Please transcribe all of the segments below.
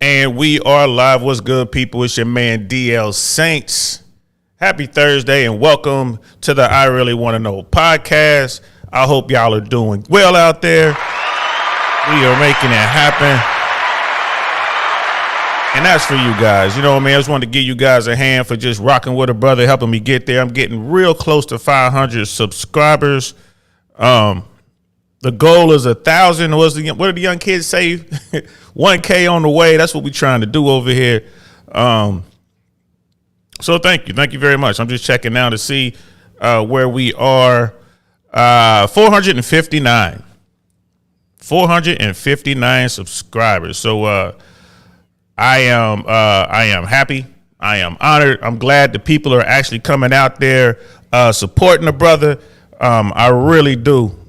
And we are live. What's good, people? It's your man DL Saints. Happy Thursday and welcome to the I Really Want to Know podcast. I hope y'all are doing well out there. We are making it happen. And that's for you guys. You know what I mean? I just wanted to give you guys a hand for just rocking with a brother, helping me get there. I'm getting real close to 500 subscribers. The goal is 1,000. What did the young kids say? 1K on the way. That's what we're trying to do over here. So thank you. Thank you very much. I'm just checking now to see where we are. 459. 459 subscribers. So I am happy. I am honored. I'm glad the people are actually coming out there supporting the brother. I really do.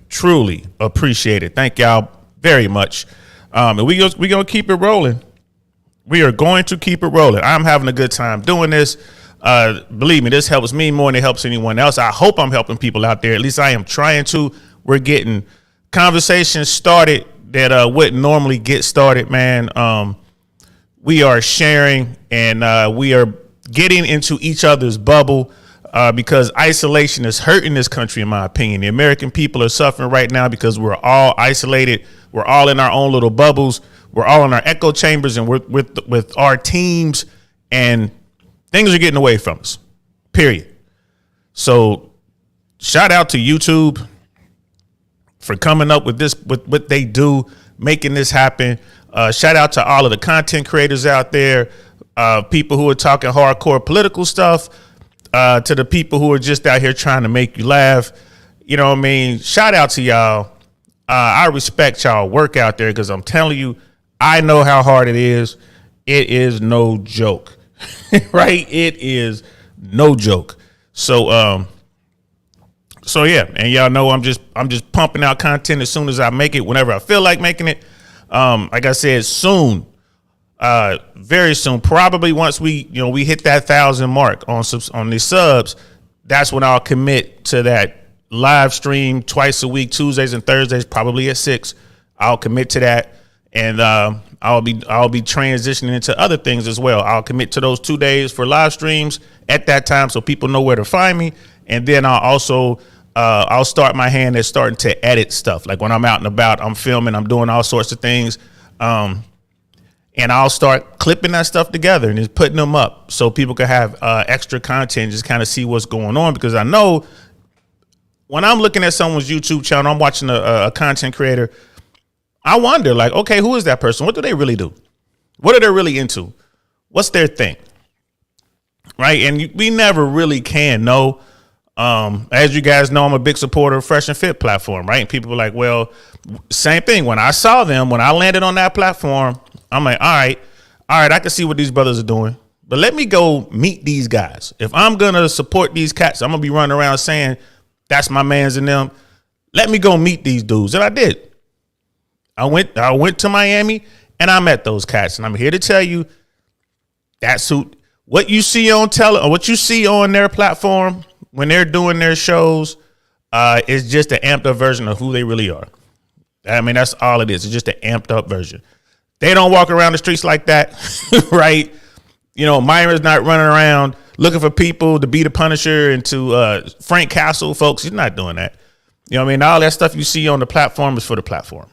Truly appreciate it. Thank y'all very much. And we're going to keep it rolling. We are going to keep it rolling. I'm having a good time doing this. Believe me, this helps me more than it helps anyone else. I hope I'm helping people out there. At least I am trying to. We're getting conversations started that wouldn't normally get started, man. We are sharing and we are getting into each other's bubble. Because isolation is hurting this country, in my opinion. The American people are suffering right now because we're all isolated. We're all in our own little bubbles. We're all in our echo chambers and we're with our teams, and things are getting away from us, period. So shout out to YouTube for coming up with this, with what they do, making this happen. Shout out to all of the content creators out there, people who are talking hardcore political stuff. To the people who are just out here trying to make you laugh. You know what I mean? Shout out to y'all. I respect y'all work out there because I'm telling you, I know how hard it is. It is no joke, right? It is no joke. So yeah, and y'all know I'm just pumping out content as soon as I make it, whenever I feel like making it. Like I said, soon. Very soon, probably once we hit that 1,000 mark on the subs, that's when I'll commit to that live stream twice a week, Tuesdays and Thursdays, probably at 6. I'll commit to that, and I'll be transitioning into other things as well. I'll commit to those 2 days for live streams at that time, so people know where to find me, and then I'll also I'll start my hand at starting to edit stuff. Like when I'm out and about, I'm filming, I'm doing all sorts of things. And I'll start clipping that stuff together and just putting them up so people can have extra content, just kind of see what's going on. Because I know when I'm looking at someone's YouTube channel, I'm watching a content creator, I wonder, like, okay, who is that person? What do they really do? What are they really into? What's their thing? Right? And we never really can know. As you guys know, I'm a big supporter of Fresh and Fit platform, right? And people are like, well, same thing. When I saw them, when I landed on that platform, I'm like, all right, I can see what these brothers are doing, but let me go meet these guys. If I'm going to support these cats, I'm going to be running around saying that's my mans and them. Let me go meet these dudes. And I did. I went to Miami and I met those cats. And I'm here to tell you that's what you see on what you see on their platform when they're doing their shows is just an amped up version of who they really are. I mean, that's all it is. It's just an amped up version. They don't walk around the streets like that, right? You know, Myron's not running around looking for people to be the Punisher and to Frank Castle, folks. He's not doing that. You know what I mean? All that stuff you see on the platform is for the platform.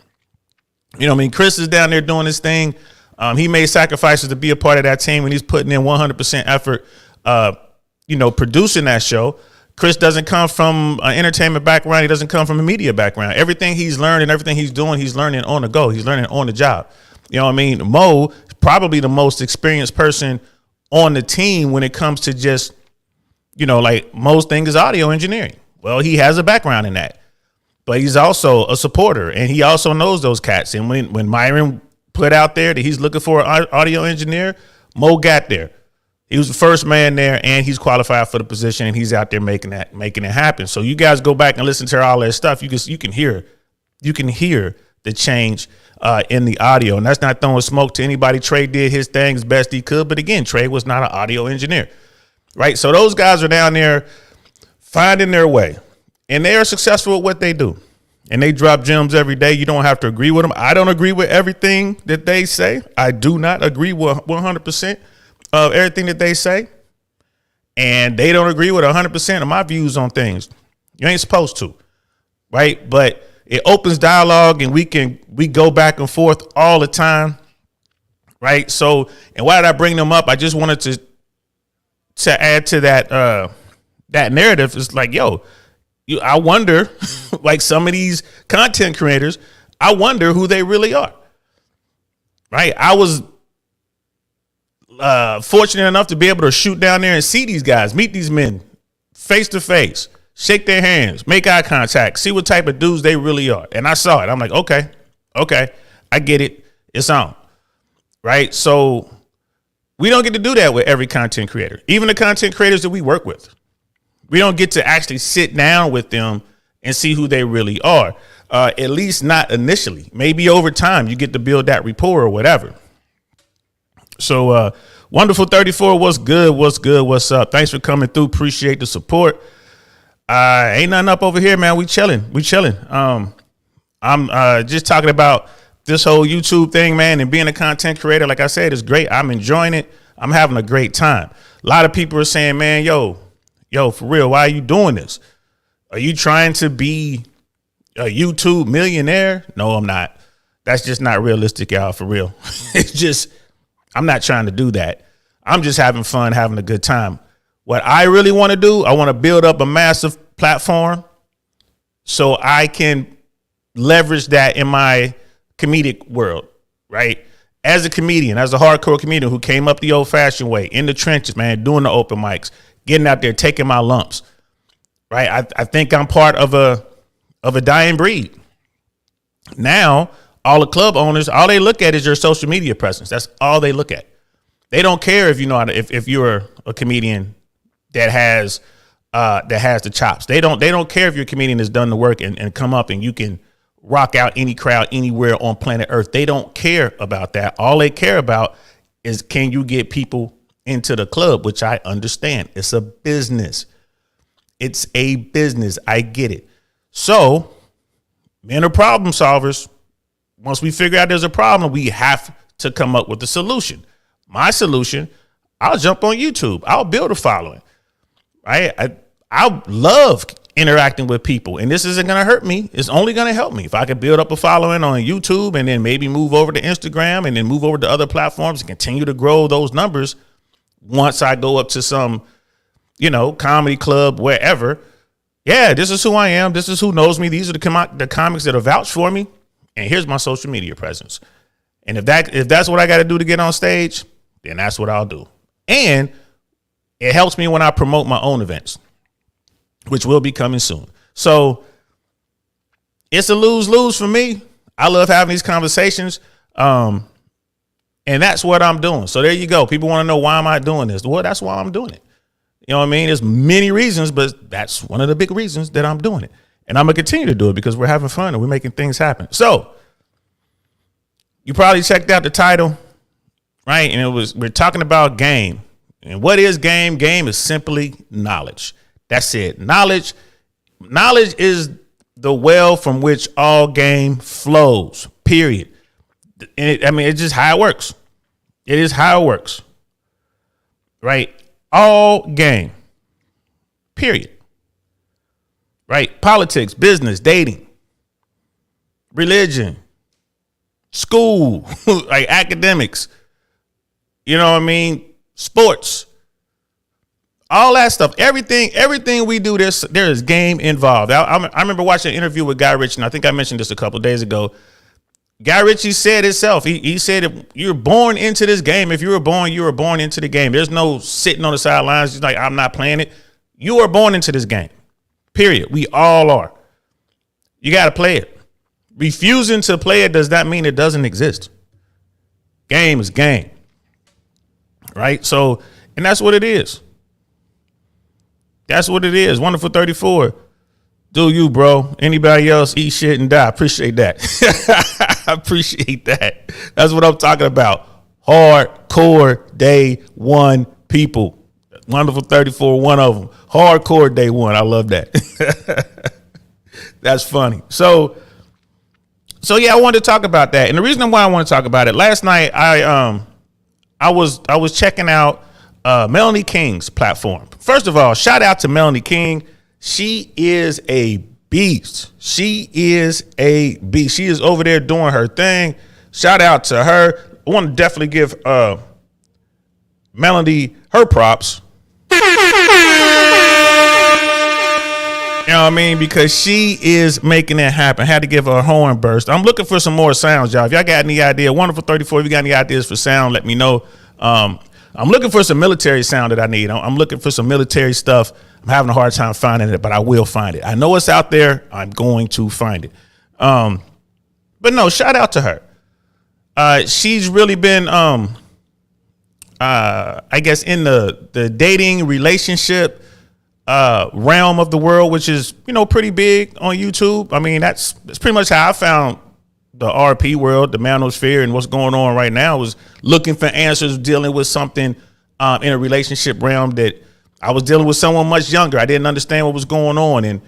You know what I mean? Chris is down there doing his thing. He made sacrifices to be a part of that team, and he's putting in 100% effort, producing that show. Chris doesn't come from an entertainment background. He doesn't come from a media background. Everything he's learned and everything he's doing, he's learning on the go. He's learning on the job. You know what I mean? Mo is probably the most experienced person on the team when it comes to just, like most things is audio engineering. Well, he has a background in that, but he's also a supporter and he also knows those cats. And when Myron put out there that he's looking for an audio engineer, Mo got there. He was the first man there and he's qualified for the position and he's out there making it happen. So you guys go back and listen to all that stuff. You can hear the change in the audio, and that's not throwing smoke to anybody. Trey did his thing as best he could, but again, Trey was not an audio engineer, right? So those guys are down there finding their way, and they are successful at what they do. and they drop gems every day. You don't have to agree with them. I don't agree with everything that they say. I do not agree with 100% of everything that they say. And they don't agree with 100% of my views on things. You ain't supposed to, right? But it opens dialogue, and we go back and forth all the time, right? So, and why did I bring them up? I just wanted to add to that that narrative. Is like, yo, I wonder, like some of these content creators, I wonder who they really are, right? I was fortunate enough to be able to shoot down there and see these guys, meet these men face to face, shake their hands, make eye contact, see what type of dudes they really are. And I saw it. I'm like, okay, I get it. It's on. Right. So we don't get to do that with every content creator, even the content creators that we work with. We don't get to actually sit down with them and see who they really are. At least not initially. Maybe over time you get to build that rapport or whatever. So Wonderful 34, what's good? What's up? Thanks for coming through. Appreciate the support. Ain't nothing up over here, man. We chilling. I'm just talking about this whole YouTube thing, man, and being a content creator. Like I said, it's great. I'm enjoying it. I'm having a great time. A lot of people are saying, man, yo, for real, why are you doing this? Are you trying to be a YouTube millionaire? No, I'm not. That's just not realistic, y'all, for real. It's just, I'm not trying to do that. I'm just having fun, having a good time. What I really want to do, I want to build up a massive platform so I can leverage that in my comedic world, right? As a comedian, as a hardcore comedian who came up the old fashioned way, in the trenches, man, doing the open mics, getting out there, taking my lumps, right? I think I'm part of a dying breed. Now, all the club owners, all they look at is your social media presence. That's all they look at. They don't care if you know how to, if you're a comedian that has the chops. They don't care if your comedian has done the work and come up and you can rock out any crowd anywhere on planet Earth. They don't care about that. All they care about is, can you get people into the club, which I understand. It's a business. It's a business. I get it. So men are problem solvers. Once we figure out there's a problem, we have to come up with a solution. My solution, I'll jump on YouTube. I'll build a following, right? I love interacting with people, and this isn't going to hurt me. It's only going to help me. If I can build up a following on YouTube and then maybe move over to Instagram and then move over to other platforms and continue to grow those numbers. Once I go up to some, comedy club, wherever. Yeah, this is who I am. This is who knows me. These are the comics that are vouched for me. And here's my social media presence. And if that's what I got to do to get on stage, then that's what I'll do. And it helps me when I promote my own events, which will be coming soon. So it's a lose-lose for me. I love having these conversations. And that's what I'm doing. So there you go. People want to know, why am I doing this? Well, that's why I'm doing it. You know what I mean? There's many reasons, but that's one of the big reasons that I'm doing it. And I'm going to continue to do it because we're having fun and we're making things happen. So you probably checked out the title, right? And we're talking about game. And what is game? Game is simply knowledge. That's it. Knowledge is the well from which all game flows, period. It's just how it works. It is how it works, right? All game, period. Right? Politics, business, dating, religion, school, like academics, you know what I mean? Sports, all that stuff. Everything we do, there is game involved. I remember watching an interview with Guy Ritchie, and I think I mentioned this a couple of days ago. Guy Ritchie said himself, he said, if you're born into this game, if you were born into the game. There's no sitting on the sidelines, just like, I'm not playing it. You are born into this game. Period. We all are. You got to play it. Refusing to play it does not mean it doesn't exist. Game is game. Right? So, and that's what it is. That's what it is. Wonderful 34. Do you, bro? Anybody else, eat shit and die. Appreciate that. I appreciate that. That's what I'm talking about. Hardcore day one people. Wonderful 34, one of them. Hardcore day one. I love that. That's funny. So yeah, I wanted to talk about that. And the reason why I want to talk about it, last night I was checking out Melanie King's platform. First of all, shout out to Melanie King. She is a beast. She is a beast. She is over there doing her thing. Shout out to her. I want to definitely give Melanie her props. You know what I mean? Because she is making it happen. Had to give her a horn burst. I'm looking for some more sounds, y'all. If y'all got any idea, Wonderful 34, if you got any ideas for sound, let me know. I'm looking for some military sound that I need. I'm looking for some military stuff. I'm having a hard time finding it, but I will find it. I know it's out there. I'm going to find it. But no, shout out to her. She's really been, I guess, in the dating relationship realm of the world, which is, pretty big on YouTube. I mean, that's pretty much how I found the RP world, the manosphere, and what's going on right now. Was looking for answers, dealing with something in a relationship realm that I was dealing with someone much younger. I didn't understand what was going on, and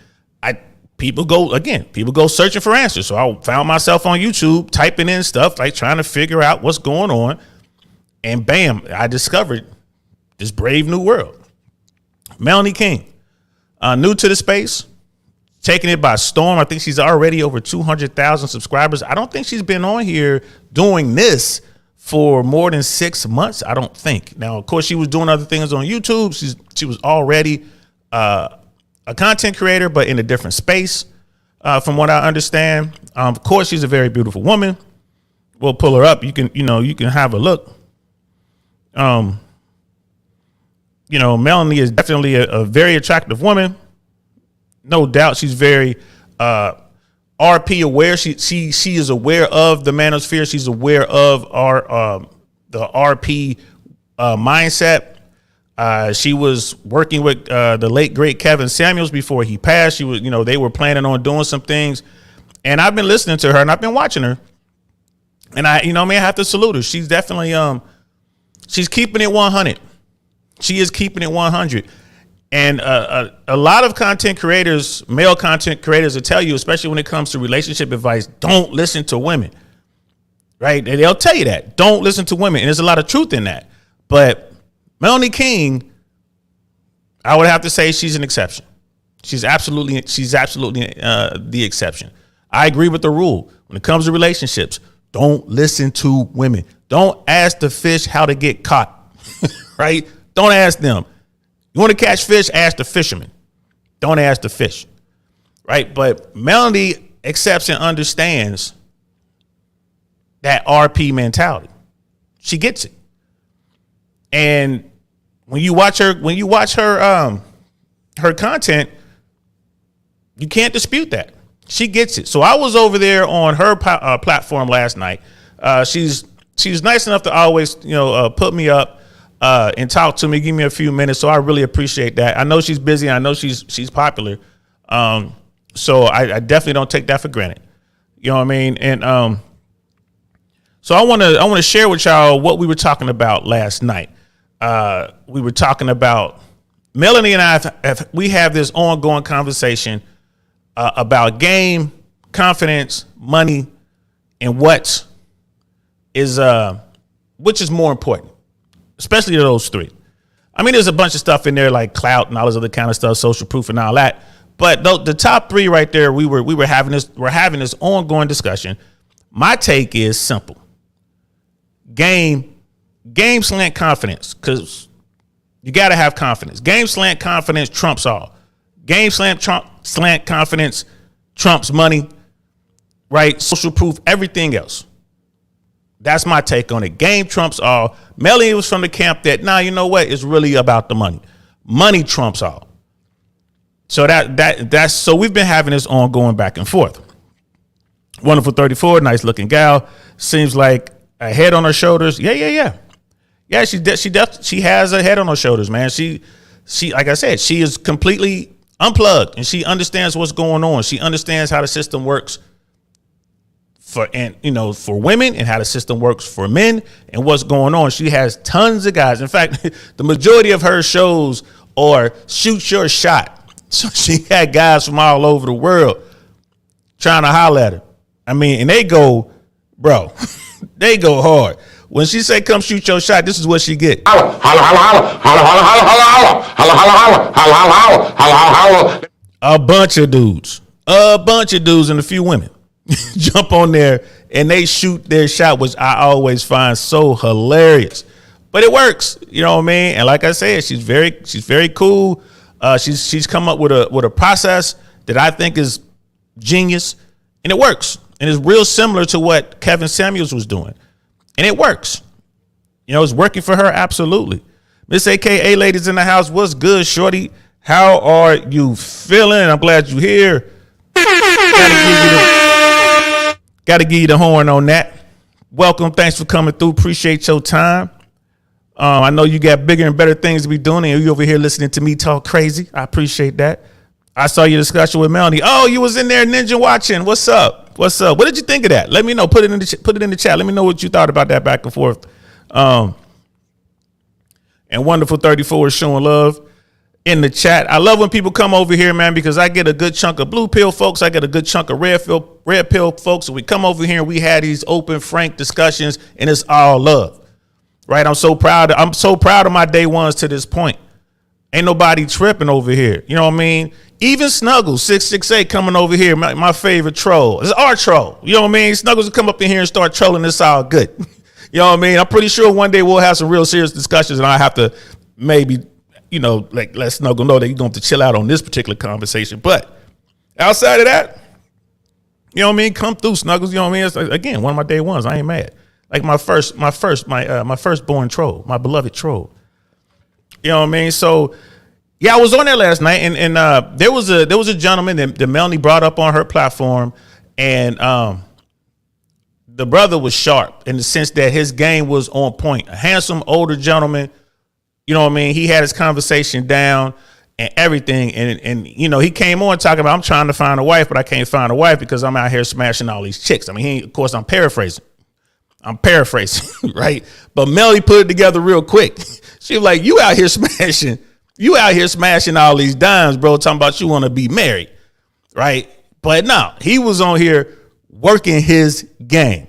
people go searching for answers. So I found myself on YouTube typing in stuff, like trying to figure out what's going on, and bam, I discovered this brave new world. Melanie King, new to the space, taking it by storm. I think she's already over 200,000 subscribers. I don't think she's been on here doing this for more than 6 months. I don't think. Now, of course, she was doing other things on YouTube. She was already a content creator, but in a different space, from what I understand. Of course, she's a very beautiful woman. We'll pull her up. You can have a look. Melanie is definitely a very attractive woman. No doubt, she's very RP aware. She is aware of the manosphere. She's aware of the RP mindset. She was working with the late great Kevin Samuels before he passed. She was, they were planning on doing some things, and I've been listening to her and I've been watching her, and I have to salute her. She's definitely she's keeping it 100. She is keeping it 100. And a lot of content creators, male content creators, will tell you, especially when it comes to relationship advice, don't listen to women, right? And they'll tell you that. Don't listen to women. And there's a lot of truth in that. But Melanie King, I would have to say she's an exception. She's absolutely the exception. I agree with the rule. When it comes to relationships, don't listen to women. Don't ask the fish how to get caught, right? Don't ask them. You want to catch fish, ask the fisherman. Don't ask the fish, right? But Melanie accepts and understands that RP mentality. She gets it. And when you watch her content, you can't dispute that. She gets it. So I was over there on her platform last night. She's nice enough to always, put me up and talk to me, give me a few minutes. So I really appreciate that. I know she's busy. I know she's popular. So I definitely don't take that for granted. You know what I mean? And so I want to share with y'all what we were talking about last night. We were talking about Melanie and I we have this ongoing conversation about game, confidence, money, and which is more important. Especially those three. I mean, there's a bunch of stuff in there like clout and all this other kind of stuff, social proof and all that. But the top three right there, we're having this ongoing discussion. My take is simple. Game slant confidence, because you got to have confidence. Game slant confidence trumps all. Game slant confidence trumps money, right? Social proof, everything else. That's my take on it. Game trumps all. Melanie was from the camp that, you know what? It's really about the money. Money trumps all. So that's so we've been having this ongoing back and forth. Wonderful 34, nice looking gal. Seems like a head on her shoulders. Yeah. She has a head on her shoulders, man. She like I said, she is completely unplugged and she understands what's going on. She understands how the system works for women and how the system works for men and what's going on. She has tons of guys. In fact, the majority of her shows are shoot your shot. So she had guys from all over the world trying to holler at her. I mean, and they go, bro, they go hard. When she say, come shoot your shot, this is what she get. Holla, holla, holla, holla, holla, holla, holla, holla, holla, holla, holla, holla, holla, holla. A bunch of dudes and a few women jump on there and they shoot their shot, which I always find so hilarious. But it works, you know what I mean? And like I said, she's very cool. She's come up with a process that I think is genius, and it works. And it's real similar to what Kevin Samuels was doing. And it works. You know, it's working for her, absolutely. Miss AKA ladies in the house, what's good, shorty? How are you feeling? I'm glad you're here. Gotta give you the horn on that. Welcome. Thanks for coming through. Appreciate your time. I know you got bigger and better things to be doing, and you over here listening to me talk crazy. I appreciate that. I saw your discussion with Melanie. Oh, you was in there ninja watching. What's up? What did you think of that? Let me know. Put it in the chat. Let me know what you thought about that back and forth. And Wonderful 34 is showing love in the chat. I love when people come over here, man, because I get a good chunk of blue pill folks. I get a good chunk of red pill folks. So we come over here and we had these open, frank discussions, and it's all love. Right? I'm so proud of my day ones to this point. Ain't nobody tripping over here. You know what I mean? Even Snuggles 668 coming over here, my favorite troll. It's our troll. You know what I mean? Snuggles will come up in here and start trolling. It's all good. You know what I mean? I'm pretty sure one day we'll have some real serious discussions, and I have to maybe, you know, like let Snuggle know that you're going to chill out on this particular conversation. But outside of that, you know what I mean? Come through, Snuggles. You know what I mean? It's, again, one of my day ones. I ain't mad. Like my firstborn troll, my beloved troll. You know what I mean? So yeah, I was on there last night, and there was a gentleman that Melanie brought up on her platform, and the brother was sharp in the sense that his game was on point. A handsome older gentleman, you know what I mean? He had his conversation down and everything, and you know, he came on talking about, I'm trying to find a wife, but I can't find a wife because I'm out here smashing all these chicks. I mean, of course, I'm paraphrasing, right? But Melly put it together real quick. She was like, you out here smashing all these dimes, bro, talking about you want to be married, right? But no, he was on here working his game.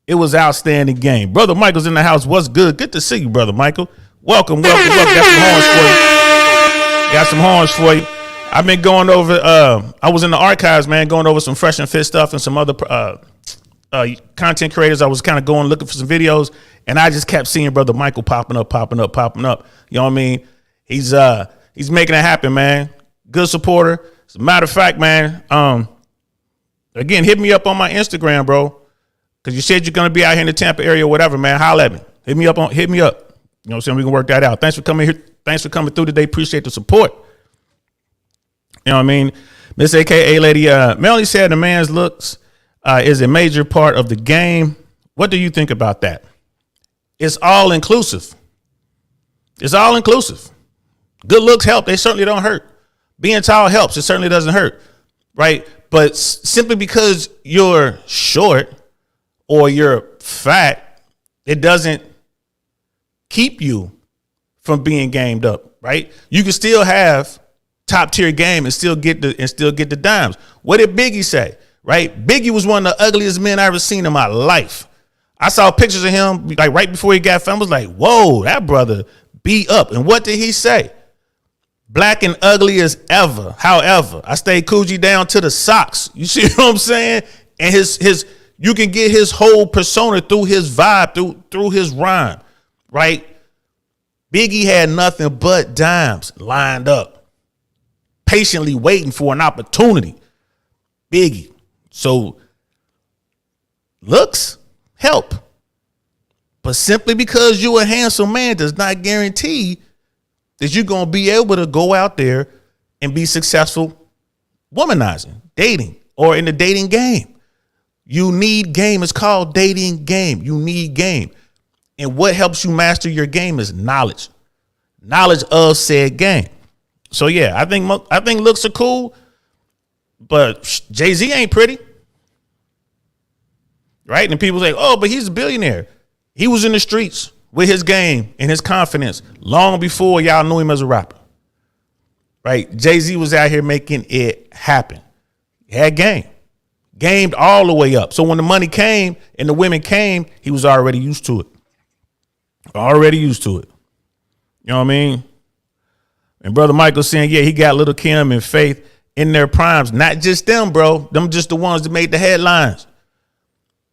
It was outstanding game. Brother Michael's in the house. What's good? Good to see you, Brother Michael. Welcome. Got some horns for you. I've been going over, I was in the archives, man, going over some fresh and fit stuff and some other content creators. I was kind of going looking for some videos, and I just kept seeing Brother Michael popping up. You know what I mean? He's making it happen, man. Good supporter. As a matter of fact, man, again, hit me up on my Instagram, bro, because you said you're going to be out here in the Tampa area or whatever, man. Holla at me. Hit me up. You know what I'm saying? We can work that out. Thanks for coming here. Thanks for coming through today. Appreciate the support. You know what I mean? Miss AKA lady, Melanie said the man's looks is a major part of the game. What do you think about that? It's all inclusive. It's all inclusive. Good looks help. They certainly don't hurt. Being tall helps. It certainly doesn't hurt. Right? But simply because you're short or you're fat, it doesn't keep you from being gamed up. Right? You can still have top tier game and still get the dimes. What did Biggie say? Right? Biggie was one of the ugliest men I ever seen in my life. I saw pictures of him like right before he got famous. I was like, whoa, that brother beat up. And what did he say? Black and ugly as ever. However, I stayed Coogee down to the socks. You see what I'm saying? And his you can get his whole persona through his vibe, through his rhyme, right? Biggie had nothing but dimes lined up, patiently waiting for an opportunity. Biggie. So looks help. But simply because you're a handsome man does not guarantee that you're going to be able to go out there and be successful womanizing, dating, or in the dating game. You need game. It's called dating game. You need game. And what helps you master your game is knowledge. Knowledge of said game. So yeah, I think looks are cool, but Jay-Z ain't pretty. Right? And people say, oh, but he's a billionaire. He was in the streets with his game and his confidence long before y'all knew him as a rapper. Right? Jay-Z was out here making it happen. He had game. Gamed all the way up. So when the money came and the women came, he was already used to it. Already used to it. You know what I mean? And Brother Michael saying, yeah, he got Little Kim and Faith in their primes. Not just them, bro. Them just the ones that made the headlines.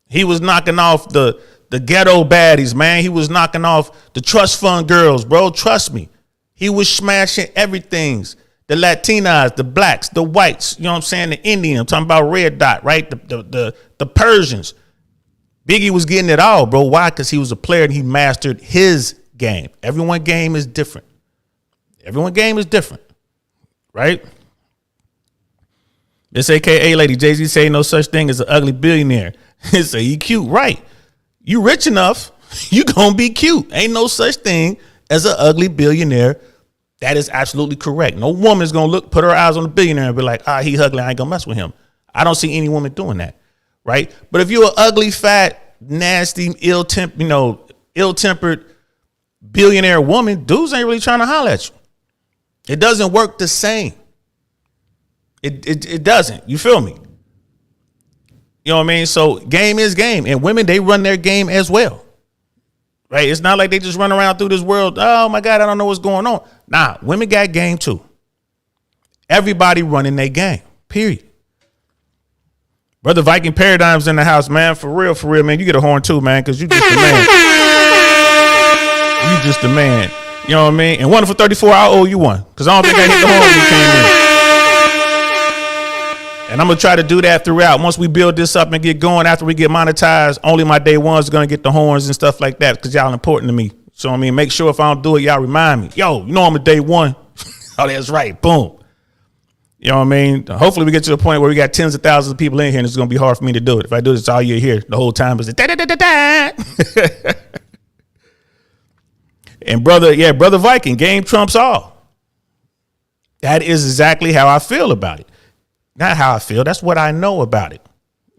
He was knocking off the ghetto baddies, man. He was knocking off the trust fund girls, bro. Trust me. He was smashing everything's. The Latinas, the blacks, the whites, you know what I'm saying? The Indians, I'm talking about Red Dot, right? The Persians. Biggie was getting it all, bro. Why? Because he was a player and he mastered his game. Everyone's game is different. Everyone's game is different, right? This AKA lady, Jay-Z say no such thing as an ugly billionaire. Say he cute, right? You rich enough, you gonna be cute. Ain't no such thing as an ugly billionaire. That is absolutely correct. No woman is gonna put her eyes on the billionaire and be like, he ugly, I ain't gonna mess with him. I don't see any woman doing that, right? But if you're an ugly, fat, nasty, ill-tempered billionaire woman, dudes ain't really trying to holler at you. It doesn't work the same. It doesn't. You feel me? You know what I mean? So game is game, and women, they run their game as well. Right? It's not like they just run around through this world. Oh my God, I don't know what's going on. Nah, women got game too. Everybody running their game. Period. Brother Viking Paradigm's in the house, man. For real, man. You get a horn too, man, because you just the man. You just the man. You know what I mean? And one for 34, I'll owe you one. Because I don't think I hit the horn when you came in. And I'm going to try to do that throughout. Once we build this up and get going, after we get monetized, only my day ones are going to get the horns and stuff like that because y'all important to me. So, I mean, make sure if I don't do it, y'all remind me. Yo, you know I'm a day one. Oh, that's right. Boom. You know what I mean? Hopefully we get to the point where we got tens of thousands of people in here and it's going to be hard for me to do it. If I do this all year here, the whole time is da-da-da-da-da. And brother Viking, game trumps all. That is exactly how I feel about it. Not how I feel. That's what I know about it.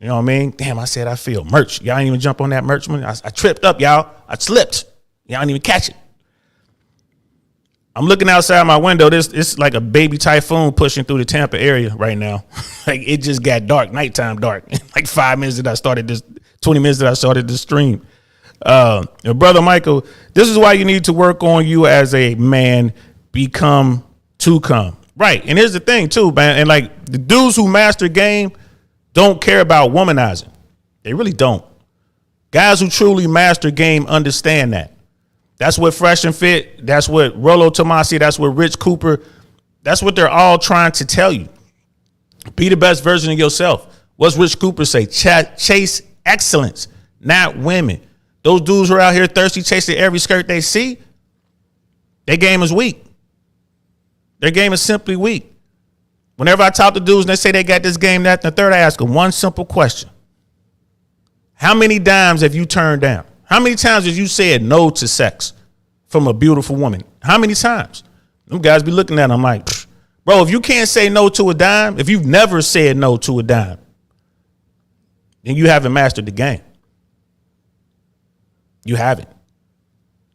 You know what I mean? Damn, I said I feel. Merch. Y'all ain't even jump on that merch money. I tripped up, y'all. I slipped. Y'all didn't even catch it. I'm looking outside my window. It's like a baby typhoon pushing through the Tampa area right now. Like it just got dark, nighttime dark. Like 5 minutes that I started this, 20 minutes that I started this stream. Brother Michael, this is why you need to work on you as a man, become to come. Right. And here's the thing, too, man. And like the dudes who master game don't care about womanizing. They really don't. Guys who truly master game understand that. That's what Fresh and Fit. That's what Rollo Tomasi. That's what Rich Cooper. That's what they're all trying to tell you. Be the best version of yourself. What's Rich Cooper say? Chase excellence, not women. Those dudes who are out here thirsty, chasing every skirt they see, their game is weak. Their game is simply weak. Whenever I talk to dudes and they say they got this game, that, and the third, I ask them one simple question. How many dimes have you turned down? How many times have you said no to sex from a beautiful woman? How many times? Them guys be looking at them like, bro, if you can't say no to a dime, if you've never said no to a dime, then you haven't mastered the game. You haven't.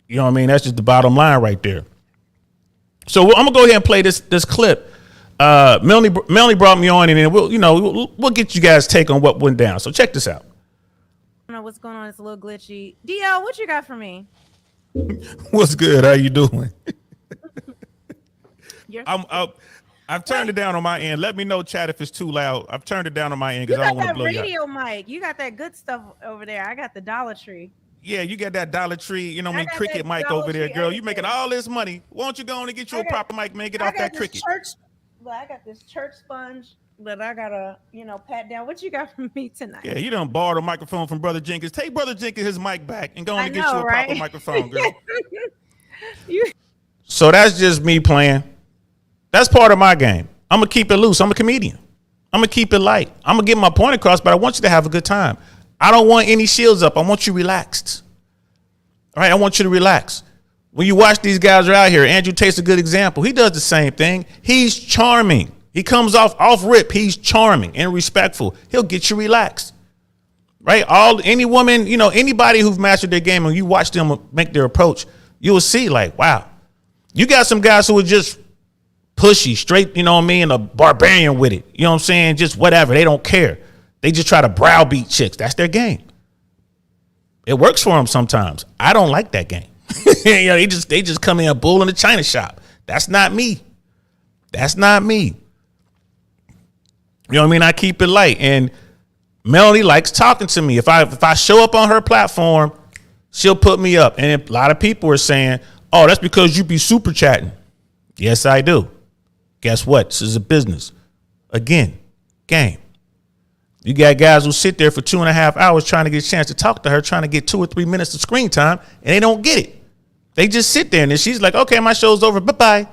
You know what I mean? That's just the bottom line right there. So I'm gonna go ahead and play this clip. Melanie brought me on, and then we'll get you guys' take on what went down. So check this out. I don't know what's going on. It's a little glitchy. DL, what you got for me? What's good? How you doing? I've turned it down on my end. Let me know, chat, if it's too loud. I've turned it down on my end because I don't want to blow you out. Radio mic. You got that good stuff over there. I got the Dollar Tree. Yeah, you got that Dollar Tree, cricket mic over there, girl. You making all this money. Why don't you go on and get you a proper mic, man? Get off that cricket. I got this church sponge that I gotta, pat down. What you got for me tonight? Yeah, you done borrowed a microphone from Brother Jenkins. Take Brother Jenkins his mic back and go on and get you a proper microphone, girl. So that's just me playing. That's part of my game. I'm gonna keep it loose. I'm a comedian. I'm gonna keep it light. I'm gonna get my point across, but I want you to have a good time. I don't want any shields up. I want you relaxed. All right, I want you to relax. When you watch these guys are out here, Andrew Tate's a good example. He does the same thing. He's charming. He comes off rip. He's charming and respectful. He'll get you relaxed. Right? Any woman, anybody who's mastered their game and you watch them make their approach, you will see like, wow, you got some guys who are just pushy, straight, and a barbarian with it. You know what I'm saying? Just whatever. They don't care. They just try to browbeat chicks. That's their game. It works for them sometimes. I don't like that game. You know, they just come in bull in the china shop. That's not me. That's not me. You know what I mean? I keep it light. And Melanie likes talking to me. If I show up on her platform, she'll put me up. And a lot of people are saying, oh, that's because you be super chatting. Yes, I do. Guess what? This is a business. Again, game. You got guys who sit there for 2.5 hours trying to get a chance to talk to her, trying to get 2 or 3 minutes of screen time, and they don't get it. They just sit there, and then she's like, okay, my show's over. Bye-bye.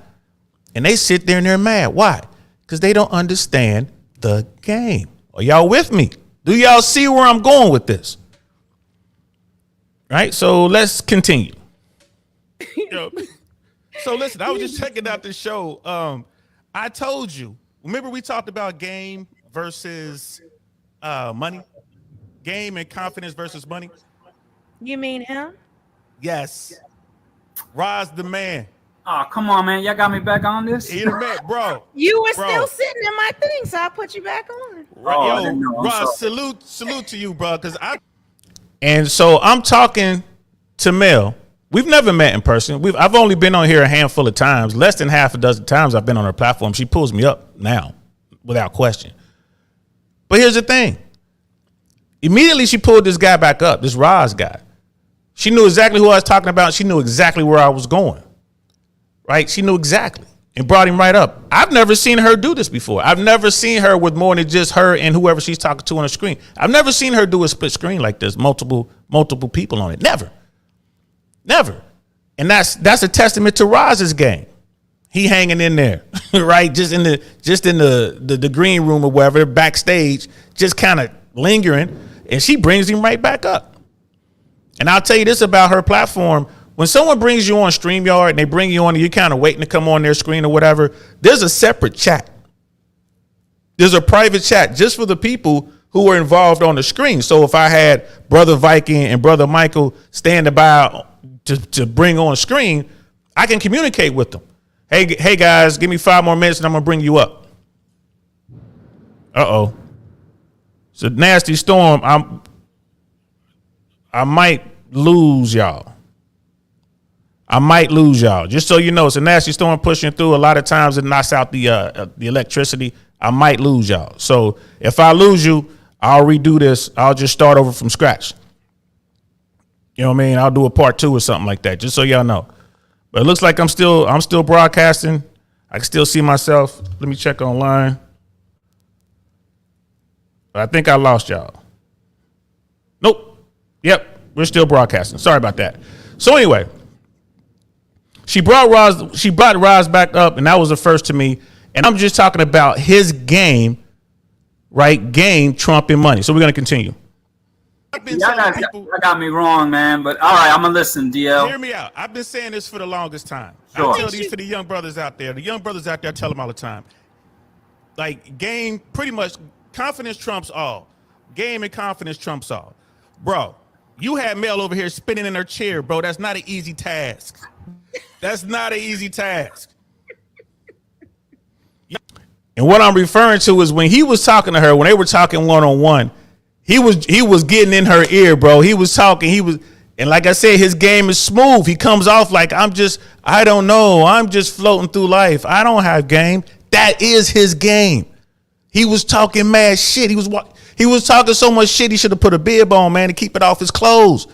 And they sit there, and they're mad. Why? Because they don't understand the game. Are y'all with me? Do y'all see where I'm going with this? Right? So let's continue. So listen, I was just checking out the show. I told you. Remember we talked about game versus money? Game and confidence versus money? You mean him? Yes. Roz the man. Oh, come on, man. Y'all got me back on this? He the man, bro. You were Bro. still sitting in my thing, so I put you back on. I didn't know. I'm Roz, sorry. salute to you, bro. And so I'm talking to Mel. We've never met in person. I've only been on here a handful of times. Less than half a dozen times I've been on her platform. She pulls me up now, without question. But here's the thing. Immediately she pulled this guy back up, this Roz guy. She knew exactly who I was talking about. She knew exactly where I was going. Right? She knew exactly and brought him right up. I've never seen her do this before. I've never seen her with more than just her and whoever she's talking to on the screen. I've never seen her do a split screen like this, multiple people on it. Never. And that's a testament to Roz's game. He hanging in there, right? Just in the green room or wherever, backstage, just kind of lingering, and she brings him right back up. And I'll tell you this about her platform. When someone brings you on StreamYard and they bring you on and you're kind of waiting to come on their screen or whatever, there's a separate chat. There's a private chat just for the people who are involved on the screen. So if I had Brother Viking and Brother Michael standing by to bring on screen, I can communicate with them. Hey guys, give me 5 more minutes and I'm going to bring you up. Uh-oh. It's a nasty storm. I might lose y'all. Just so you know, it's a nasty storm pushing through. A lot of times it knocks out the electricity. I might lose y'all. So if I lose you, I'll redo this. I'll just start over from scratch. You know what I mean? I'll do a part 2 or something like that, just so y'all know. But it looks like I'm still broadcasting. I can still see myself. Let me check online. But I think I lost y'all. Nope. Yep, we're still broadcasting. Sorry about that. So anyway, she brought Roz back up, and that was the first to me. And I'm just talking about his game, right? Game trumping money. So we're gonna continue. Y'all got me wrong, man. But all right, I'm gonna listen, DL. Hear me out. I've been saying this for the longest time. Sure. I tell these to the young brothers out there. The young brothers out there, I tell them all the time. Like, game, pretty much, confidence trumps all. Game and confidence trumps all. Bro, you had Mel over here spinning in her chair, bro. That's not an easy task. That's not an easy task. And what I'm referring to is when he was talking to her, when they were talking one-on-one, he was getting in her ear, bro. He was talking. And like I said, his game is smooth. He comes off like, I don't know. I'm just floating through life. I don't have game. That is his game. He was talking mad shit. He was talking so much shit, he should have put a bib on, man, to keep it off his clothes.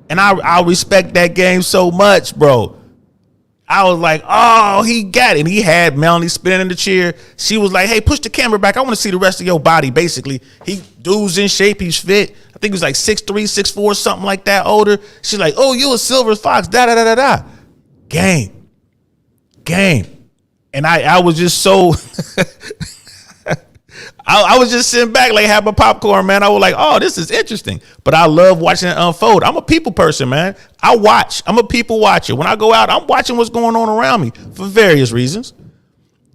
And I respect that game so much, bro. I was like, oh, he got it. And he had Melanie spinning in the chair. She was like, hey, push the camera back. I want to see the rest of your body, basically. Dude's in shape. He's fit. I think he was like 6'3", 6'4", something like that, older. She's like, oh, you a silver fox, da-da-da-da-da. Game. And I was just so... I was just sitting back like having popcorn, man. I was like, oh, this is interesting. But I love watching it unfold. I'm a people person, man. I watch. I'm a people watcher. When I go out, I'm watching what's going on around me for various reasons.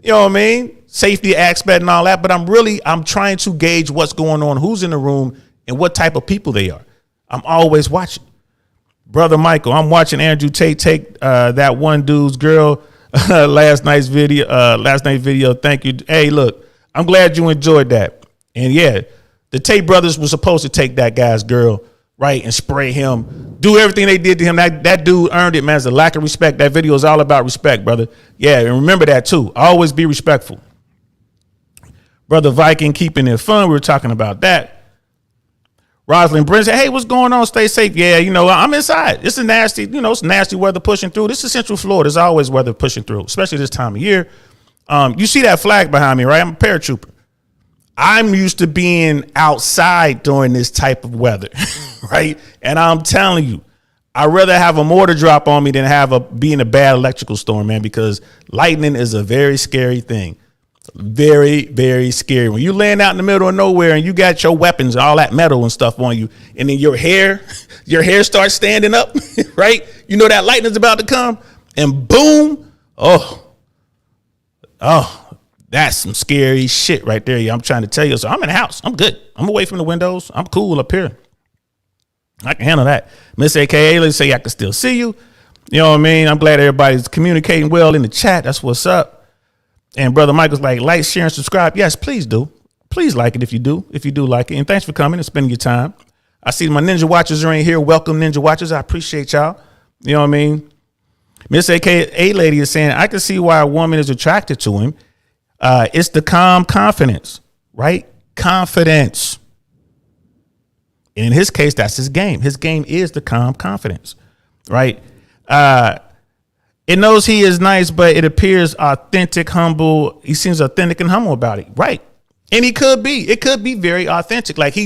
You know what I mean? Safety aspect and all that. But I'm trying to gauge what's going on, who's in the room, and what type of people they are. I'm always watching. Brother Michael, I'm watching Andrew Tate take that one dude's girl last night's video. Thank you. Hey, look. I'm glad you enjoyed that. And yeah, The Tate brothers were supposed to take that guy's girl, right, and spray him, do everything they did to him. That dude earned it, man. It's a lack of respect. That video is all about respect, brother. Yeah, and remember that too. Always be respectful. Brother Viking keeping it fun. We were talking about that. Rosalind Brent said, hey, what's going on? Stay safe. Yeah, I'm inside. It's a nasty, it's nasty weather pushing through. This is Central Florida. There's always weather pushing through, especially this time of year. You see that flag behind me, right? I'm a paratrooper. I'm used to being outside during this type of weather, right? And I'm telling you, I'd rather have a mortar drop on me than be in a bad electrical storm, man, because lightning is a very scary thing. Very, very scary. When you're laying out in the middle of nowhere and you got your weapons, all that metal and stuff on you, and then your hair starts standing up, right? You know that lightning's about to come, and boom, oh, that's some scary shit right there. Yeah, I'm trying to tell you. So I'm in the house. I'm good. I'm away from the windows. I'm cool up here. I can handle that. Miss AKA, let's say I can still see you. You know what I mean? I'm glad everybody's communicating well in the chat. That's what's up. And Brother Michael's like, share, and subscribe. Yes, please do. Please like it if you do like it. And thanks for coming and spending your time. I see my Ninja Watchers are in here. Welcome, Ninja Watchers. I appreciate y'all. You know what I mean? Miss AKA lady is saying, I can see why a woman is attracted to him. It's the calm confidence, right? Confidence. And in his case, that's his game. His game is the calm confidence, right? It knows he is nice, but it appears authentic, humble. He seems authentic and humble about it. Right. And it could be very authentic. Like he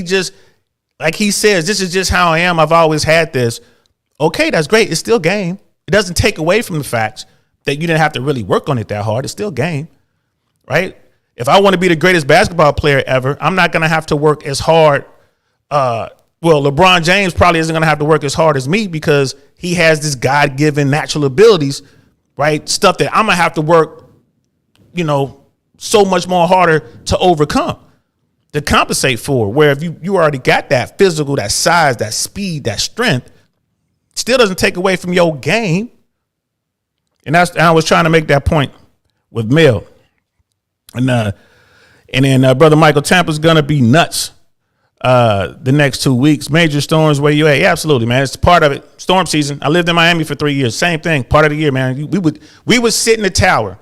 says, this is just how I am. I've always had this. Okay, that's great. It's still game. It doesn't take away from the fact that you didn't have to really work on it that hard. It's still game. Right. If I want to be the greatest basketball player ever, I'm not going to have to work as hard. LeBron James probably isn't going to have to work as hard as me because he has this God-given natural abilities, right? Stuff that I'm going to have to work, so much more harder to overcome, to compensate for. Where if you already got that physical, that size, that speed, that strength, still doesn't take away from your game. And I was trying to make that point with Mel. And then Brother Michael, Tampa's going to be nuts. The next 2 weeks, major storms. Where you at? Yeah, absolutely, man. It's part of it. Storm season. I lived in Miami for 3 years. Same thing. Part of the year, man. We would sit in the tower,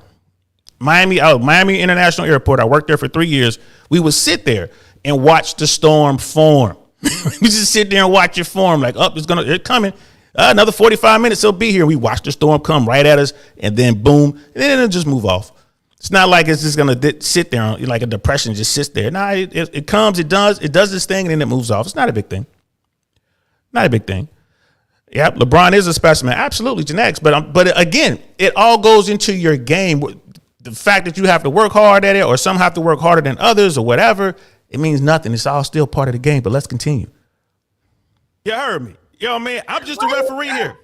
Miami International Airport. I worked there for 3 years. We would sit there and watch the storm form. We just sit there and watch it form. Like, it's coming. Another 45 minutes, it'll be here. We watch the storm come right at us, and then boom, and then it'll just move off. It's not like it's just going to sit there like a depression just sits there. No, it comes, it does this thing, and then it moves off. It's not a big thing. Not a big thing. Yep, LeBron is a specimen. Absolutely, genetics. But again, it all goes into your game. The fact that you have to work hard at it or some have to work harder than others or whatever, it means nothing. It's all still part of the game, but let's continue. You heard me. Yo, man, I'm just a referee here.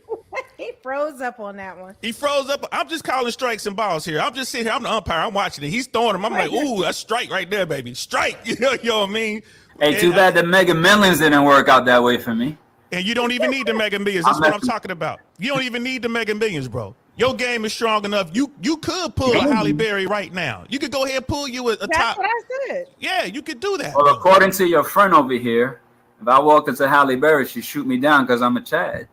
He froze up on that one. He froze up. I'm just calling strikes and balls here. I'm just sitting here. I'm the umpire. I'm watching it. He's throwing them. I'm like, ooh, that's strike right there, baby. Strike. You know what I mean? Hey, too bad the Mega Millions didn't work out that way for me. And you don't even need the Mega Millions. That's what I'm talking about. You don't even need the Mega Millions, bro. Your game is strong enough. You could pull a Halle Berry right now. You could go ahead and pull you a top. That's what I said. Yeah, you could do that. Well, according to your friend over here, if I walked into Halle Berry, she'd shoot me down because I'm a Chad.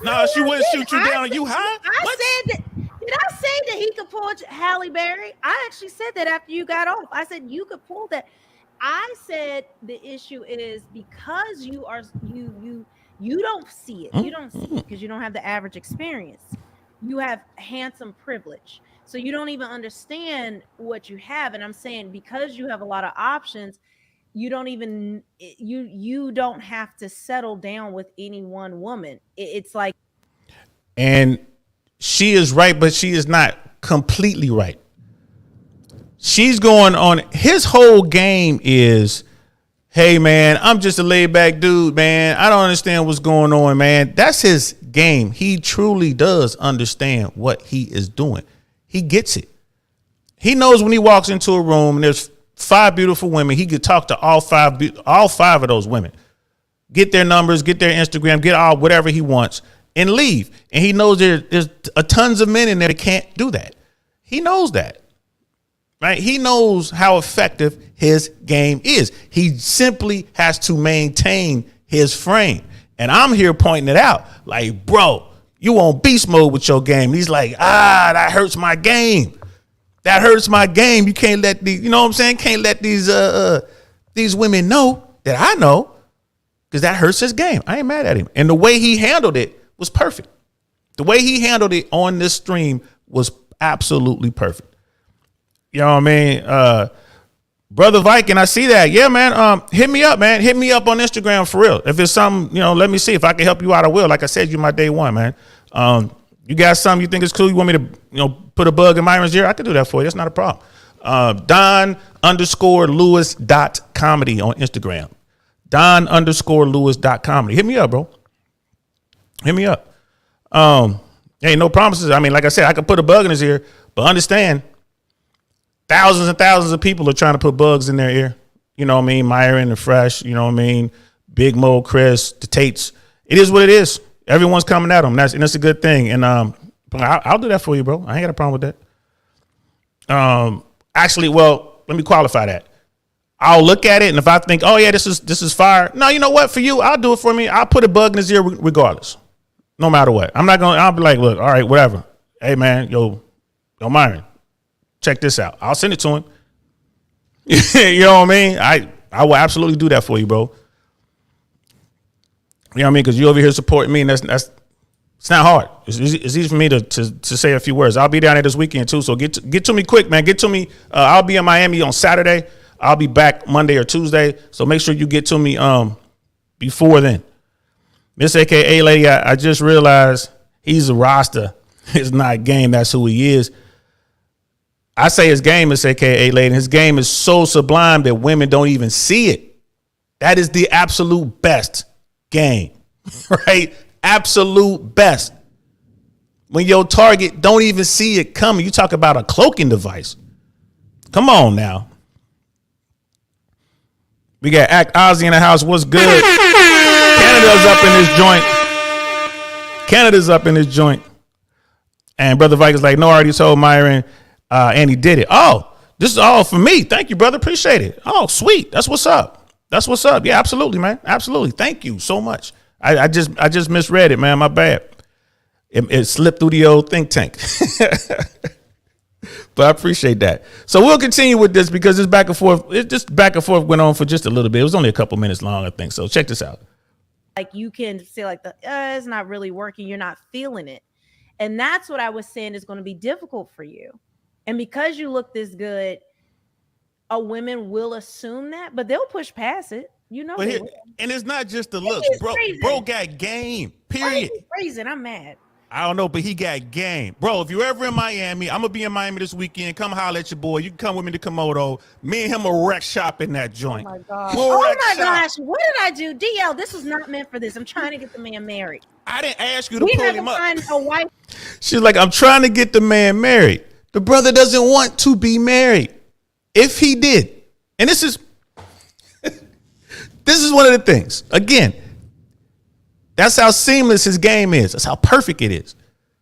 No, she wouldn't shoot you down. You high? Said that. Did I say that he could pull Halle Berry? I actually said that after you got off. I said you could pull that. I said the issue is because you don't see it. You don't see it because you don't have the average experience. You have handsome privilege. So you don't even understand what you have. And I'm saying because you have a lot of options, you don't have to settle down with any one woman. It's like, and she is right, but she is not completely right. She's going on. His whole game is, hey man, I'm just a laid back dude, man. I don't understand what's going on, man. That's his game. He truly does understand what he is doing. He gets it. He knows when he walks into a room and there's 5 beautiful women, he could talk to all five of those women, get their numbers, get their Instagram, get all whatever he wants and leave. And he knows there's tons of men in there that can't do that. He knows that. right? He knows how effective his game is. He simply has to maintain his frame. And I'm here pointing it out. Like, bro, you on beast mode with your game. And he's like, that hurts my game. That hurts my game. You can't let these, you know what I'm saying? Can't let these women know that I know, because that hurts his game. I ain't mad at him. And the way he handled it was perfect. The way he handled it on this stream was absolutely perfect. You know what I mean? Brother Viking, I see that. Yeah, man. Hit me up, man. Hit me up on Instagram for real. If it's something, let me see. If I can help you out, I will. Like I said, you're my day one, man. You got something you think is cool, you want me to, put a bug in Myron's ear? I can do that for you. That's not a problem. Don_Lewis.comedy on Instagram. Don_Lewis.comedy. Hit me up, bro. Hit me up. Ain't no promises. I mean, like I said, I could put a bug in his ear, but understand, thousands and thousands of people are trying to put bugs in their ear. You know what I mean? Myron, the Fresh, you know what I mean? Big Mo, Chris, the Tates. It is what it is. Everyone's coming at them. That's a good thing. And I'll do that for you, bro. I ain't got a problem with that. Actually, well, let me qualify that. I'll look at it, and if I think, oh yeah, this is fire. No, you know what? For you, I'll do it for me. I'll put a bug in his ear regardless, no matter what. I'll be like, look, all right, whatever. Hey man, yo, Myron, check this out. I'll send it to him. You know what I mean? I will absolutely do that for you, bro. You know what I mean? Because you over here supporting me, and that's it's not hard. It's easy for me to say a few words. I'll be down there this weekend too, so get to me quick, man. Get to me. I'll be in Miami on Saturday. I'll be back Monday or Tuesday, so make sure you get to me before then. Miss AKA Lady, I just realized he's a roster. It's not game. That's who he is. I say his game is AKA Lady. His game is so sublime that women don't even see it. That is the absolute best game, right? Absolute best. When your target don't even see it coming, you talk about a cloaking device. Come on now. We got Act Ozzy in the house. What's good? Canada's up in this joint. And Brother Vikings like, no, I already told Myron, and he did it. Oh, this is all for me. Thank you, brother. Appreciate it. Oh, sweet. That's what's up. Yeah, absolutely, man. Absolutely. Thank you so much. I just misread it, man. My bad. It slipped through the old think tank. But I appreciate that. So we'll continue with this because this back and forth went on for just a little bit. It was only a couple minutes long, I think. So check this out. Like you can say like it's not really working. You're not feeling it. And that's what I was saying is going to be difficult for you. And because you look this good, women will assume that, but they'll push past it. And it's not just the looks. Bro got game, period. Crazy. I'm mad. I don't know, but he got game. Bro, if you're ever in Miami, I'm going to be in Miami this weekend. Come holler at your boy. You can come with me to Komodo. Me and him will wreck shop in that joint. Oh, my God. Gosh. What did I do? DL, this was not meant for this. I'm trying to get the man married. I didn't ask you to pull him up. Find a wife. She's like, I'm trying to get the man married. The brother doesn't want to be married. If he did, and this is one of the things. Again, that's how seamless his game is. That's how perfect it is.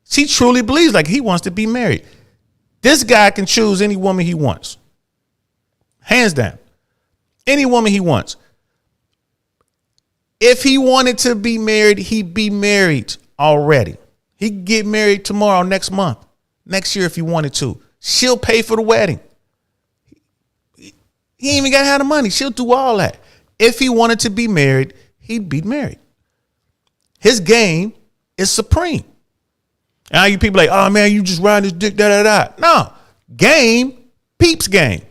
She truly believes like he wants to be married. This guy can choose any woman he wants. Hands down. Any woman he wants. If he wanted to be married, he'd be married already. He could get married tomorrow, next month, next year if he wanted to. She'll pay for the wedding. He ain't even got to have the money. She'll do all that. If he wanted to be married, he'd be married. His game is supreme. Now you people like, oh man, you just riding this dick, da. No, game, peeps game.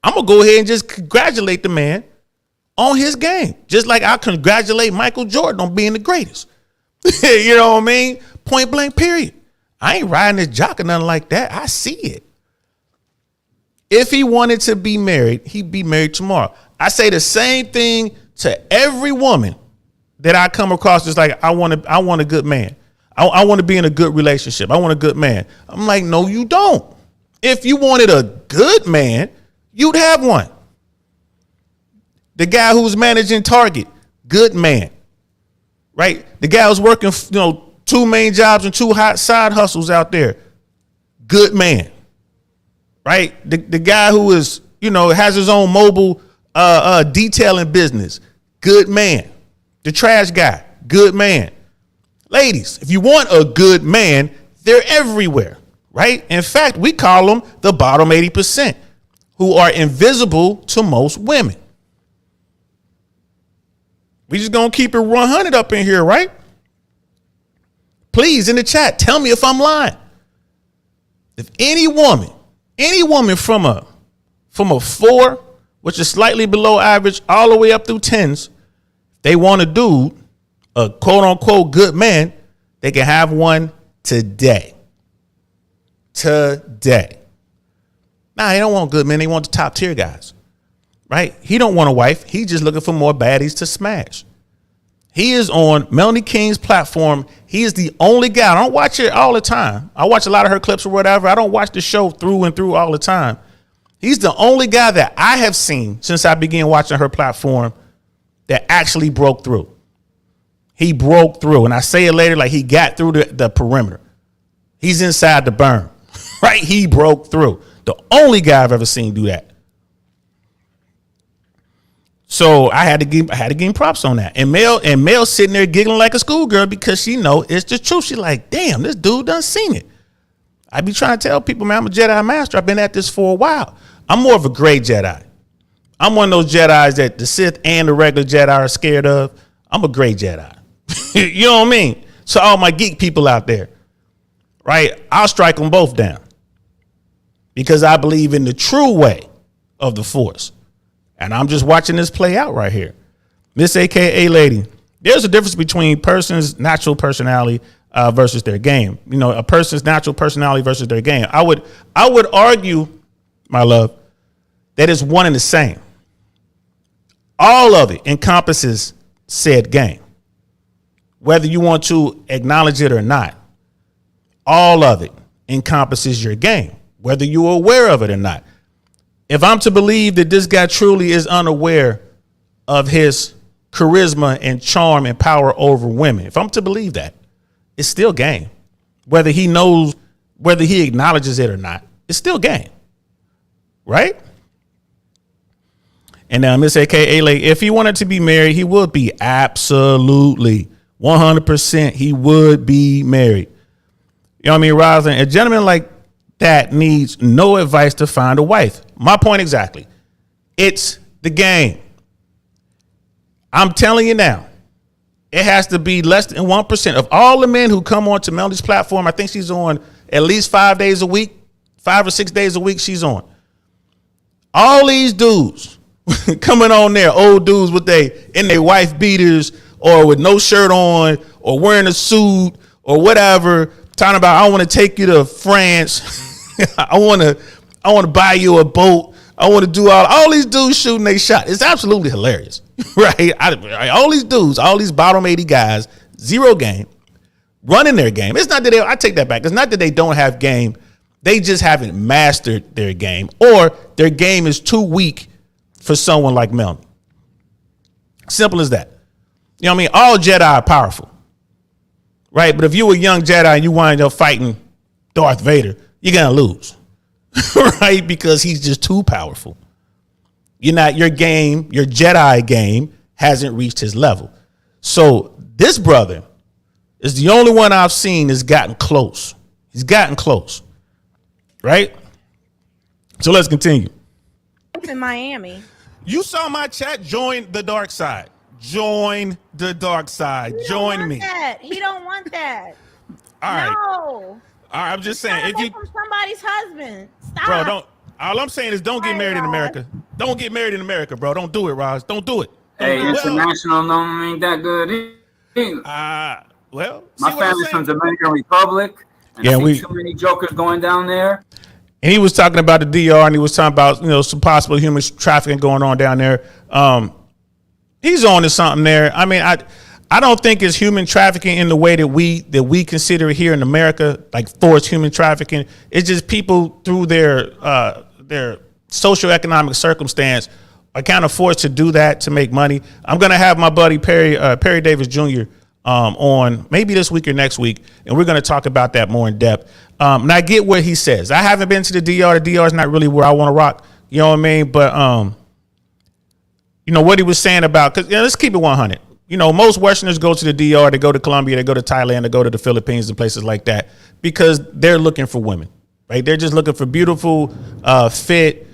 I'm going to go ahead and just congratulate the man on his game. Just like I congratulate Michael Jordan on being the greatest. You know what I mean? Point blank, period. I ain't riding this jock or nothing like that. I see it. If he wanted to be married, he'd be married tomorrow. I say the same thing to every woman that I come across. Just like, I want a good man. I want to be in a good relationship. I want a good man. I'm like, no, you don't. If you wanted a good man, you'd have one. The guy who's managing Target, good man, right? The guy who's working, 2 main jobs and 2 hot side hustles out there, good man, right? The guy who is, has his own mobile detailing business, good man. The trash guy, good man. Ladies, if you want a good man, they're everywhere, right? In fact, we call them the bottom 80%, who are invisible to most women. We just gonna keep it 100 up in here, right? Please, in the chat, tell me if I'm lying. If any woman from a 4, which is slightly below average, all the way up through 10s, they want a dude, a quote unquote good man, they can have one today. Today. Nah, they don't want good men. They want the top tier guys, right? He don't want a wife. He just looking for more baddies to smash. He is on Melanie King's platform. He is the only guy. I don't watch it all the time. I watch a lot of her clips or whatever. I don't watch the show through and through all the time. He's the only guy that I have seen since I began watching her platform that actually broke through. He broke through. And I say it later, like he got through the perimeter. He's inside the berm, right? He broke through. The only guy I've ever seen do that. So I had to give him props on that. And Mel sitting there giggling like a schoolgirl because she know it's the truth. She like, damn, this dude done seen it. I be trying to tell people, man, I'm a Jedi master. I've been at this for a while. I'm more of a gray Jedi. I'm one of those Jedis that the Sith and the regular Jedi are scared of. I'm a gray Jedi. You know what I mean? So all my geek people out there, right? I'll strike them both down because I believe in the true way of the Force. And I'm just watching this play out right here. Miss AKA Lady, there's a difference between person's natural personality versus their game. A person's natural personality versus their game. I would argue, my love, that it's one and the same. All of it encompasses said game. Whether you want to acknowledge it or not, all of it encompasses your game, whether you're aware of it or not. If I'm to believe that this guy truly is unaware of his charisma and charm and power over women, if I'm to believe that, it's still game. Whether he knows, whether he acknowledges it or not, it's still game. Right? And now Miss AKA, like, if he wanted to be married, he would be. Absolutely. 100% he would be married. You know what I mean, Rosalind? A gentleman like that needs no advice to find a wife. My point exactly. It's the game. I'm telling you now, it has to be less than 1% of all the men who come onto Melody's platform. I think she's on at least 5 days a week, 5 or 6 days a week she's on. All these dudes coming on there, old dudes in their wife beaters or with no shirt on or wearing a suit or whatever, talking about, I want to take you to France. I want to buy you a boat. I want to do all these dudes shooting they shot. It's absolutely hilarious, right? All these dudes, all these bottom 80 guys, zero game, running their game. It's not that I take that back. It's not that they don't have game. They just haven't mastered their game, or their game is too weak for someone like Melanie. Simple as that. You know what I mean? All Jedi are powerful, right? But if you're a young Jedi and you wind up fighting Darth Vader, you're going to lose, right? Because he's just too powerful. Your Jedi game hasn't reached his level. So this brother is the only one I've seen that's gotten close. He's gotten close, right? So let's continue. In Miami. You saw my chat. Join the dark side. Join the dark side. Join me. He don't want that. All right. No. All right. I'm just saying, if you from somebody's husband, stop. Bro, don't. All I'm saying is, don't get married in America. Don't get married in America, bro. Don't do it, Roz. Don't do it. Hey, international don't ain't that good either. Well, my family's from Dominican Republic. And I see too many jokers going down there. And he was talking about the DR, and he was talking about some possible human trafficking going on down there. He's on to something there. I mean, I don't think it's human trafficking in the way that we consider it here in America, like forced human trafficking. It's just people through their socioeconomic circumstance are kind of forced to do that to make money. I'm gonna have my buddy Perry Davis Jr. on maybe this week or next week, and we're going to talk about that more in depth. And I get what he says. I haven't been to the DR. The DR is not really where I want to rock. You know what I mean? But what he was saying about, because let's keep it 100. Most Westerners go to the DR, they go to Colombia, they go to Thailand, they go to the Philippines and places like that because they're looking for women, right? They're just looking for beautiful, fit,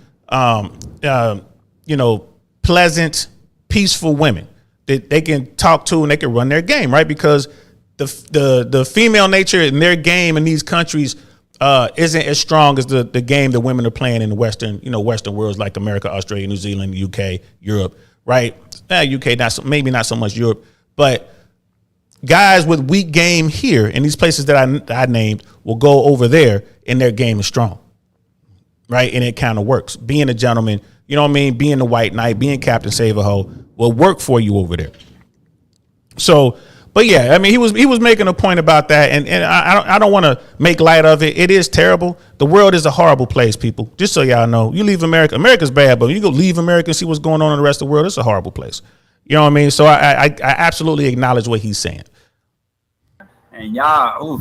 pleasant, peaceful women that they can talk to and they can run their game, right? Because the female nature in their game in these countries isn't as strong as the game that women are playing in the Western worlds like America, Australia, New Zealand, UK, Europe, right? UK, maybe not so much Europe, but guys with weak game here in these places that I named will go over there and their game is strong, right? And it kind of works. Being a gentleman, you know what I mean? Being the white knight, being Captain Save-A-Ho will work for you over there. So, but yeah, I mean, he was making a point about that, and I don't want to make light of it. It is terrible. The world is a horrible place, people. Just so y'all know, you leave America. America's bad, but you go leave America and see what's going on in the rest of the world. It's a horrible place. You know what I mean? So I absolutely acknowledge what he's saying. And y'all,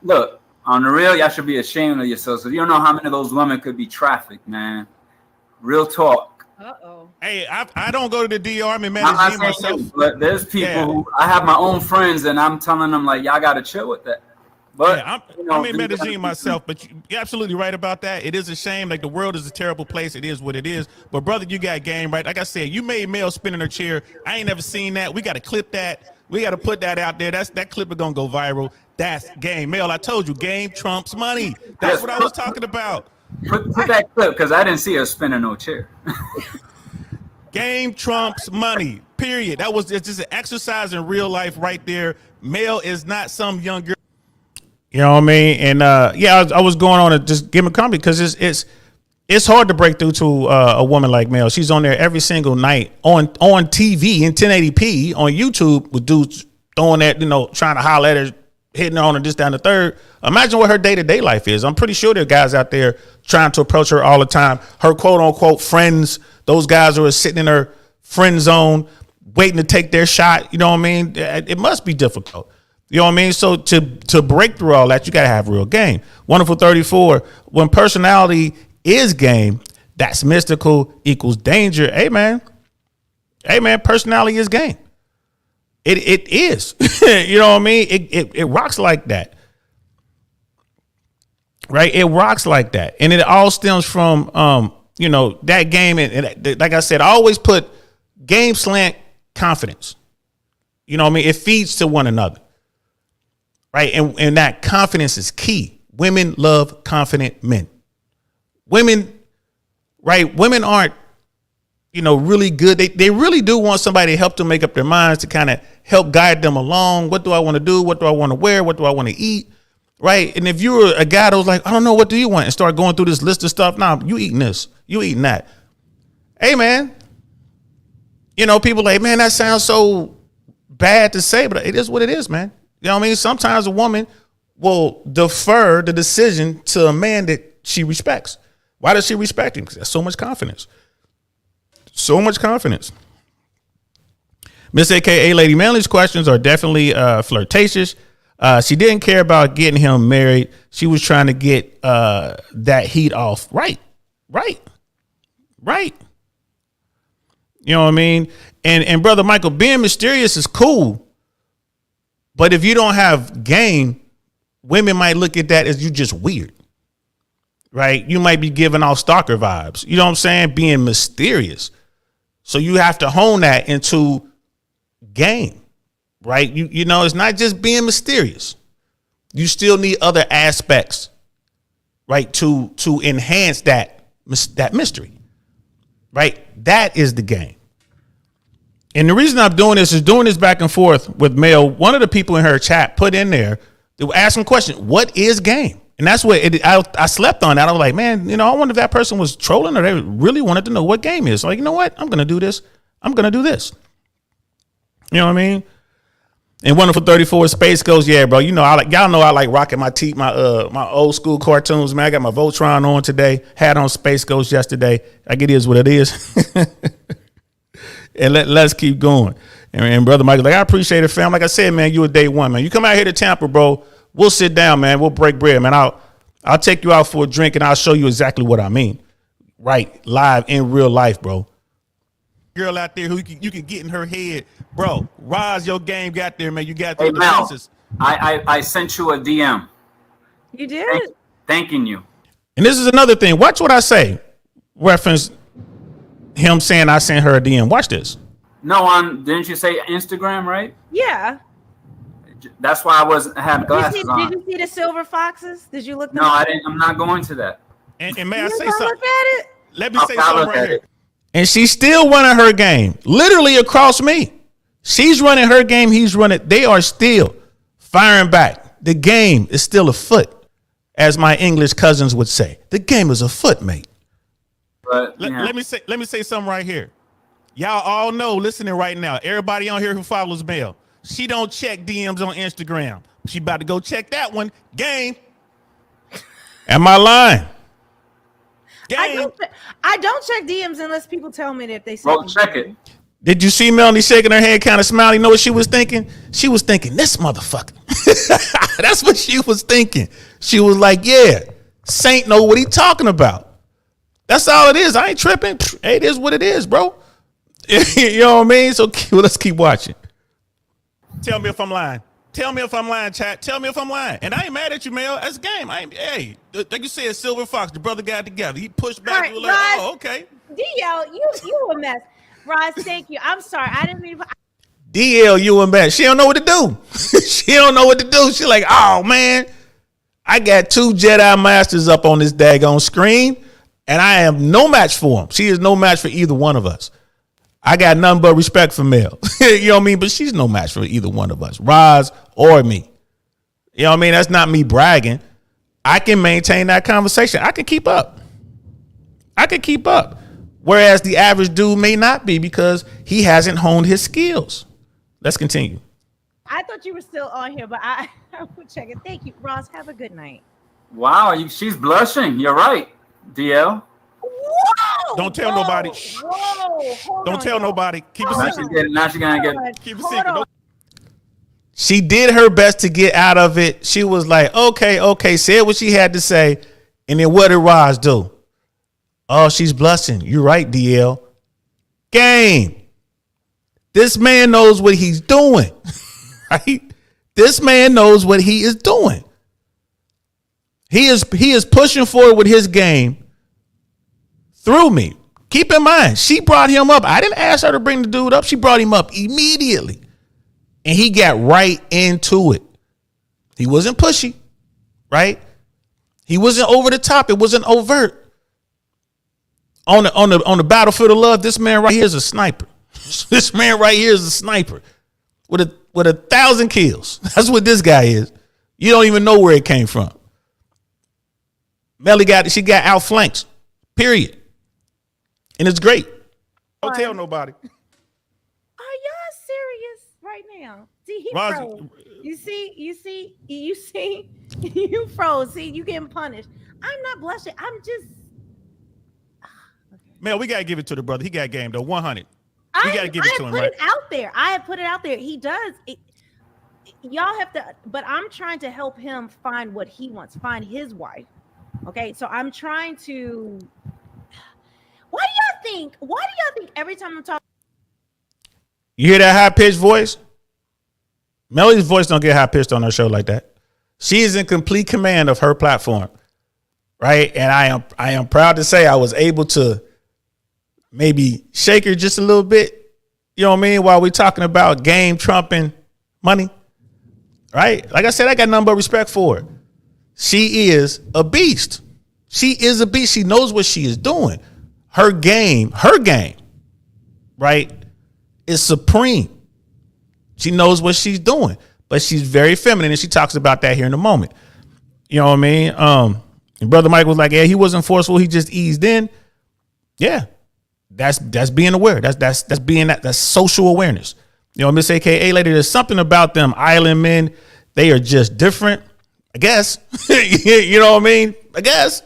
look, on the real, y'all should be ashamed of yourselves. So you don't know how many of those women could be trafficked, man. Real talk. Uh-oh. Hey, I don't go to the DR. I'm in I'm Medellin not myself. you, but there's people who I have my own friends, and I'm telling them like, y'all got to chill with that. But Yeah, I'm in Medellin myself, but you're absolutely right about that. It is a shame. Like, the world is a terrible place. It is what it is. But, brother, you got game right. Like I said, you made Mel spin in her chair. I ain't never seen that. We got to clip that. We got to put that out there. That clip is going to go viral. That's game. Mel, I told you, game trumps money. That's what I was talking about. Put that clip, because I didn't see her spinning no chair. Game trumps money, period. It's just an exercise in real life right there. Mel is not some young girl. You know what I mean? And I was going on to just give him a comment because it's hard to break through to a woman like Mel. She's on there every single night on TV in 1080p on YouTube with dudes throwing that, trying to holler at her, hitting her on her, this, down, the third. Imagine what her day-to-day life is. I'm pretty sure there are guys out there trying to approach her all the time. Her quote-unquote friends, those guys who are sitting in her friend zone waiting to take their shot. You know what I mean? It must be difficult. You know what I mean? So to break through all that, you got to have real game. Wonderful 34, when personality is game, that's mystical equals danger. Hey, man, personality is game. It is. You know what I mean? It rocks like that. Right? It rocks like that. And it all stems from, that game. And like I said, I always put game slant confidence. You know what I mean? It feeds to one another. Right? And that confidence is key. Women love confident men. Women aren't, really good. They really do want somebody to help them make up their minds, to kind of help guide them along. What do I want to do? What do I want to wear? What do I want to eat? Right? And if you were a guy that was like, I don't know, what do you want? And start going through this list of stuff. Nah, you eating this. You eating that. Hey, man. People like, man, that sounds so bad to say, but it is what it is, man. You know what I mean? Sometimes a woman will defer the decision to a man that she respects. Why does she respect him? Because there's so much confidence. So much confidence. Miss AKA Lady Manly's questions are definitely flirtatious. She didn't care about getting him married. She was trying to get that heat off. Right. You know what I mean? And Brother Michael, being mysterious is cool. But if you don't have game, women might look at that as you just weird. Right? You might be giving off stalker vibes. You know what I'm saying? Being mysterious. So you have to hone that into game. Right? You know, it's not just being mysterious. You still need other aspects, right, to enhance that mystery. Right? That is the game. And the reason I'm doing this is doing this back and forth with Mel. One of the people in her chat put in there, they were asking a question, what is game? And that's what I slept on that. I was like, man, I wonder if that person was trolling or they really wanted to know what game is. Like, you know what? I'm going to do this. I'm going to do this. You know what I mean? And Wonderful 34 Space Ghost, yeah, bro. Y'all know I like rocking my old school cartoons, man. I got my Voltron on today. Had on Space Ghost yesterday. It is what it is. And let's keep going. And Brother Michael, like, I appreciate it, fam. Like I said, man, you a day one, man. You come out here to Tampa, bro. We'll sit down, man. We'll break bread, man. I'll take you out for a drink and I'll show you exactly what I mean. Right, live in real life, bro. Girl out there who you can get in her head, bro. Roz, your game got there, man. You got the Mel, defenses. I sent you a DM. You did. Thanking you. And this is another thing. Watch what I say. Reference him saying I sent her a DM. Watch this. No, didn't you say Instagram, right? Yeah. That's why I have glasses on. Did you see the silver foxes? Did you look them No, up? I didn't. I'm not going to that. And may I You say gonna something? look at it? Let me say I'll something look right at here. it. And she's still running her game, literally across me. She's running her game. He's running. They are still firing back. The game is still afoot, as my English cousins would say. The game is afoot, mate. But Let me say something right here. Y'all all know, listening right now, everybody on here who follows Mel, she don't check DMs on Instagram. She about to go check that one. Game. Am I lying? Game. I don't check DMs unless people tell me that they see. Well, check it. Did you see Melanie shaking her head, kind of smiling? You know what she was thinking? She was thinking, this motherfucker. That's what she was thinking. She was like, yeah, Saint know what he talking about. That's all it is. I ain't tripping. Hey, it is what it is, bro. You know what I mean? So let's keep watching. Tell me if I'm lying. Tell me if I'm lying, chat. Tell me if I'm lying. And I ain't mad at you, Mel. That's game. Hey, like you said, Silver Fox, the brother got together. He pushed back. All right, Like, Roz, oh, okay. DL, you a mess. Roz, thank you. I'm sorry. I didn't mean to. DL, you and Matt. She don't know what to do. She don't know what to do. She like, oh, man, I got 2 Jedi Masters up on this daggone screen, and I am no match for them. She is no match for either one of us. I got nothing but respect for Mel. You know what I mean? But she's no match for either one of us, Roz or me. You know what I mean? That's not me bragging. I can maintain that conversation. I can keep up. Whereas the average dude may not be because he hasn't honed his skills. Let's continue. I thought you were still on here, but I will check it. Thank you, Roz. Have a good night. Wow, she's blushing. You're right, DL. Whoa! Don't tell nobody. Whoa! Hold Don't on, tell y'all. nobody. Keep it Hold secret. on. Now she's gonna Hold get. on. Keep it Hold secret. on. She did her best to get out of it. She was like, okay, said what she had to say. And then what did Roz do? Oh, she's blushing. You're right, DL. Game. This man knows what he's doing. Right? This man knows what he is doing. He is pushing forward with his game through me. Keep in mind, she brought him up. I didn't ask her to bring the dude up. She brought him up immediately. And he got right into it. He wasn't pushy, right? He wasn't over the top. It wasn't overt. On the battlefield of love, this man right here is a sniper. This man right here is a sniper with 1,000 kills. That's what this guy is. You don't even know where it came from. Melly she got outflanked. Period. And it's great. Don't tell nobody. Are y'all serious right now? See, he Roz, froze. You see, you froze. See, you getting punished. I'm not blushing. I'm just. Mel, we gotta give it to the brother. He got game though. 100. I gotta give it to him, right? I have put it out there. He does. Y'all have to, but I'm trying to help him find what he wants, find his wife. Okay, so I'm trying to. Why do y'all think every time I'm talking? You hear that high pitched voice? Melly's voice don't get high pitched on her show like that. She is in complete command of her platform, right? And I am proud to say I was able to maybe shake her just a little bit. You know what I mean? While we're talking about game trumping money, right? Like I said, I got nothing but respect for her. She is a beast. She is a beast. She knows what she is doing. Her game, right, is supreme. She knows what she's doing, but she's very feminine, and she talks about that here in a moment. You know what I mean? And Brother Mike was like, yeah, he wasn't forceful. He just eased in. Yeah, that's being aware. That's being that's social awareness. You know, Miss AKA lady, there's something about them island men. They are just different, I guess. You know what I mean? I guess.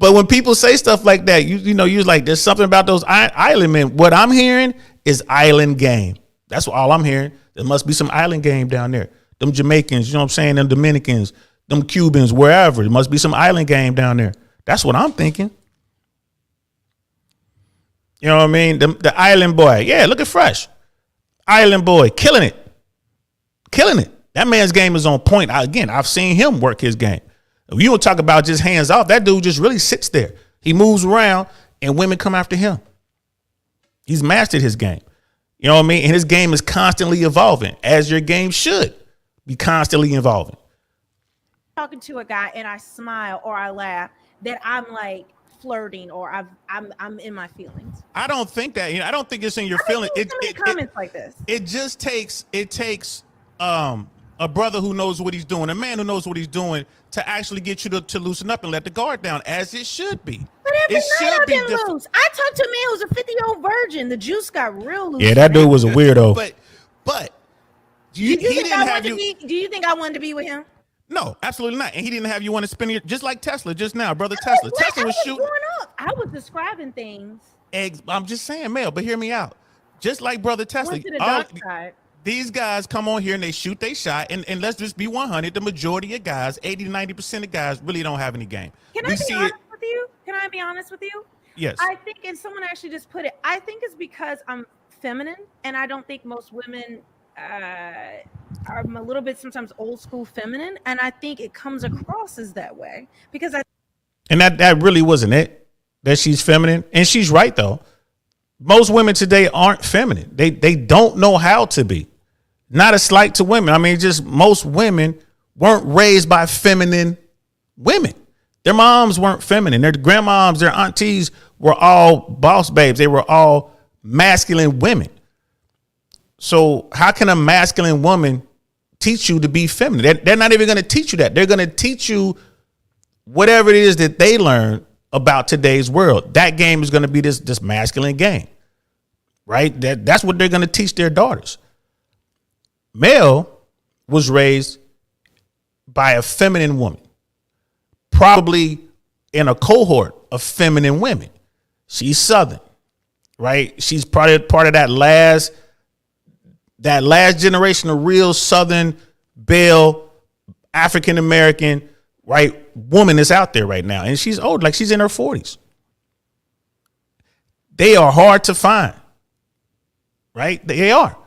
But when people say stuff like that, you know, you're like, there's something about those island men. What I'm hearing is island game. That's all I'm hearing. There must be some island game down there. Them Jamaicans, you know what I'm saying? Them Dominicans, them Cubans, wherever. There must be some island game down there. That's what I'm thinking. You know what I mean? The island boy. Yeah, look at Fresh. Island boy, killing it. Killing it. That man's game is on point. I've seen him work his game. You don't talk about just hands off. That dude just really sits there. He moves around and women come after him. He's mastered his game. You know what I mean? And his game is constantly evolving, as your game should be constantly evolving. Talking to a guy and I smile or I laugh, that I'm like flirting or I'm in my feelings. I don't think that. You know, I don't think it's in your feelings. Comments like this. It just takes a brother who knows what he's doing, a man who knows what he's doing, to actually get you to loosen up and let the guard down, as it should be. But every It night should I've be been different. loose. I talked to a man who's a 50-year-old virgin. The juice got real loose. Yeah, that dude was a weirdo. Do But you he think didn't I have wanted you. to be? Do you think I wanted to be with him? No, absolutely not. And he didn't have you want to spend your, just like Tesla just now, brother Tesla. Tesla was shooting Growing up, I was describing things. eggs. I'm just saying, Mel, but hear me out. Just like brother Tesla, Went to the all- dark side. these guys come on here and they shoot they shot. And let's just be 100. The majority of guys, 80 to 90% of guys really don't have any game. Can We I see be it. honest with you? Can I be honest with you? Yes. I think, and someone actually just put it, I think it's because I'm feminine, and I don't think most women I'm a little bit sometimes old school feminine, and I think it comes across as that way because And that really wasn't it, that she's feminine. And she's right, though. Most women today aren't feminine. They don't know how to be. Not a slight to women. I mean, just most women weren't raised by feminine women. Their moms weren't feminine. Their grandmoms, their aunties were all boss babes. They were all masculine women. So how can a masculine woman teach you to be feminine? They're not even going to teach you that. They're going to teach you whatever it is that they learn about today's world. That game is going to be this masculine game, right? That's what they're going to teach their daughters. Mel was raised by a feminine woman, probably in a cohort of feminine women. She's Southern, right? She's part of that last generation of real Southern belle, African American, right, woman that's out there right now. And she's old, like she's in her 40s. They are hard to find, right? They are.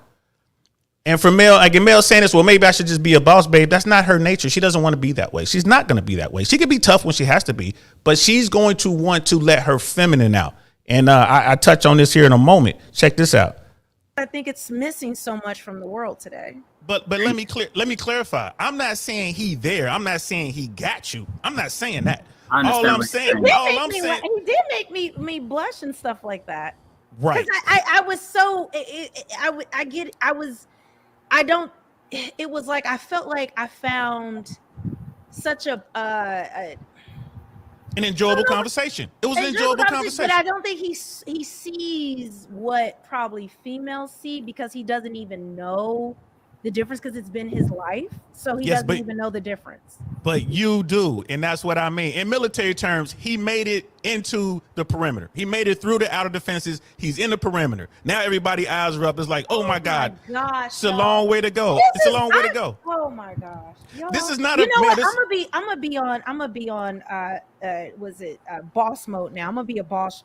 And for Mel, again, Mel saying this, well, maybe I should just be a boss babe. That's not her nature. She doesn't want to be that way. She's not going to be that way. She can be tough when she has to be, but she's going to want to let her feminine out. And I touch on this here in a moment. Check this out. I think it's missing so much from the world today. But let me clarify. I'm not saying he there. I'm not saying he got you. I'm not saying that. I understand All I'm what saying, you're all I'm saying, He did make me blush and stuff like that. right. Because I was so it was like I felt like I found such An enjoyable conversation. It was an enjoyable conversation. but I don't think he sees what probably females see because he doesn't even know the difference because it's been his life, so he doesn't even know the difference. But you do, and that's what I mean. In military terms, he made it into the perimeter. He made it through the outer defenses. He's in the perimeter. Now everybody eyes are up. It's like, oh my God, gosh, it's a long way to go. It's a long way to go. Oh my gosh, y'all. This is not you a. know Man, what? this, I'm gonna be on was it boss mode now? I'm gonna be a boss.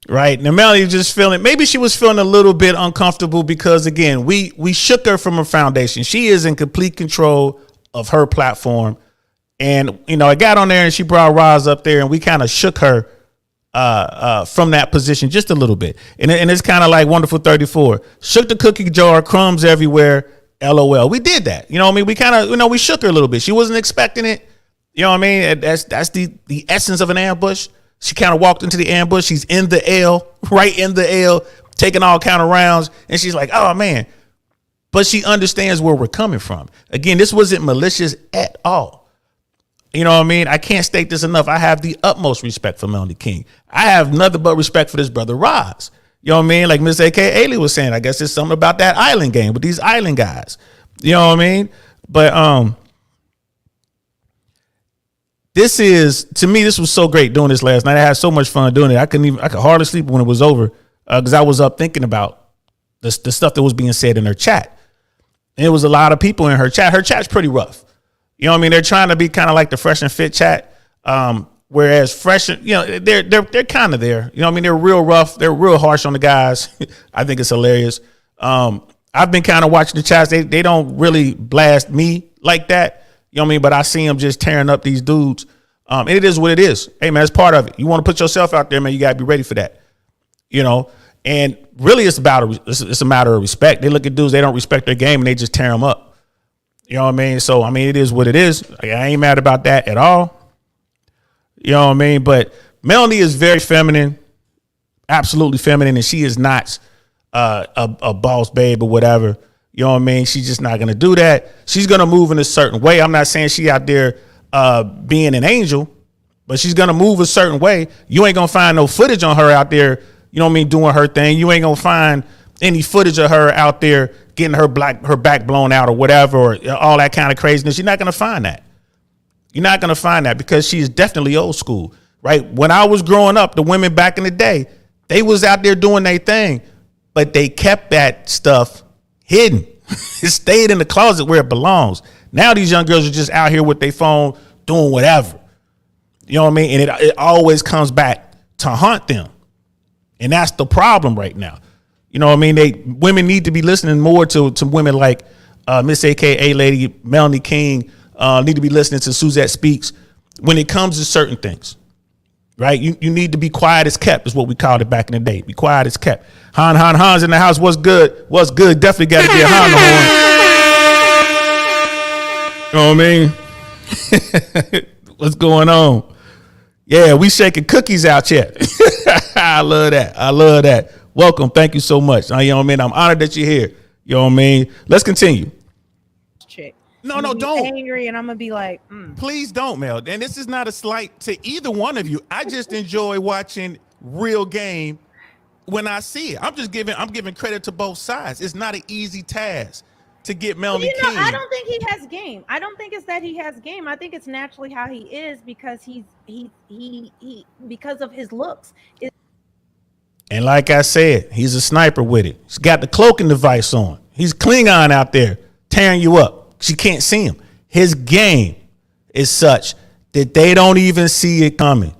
right now, Melanie just feeling. Maybe she was feeling a little bit uncomfortable because again, we shook her from her foundation. She is in complete control of her platform. And, you know, I got on there and she brought Roz up there and we kind of shook her from that position just a little bit. And it's kind of like Wonderful 34. Shook the cookie jar, crumbs everywhere, LOL. We did that. You know what I mean? We kind of, you know, we shook her a little bit. She wasn't expecting it. You know what I mean? That's the essence of an ambush. She kind of walked into the ambush. She's in the L, right in the L, taking all kind of rounds. And she's like, oh, man. But she understands where we're coming from. Again, this wasn't malicious at all. You know what I mean? I can't state this enough. I have the utmost respect for Melanie King. I have nothing but respect for this brother Roz. You know what I mean? Like Miss AK Ailey was saying, I guess there's something about that island game with these island guys. You know what I mean? But this is, to me, this was so great doing this last night. I had so much fun doing it. I could hardly sleep when it was over because I was up thinking about the stuff that was being said in her chat. And it was a lot of people in her chat. Her chat's pretty rough. You know what I mean? They're trying to be kind of like the Fresh and Fit chat. Whereas Fresh, you know, they're kind of there. You know what I mean? They're real rough. They're real harsh on the guys. I think it's hilarious. I've been kind of watching the chats. They don't really blast me like that. You know what I mean? But I see them just tearing up these dudes. And it is what it is. Hey, man, it's part of it. You want to put yourself out there, man, you got to be ready for that. You know? And really, it's a matter of respect. They look at dudes, they don't respect their game, and they just tear them up. You know what I mean? So, I mean, it is what it is. Like, I ain't mad about that at all. You know what I mean? But Melanie is very feminine, absolutely feminine, and she is not a boss babe or whatever. You know what I mean? She's just not going to do that. She's going to move in a certain way. I'm not saying she out there being an angel, but she's going to move a certain way. You ain't going to find no footage on her out there, you know what I mean, doing her thing. You ain't going to find any footage of her out there getting her back blown out or whatever, or all that kind of craziness. You're not going to find that. You're not going to find that because she is definitely old school, right? When I was growing up, the women back in the day, they was out there doing their thing, but they kept that stuff hidden. It stayed in the closet where it belongs. Now these young girls are just out here with their phone doing whatever. You know what I mean? And it always comes back to haunt them. And that's the problem right now. You know what I mean? Women need to be listening more to women like Miss AKA Lady Melanie King, need to be listening to Suzette Speaks when it comes to certain things. Right? You need to be quiet as kept is what we called it back in the day. Be quiet as kept. Han's in the house. What's good? What's good? Definitely got to get Han on the horn. You know what I mean? What's going on? Yeah, we shaking cookies out here. I love that. I love that. Welcome. Thank you so much. You know what I mean? I'm honored that you're here. You know what I mean? Let's continue. Chick. No, don't. Angry, and I'm gonna be like, Please don't, Mel. And this is not a slight to either one of you. I just enjoy watching real game when I see it. I'm giving credit to both sides. It's not an easy task to get Melanie King. I don't think he has game. I don't think it's that he has game. I think it's naturally how he is because he because of his looks. And like I said, he's a sniper with it. He's got the cloaking device on. He's Klingon out there tearing you up. She can't see him. His game is such that they don't even see it coming.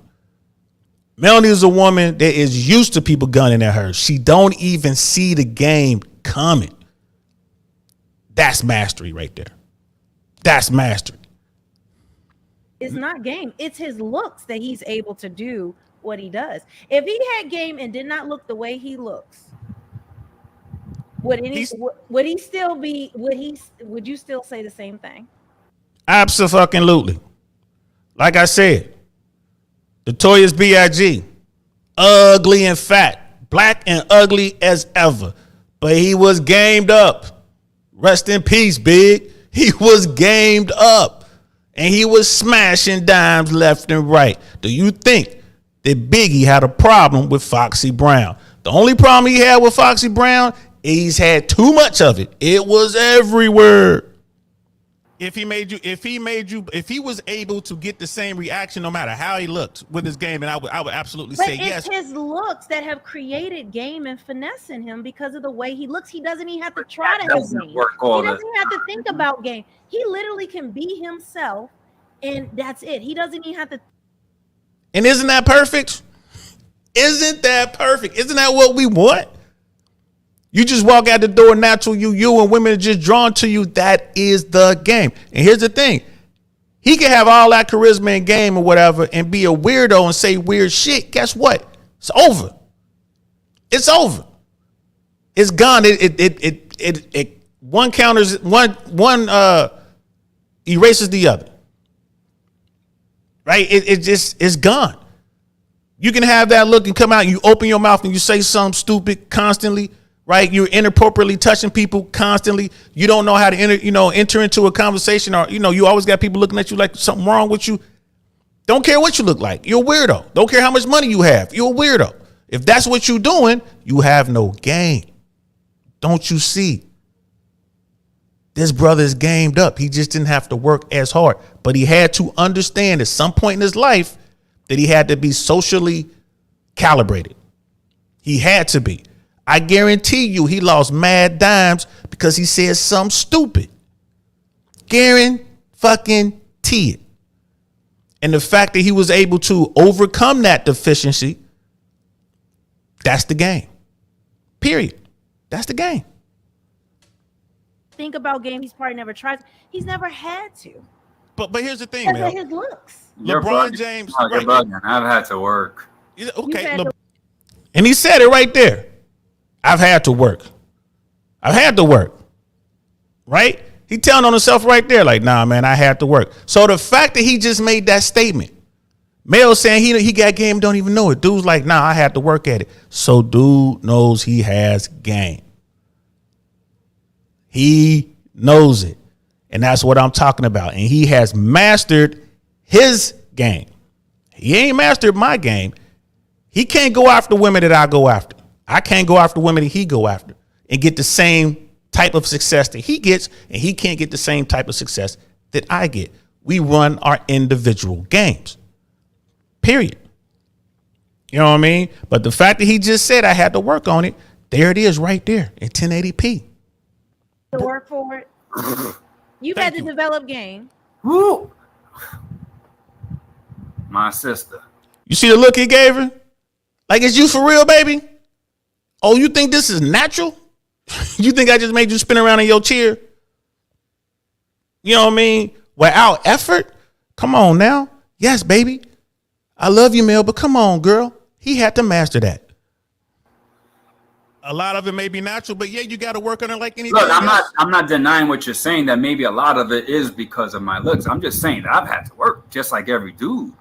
Melanie is a woman that is used to people gunning at her. She don't even see the game coming. That's mastery right there. That's mastery. It's not game. It's his looks that he's able to do what he does. If he had game and did not look the way he looks, would you still say the same thing? Absolutely. Like I said, Notorious B.I.G. ugly and fat, black and ugly as ever, but he was gamed up. Rest in peace, Big. He was gamed up and he was smashing dimes left and right. Do you think that Biggie had a problem with Foxy Brown? The only problem he had with Foxy Brown, he's had too much of it. It was everywhere. If he was able to get the same reaction, no matter how he looked with his game, and I would absolutely say yes. It's his looks that have created game and finesse in him because of the way he looks. He doesn't even have to try to have game. He doesn't have to think about game. He literally can be himself, and that's it. He doesn't even have to. And isn't that perfect? Isn't that perfect? Isn't that what we want? You just walk out the door, natural you, and women are just drawn to you. That is the game. And here's the thing. He can have all that charisma and game or whatever and be a weirdo and say weird shit. Guess what? It's over. It's over. It's gone. It one counters one erases the other. Right? It's gone. You can have that look and come out and you open your mouth and you say something stupid constantly. Right, you're inappropriately touching people constantly. You don't know how to enter into a conversation, or you always got people looking at you like something wrong with you. Don't care what you look like. You're a weirdo. Don't care how much money you have. You're a weirdo. If that's what you're doing, you have no game. Don't you see? This brother is gamed up. He just didn't have to work as hard, but he had to understand at some point in his life that he had to be socially calibrated. He had to be. I guarantee you he lost mad dimes because he said something stupid. Guarantee it. And the fact that he was able to overcome that deficiency, that's the game. Period. That's the game. Think about game he's probably never tried. He's never had to. But here's the thing, Because of man. his looks. You're LeBron bugging. James, No, you're right. bugging. I've had to work. Okay, had to- and he said it right there. I've had to work. I've had to work. Right? He telling on himself right there, like, nah, man, I had to work. So the fact that he just made that statement, Mel saying he got game, don't even know it. Dude's like, nah, I had to work at it. So dude knows he has game. He knows it. And that's what I'm talking about. And he has mastered his game. He ain't mastered my game. He can't go after women that I go after. I can't go after women that he go after and get the same type of success that he gets, and he can't get the same type of success that I get. We run our individual games. Period. You know what I mean? But the fact that he just said I had to work on it, there it is right there in 1080p. To work for it. You've had to develop game. Woo! My sister. You see the look he gave her? Like, it's you for real, baby? Oh, you think this is natural? You think I just made you spin around in your chair? You know what I mean? Without effort? Come on now. Yes, baby. I love you, Mel, but come on, girl. He had to master that. A lot of it may be natural, but yeah, you got to work on it like anything Look, else. I'm not denying what you're saying, that maybe a lot of it is because of my looks. I'm just saying that I've had to work just like every dude.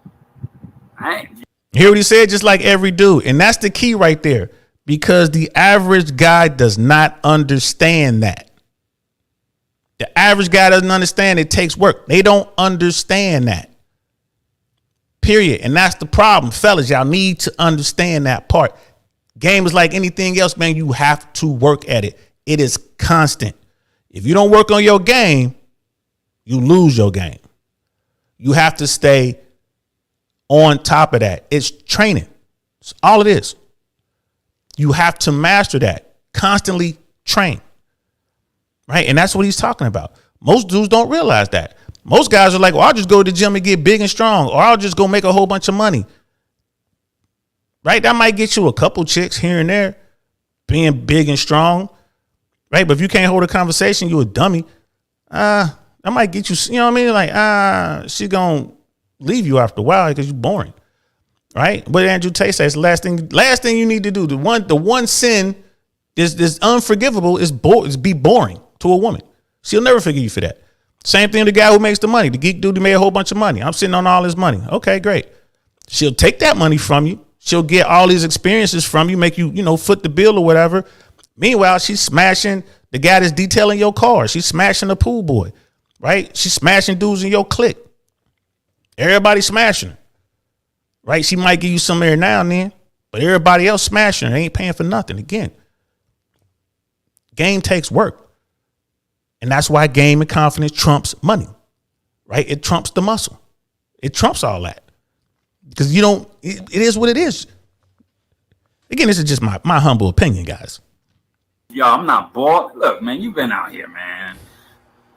Hear what he said? Just like every dude. And that's the key right there, because the average guy does not understand that. The average guy doesn't understand it takes work. They don't understand that. Period. And that's the problem. Fellas, y'all need to understand that part. Game is like anything else, man. You have to work at it. It is constant. If you don't work on your game, you lose your game. You have to stay on top of that. It's training. It's all it is. You have to master that. Constantly train. Right? And that's what he's talking about. Most dudes don't realize that. Most guys are like, well, I'll just go to the gym and get big and strong, or I'll just go make a whole bunch of money. Right? That might get you a couple chicks here and there, being big and strong. Right? But if you can't hold a conversation, you a dummy. That might get you, you know what I mean? Like, she gonna leave you after a while because you're boring. Right? But Andrew Tate says the last thing you need to do, the one sin is unforgivable is be boring to a woman. She'll never forgive you for that. Same thing with the guy who makes the money. The geek dude who made a whole bunch of money. I'm sitting on all his money. Okay, great. She'll take that money from you. She'll get all these experiences from you, make you, foot the bill or whatever. Meanwhile, she's smashing the guy that's detailing your car. She's smashing the pool boy, right? She's smashing dudes in your clique. Everybody smashing her, right? She might give you some every now and then, but everybody else smashing her. They ain't paying for nothing. Again, game takes work. And that's why game and confidence trumps money, right? It trumps the muscle. It trumps all that. Because it is what it is. Again, this is just my humble opinion, guys. Yo, I'm not bald. Look, man, you've been out here, man.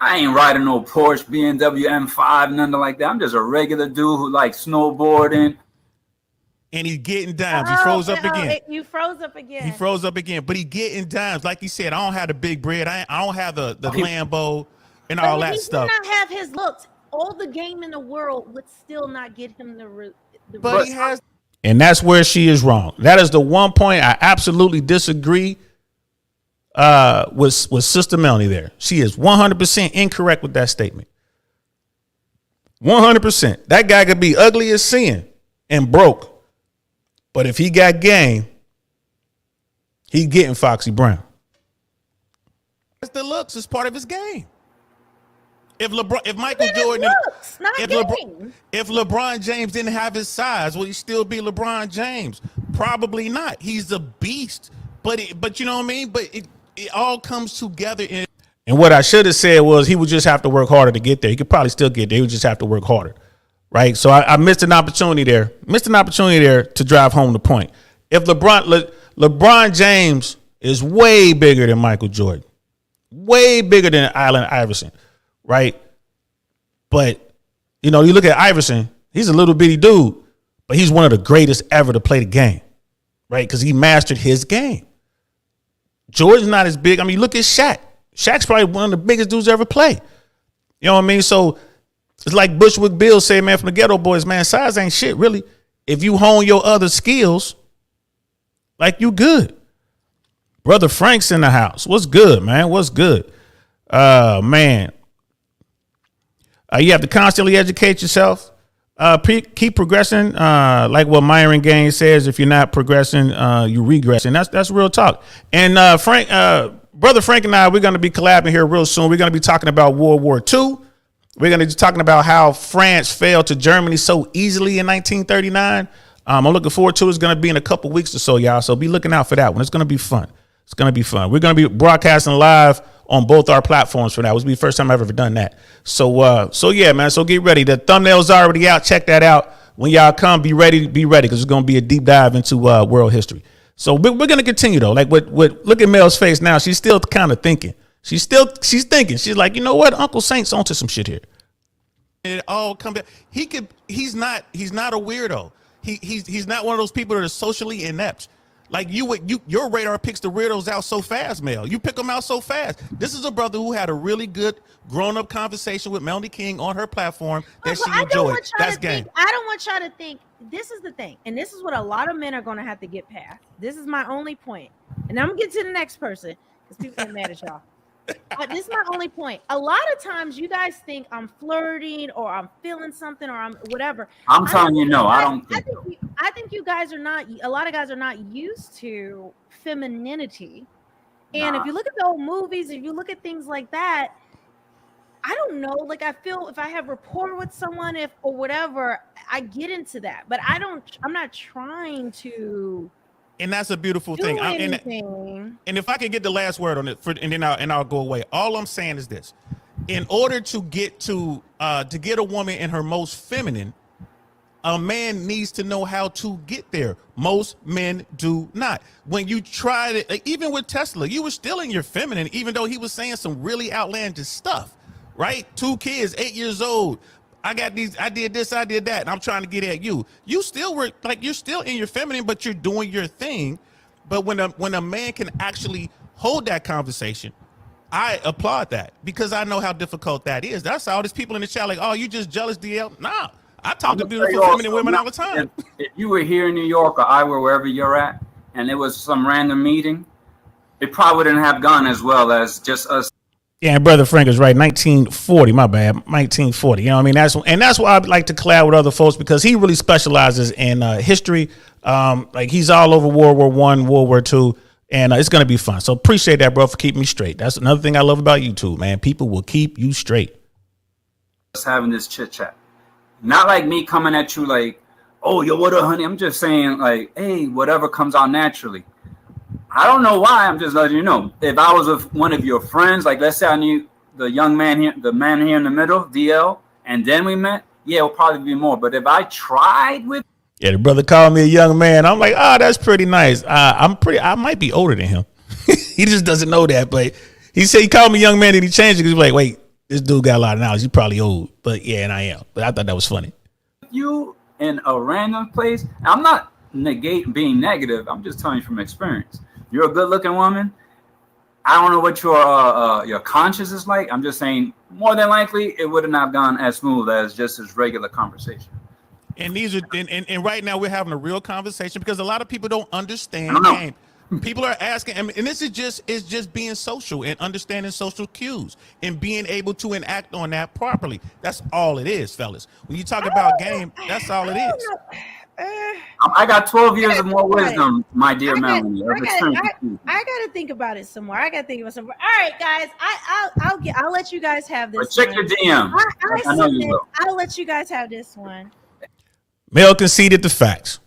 I ain't riding no Porsche, BMW M5, nothing like that. I'm just a regular dude who likes snowboarding. And he's getting dimes. He froze up again. You froze up again. He froze up again, but he getting dimes. Like he said, I don't have the big bread. I don't have the Lambo and all that stuff. He did not have his looks. All the game in the world would still not get him the But he has. And that's where she is wrong. That is the one point I absolutely disagree with Sister Melanie there. She is 100% incorrect with that statement. 100%. That guy could be ugly as sin and broke. But if he got game, he's getting Foxy Brown. It's the looks. It's part of his game. If Michael Jordan, if LeBron James didn't have his size, would he still be LeBron James? Probably not. He's a beast. But you know what I mean? But it all comes together. And what I should have said was he would just have to work harder to get there. He could probably still get there. He would just have to work harder. Right. So I missed an opportunity there. To drive home the point. If LeBron James is way bigger than Michael Jordan, way bigger than Allen Iverson. Right. But, you know, you look at Iverson, he's a little bitty dude, but he's one of the greatest ever to play the game. Right. Because he mastered his game. Jordan's not as big. I mean, look at Shaq. Shaq's probably one of the biggest dudes ever play. You know what I mean? So it's like Bushwick Bill said, man, from the Ghetto Boys, man, size ain't shit, really. If you hone your other skills, like, you good. Brother Frank's in the house. What's good, man? What's good? Man. You have to constantly educate yourself. Keep progressing. Like what Myron Gaines says, if you're not progressing, you regress. And that's real talk. And Brother Frank and I, we're going to be collabing here real soon. We're going to be talking about World War II. We're going to be talking about how France fell to Germany so easily in 1939. I'm looking forward to it. It's going to be in a couple weeks or so, y'all. So be looking out for that one. It's going to be fun. It's going to be fun. We're going to be broadcasting live on both our platforms for that. It was the first time I've ever done that. So yeah, man. So get ready. The thumbnail's already out. Check that out. When y'all come, be ready, because it's going to be a deep dive into world history. So we're going to continue, though. Like, look at Mel's face now. She's still kind of thinking. She's thinking. She's like, you know what? Uncle Saint's onto some shit here. And it all come back. He's not a weirdo. He's not one of those people that are socially inept. Like your radar picks the weirdos out so fast, Mel. You pick them out so fast. This is a brother who had a really good grown-up conversation with Melanie King on her platform that she enjoyed. That's game. I don't want y'all to think. This is the thing, and this is what a lot of men are going to have to get past. This is my only point, and I'm gonna get to the next person because people get mad at y'all. But this is my only point. A lot of times you guys think I'm flirting or I'm feeling something or I'm whatever. I'm telling you, no, I don't. I think you guys are not. A lot of guys are not used to femininity. And if you look at the old movies, if you look at things like that, I don't know. Like, I feel if I have rapport with someone, or whatever, I get into that. But I'm not trying to. And that's a beautiful thing. And if I can get the last word on it, and then I'll go away. All I'm saying is this: in order to get a woman in her most feminine, a man needs to know how to get there. Most men do not. When you tried it, even with Tesla, you were still in your feminine, even though he was saying some really outlandish stuff. Right? 2 kids, 8 years old. I got these, I did this, I did that, and I'm trying to get at you. You still were like, you're still in your feminine, but you're doing your thing. But when a man can actually hold that conversation, I applaud that, because I know how difficult that is. That's all these people in the chat like, oh, you just jealous, DL? Nah, I talk to beautiful feminine women all the time. If you were here in New York or I were wherever you're at, and it was some random meeting, it probably wouldn't have gone as well as just us. Yeah, and Brother Frank is right. 1940, my bad. 1940. You know what I mean? That's why I like to collab with other folks, because he really specializes in history. Like, he's all over World War I, World War II, and it's going to be fun. So appreciate that, bro, for keeping me straight. That's another thing I love about YouTube, man. People will keep you straight. Just having this chit chat. Not like me coming at you like, oh, yo, what up, honey? I'm just saying, like, hey, whatever comes out naturally. I don't know why. I'm just letting you know. If I was with one of your friends, like, let's say I knew the young man here, the man here in the middle, DL, and then we met, yeah, it'll probably be more. But if I tried with, yeah, the brother called me a young man. I'm like, oh, that's pretty nice. I might be older than him. He just doesn't know that. But he said he called me young man, and he changed it because he's like, wait, this dude got a lot of knowledge. He's probably old. But yeah, and I am. But I thought that was funny. You in a random place, I'm not being negative. I'm just telling you from experience. You're a good-looking woman. I don't know what your conscience is like. I'm just saying, more than likely, it would not have gone as smooth as just this regular conversation. And these are, and right now we're having a real conversation, because a lot of people don't understand game. People are asking, and this is just being social and understanding social cues and being able to enact on that properly. That's all it is, fellas. When you talk about game, that's all it is. I got 12 years of more wisdom, my dear Melanie. I gotta think about it some more. All right, guys, I'll let you guys have this. But check your DM. I know you will. I'll let you guys have this one. Mel conceded the facts.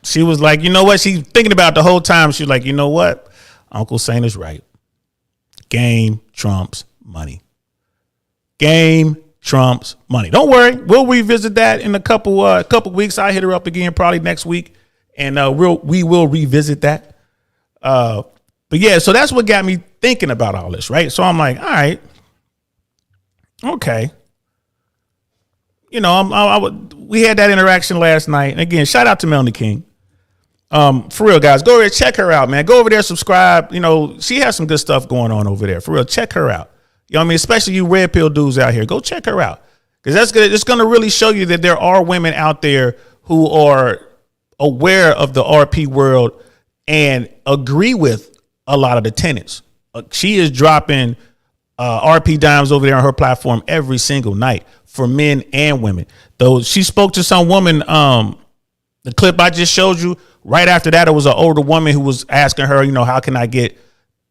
She was like, you know what? She's thinking about the whole time. She's like, you know what? Uncle Saint is right. Game trumps money. Game trumps money. Don't worry, we'll revisit that in a couple weeks. I'll hit her up again probably next week, and we will revisit that. But yeah, so that's what got me thinking about all this, right? So I'm like, all right, okay. You know, we had that interaction last night, and again, shout out to Melanie King. For real, guys, go over there, check her out, man. Go over there, subscribe. You know, she has some good stuff going on over there. For real, check her out. You know what I mean? Especially you red pill dudes out here. Go check her out. Because that's good. It's going to really show you that there are women out there who are aware of the RP world and agree with a lot of the tenets. She is dropping RP dimes over there on her platform every single night for men and women. Though she spoke to some woman, the clip I just showed you, right after that, it was an older woman who was asking her, you know, how can I get,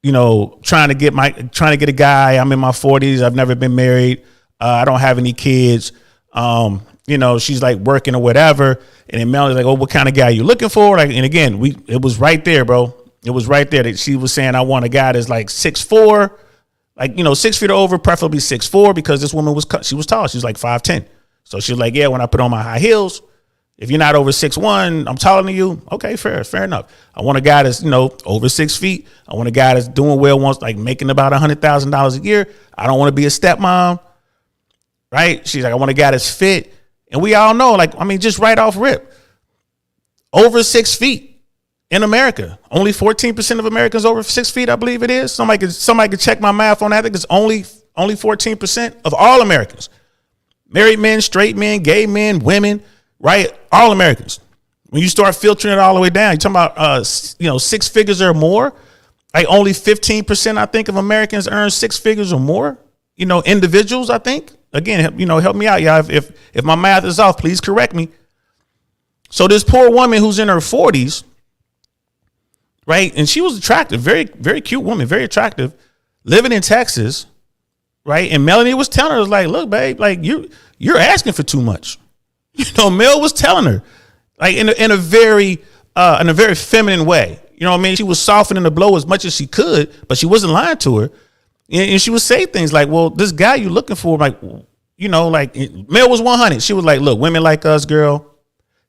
you know, trying to get a guy. I'm in my 40s. I've never been married. I don't have any kids. You know, she's like working or whatever. And then Melanie's like, oh, what kind of guy are you looking for? Like, and again, it was right there, bro. It was right there that she was saying, I want a guy that's like 6'4", like, you know, 6 feet or over, preferably 6'4", because this woman was tall. She was like 5'10". So she was like, yeah, when I put on my high heels, if you're not over 6'1", I'm taller than you. Okay, fair enough. I want a guy that's, you know, over 6 feet. I want a guy that's doing well, wants like making about $100,000 a year. I don't want to be a stepmom, right? She's like, I want a guy that's fit. And we all know, like, I mean, just right off rip, over 6 feet in America. Only 14% of Americans over 6 feet, I believe it is. Somebody could check my math on that. I think it's only 14% of all Americans. Married men, straight men, gay men, women, right? All Americans. When you start filtering it all the way down, you're talking about, you know, 6 figures or more. Like only 15%, I think, of Americans earn 6 figures or more. You know, individuals, I think. Again, you know, help me out, y'all. If my math is off, please correct me. So this poor woman who's in her 40s, right? And she was attractive, very, very cute woman, very attractive, living in Texas, right? And Melanie was telling her, like, look, babe, like you're asking for too much. You know, Mel was telling her, like in a very feminine way. You know what I mean? She was softening the blow as much as she could, but she wasn't lying to her. And she would say things like, well, this guy you're looking for, like, you know, like Mel was 100. She was like, look, women like us, girl.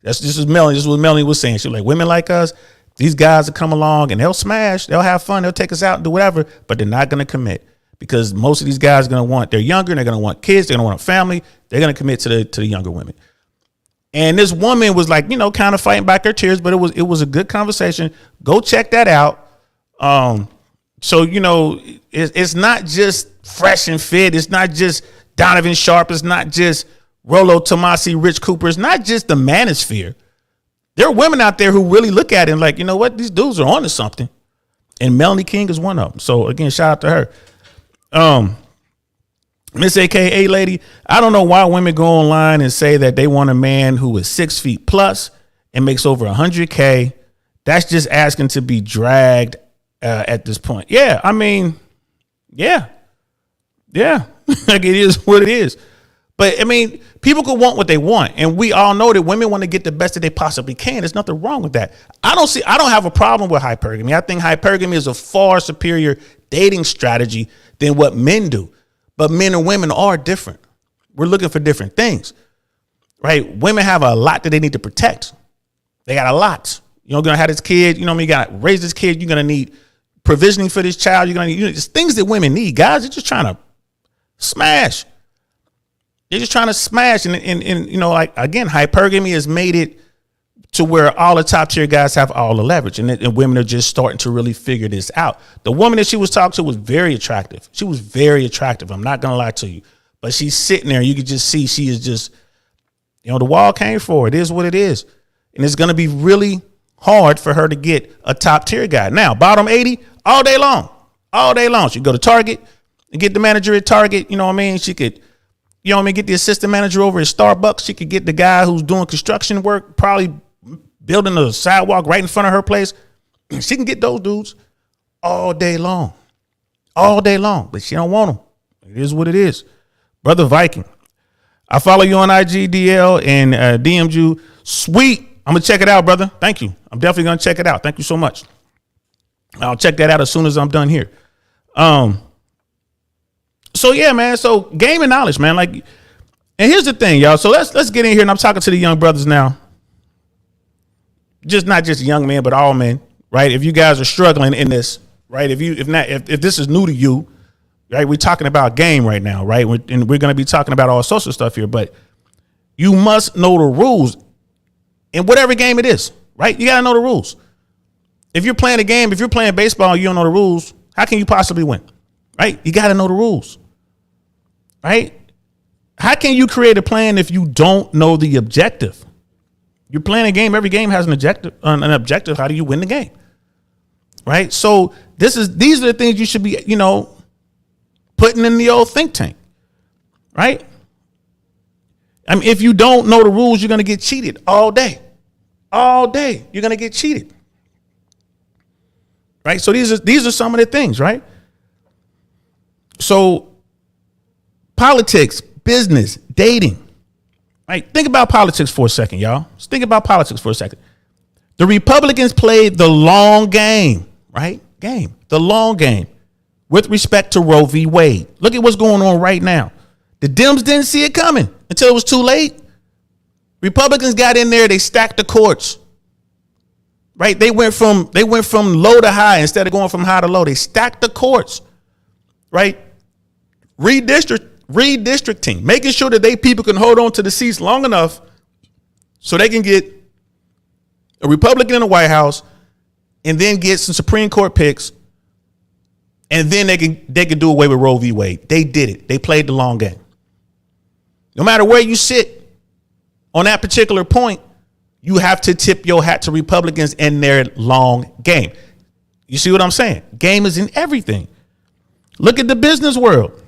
This is Melanie. This is what Melanie was saying. She was like, women like us, these guys will come along and they'll smash. They'll have fun. They'll take us out and do whatever, but they're not going to commit because most of these guys are going to want, they're younger and they're going to want kids. They're going to want a family. They're going to commit to the younger women. And this woman was like, you know, kind of fighting back her tears, but it was a good conversation. Go check that out. So, you know, it's not just Fresh and Fit. It's not just Donovan Sharp. It's not just Rollo Tomasi, Rich Cooper. It's not just the manosphere. There are women out there who really look at it and like, you know what? These dudes are onto something. And Melanie King is one of them. So, again, shout out to her. Miss AKA lady, I don't know why women go online and say that they want a man who is 6 feet plus and makes over 100K. That's just asking to be dragged at this point. Yeah, I mean, yeah, like it is what it is. But I mean, people could want what they want, and we all know that women want to get the best that they possibly can. There's nothing wrong with that. I don't have a problem with hypergamy. I think hypergamy is a far superior dating strategy than what men do. But men and women are different. We're looking for different things, right? Women have a lot that they need to protect. They got a lot. You're going to have this kid. You know what I mean? You got to raise this kid. You're going to need provisioning for this child. You're going to need, it's things that women need. Guys are just trying to smash. They're just trying to smash. And you know, like, again, hypergamy has made it to where all the top tier guys have all the leverage, and women are just starting to really figure this out. The woman that she was talking to was very attractive. She was very attractive. I'm not going to lie to you, but she's sitting there. You could just see she is just, you know, the wall came for her. It is what it is. And it's going to be really hard for her to get a top tier guy. Now, bottom 80 all day long. She could go to Target and get the manager at Target. You know what I mean? She could, you know what I mean, get the assistant manager over at Starbucks. She could get the guy who's doing construction work, probably building a sidewalk right in front of her place. She can get those dudes all day long, but she don't want them. It is what it is. Brother Viking, I follow you on IGDL and DM'd you. Sweet. I'm going to check it out, brother. Thank you. I'm definitely going to check it out. Thank you so much. I'll check that out as soon as I'm done here. So So yeah, man. So game and knowledge, man. Like, and here's the thing, y'all. So let's get in here, and I'm talking to the young brothers now. Just not just young men, but all men, right? If you guys are struggling in this, right? If this is new to you, right? We're talking about game right now, right? And we're going to be talking about all social stuff here, but you must know the rules in whatever game it is, right? You got to know the rules. If you're playing a game, if you're playing baseball, you don't know the rules, how can you possibly win, right? You got to know the rules, right? How can you create a plan if you don't know the objective? You're playing a game. Every game has an objective. How do you win the game? Right. So these are the things you should be, putting in the old think tank. Right. I mean, if you don't know the rules, you're going to get cheated all day. All day. You're going to get cheated. Right. So these are some of the things. Right. So politics, business, dating. Right. Think about politics for a second, y'all. Just think about politics for a second. The Republicans played the long game, right? The long game with respect to Roe v. Wade. Look at what's going on right now. The Dems didn't see it coming until it was too late. Republicans got in there. They stacked the courts, right? They went from low to high instead of going from high to low. They stacked the courts, right? Redistricting, making sure that people can hold on to the seats long enough so they can get a Republican in the White House and then get some Supreme Court picks, and then they can do away with Roe v. Wade. They did it. They played the long game. No matter where you sit on that particular point, you have to tip your hat to Republicans and their long game. You see what I'm saying? Game is in everything. Look at the business world.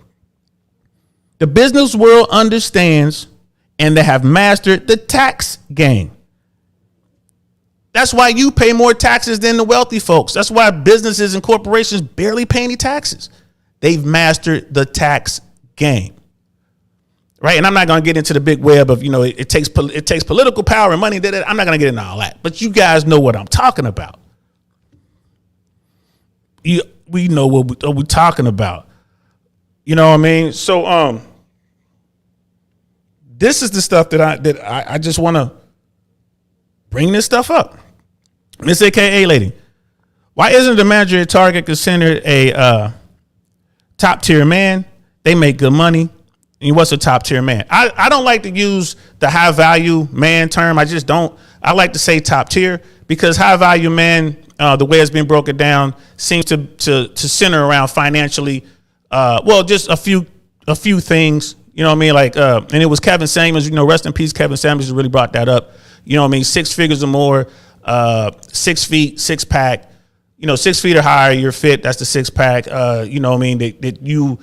The business world understands and they have mastered the tax game. That's why you pay more taxes than the wealthy folks. That's why businesses and corporations barely pay any taxes. They've mastered the tax game. Right. And I'm not going to get into the big web of, it takes political power and money. I'm not going to get into all that. But you guys know what I'm talking about. We know what we're talking about. You know what I mean? So this is the stuff that I just want to bring this stuff up. Miss AKA lady, why isn't the manager at Target considered a top tier man? They make good money. And what's a top tier man? I don't like to use the high value man term. I just don't. I like to say top tier because high value man, the way it's been broken down, seems to center around financially. Just a few things. You know what I mean? Like, and it was Kevin Samuels. Rest in peace, Kevin Samuels really brought that up. You know what I mean? 6 figures or more, 6 feet, 6 pack. 6 feet or higher, you're fit. That's the 6 pack. You know what I mean? That you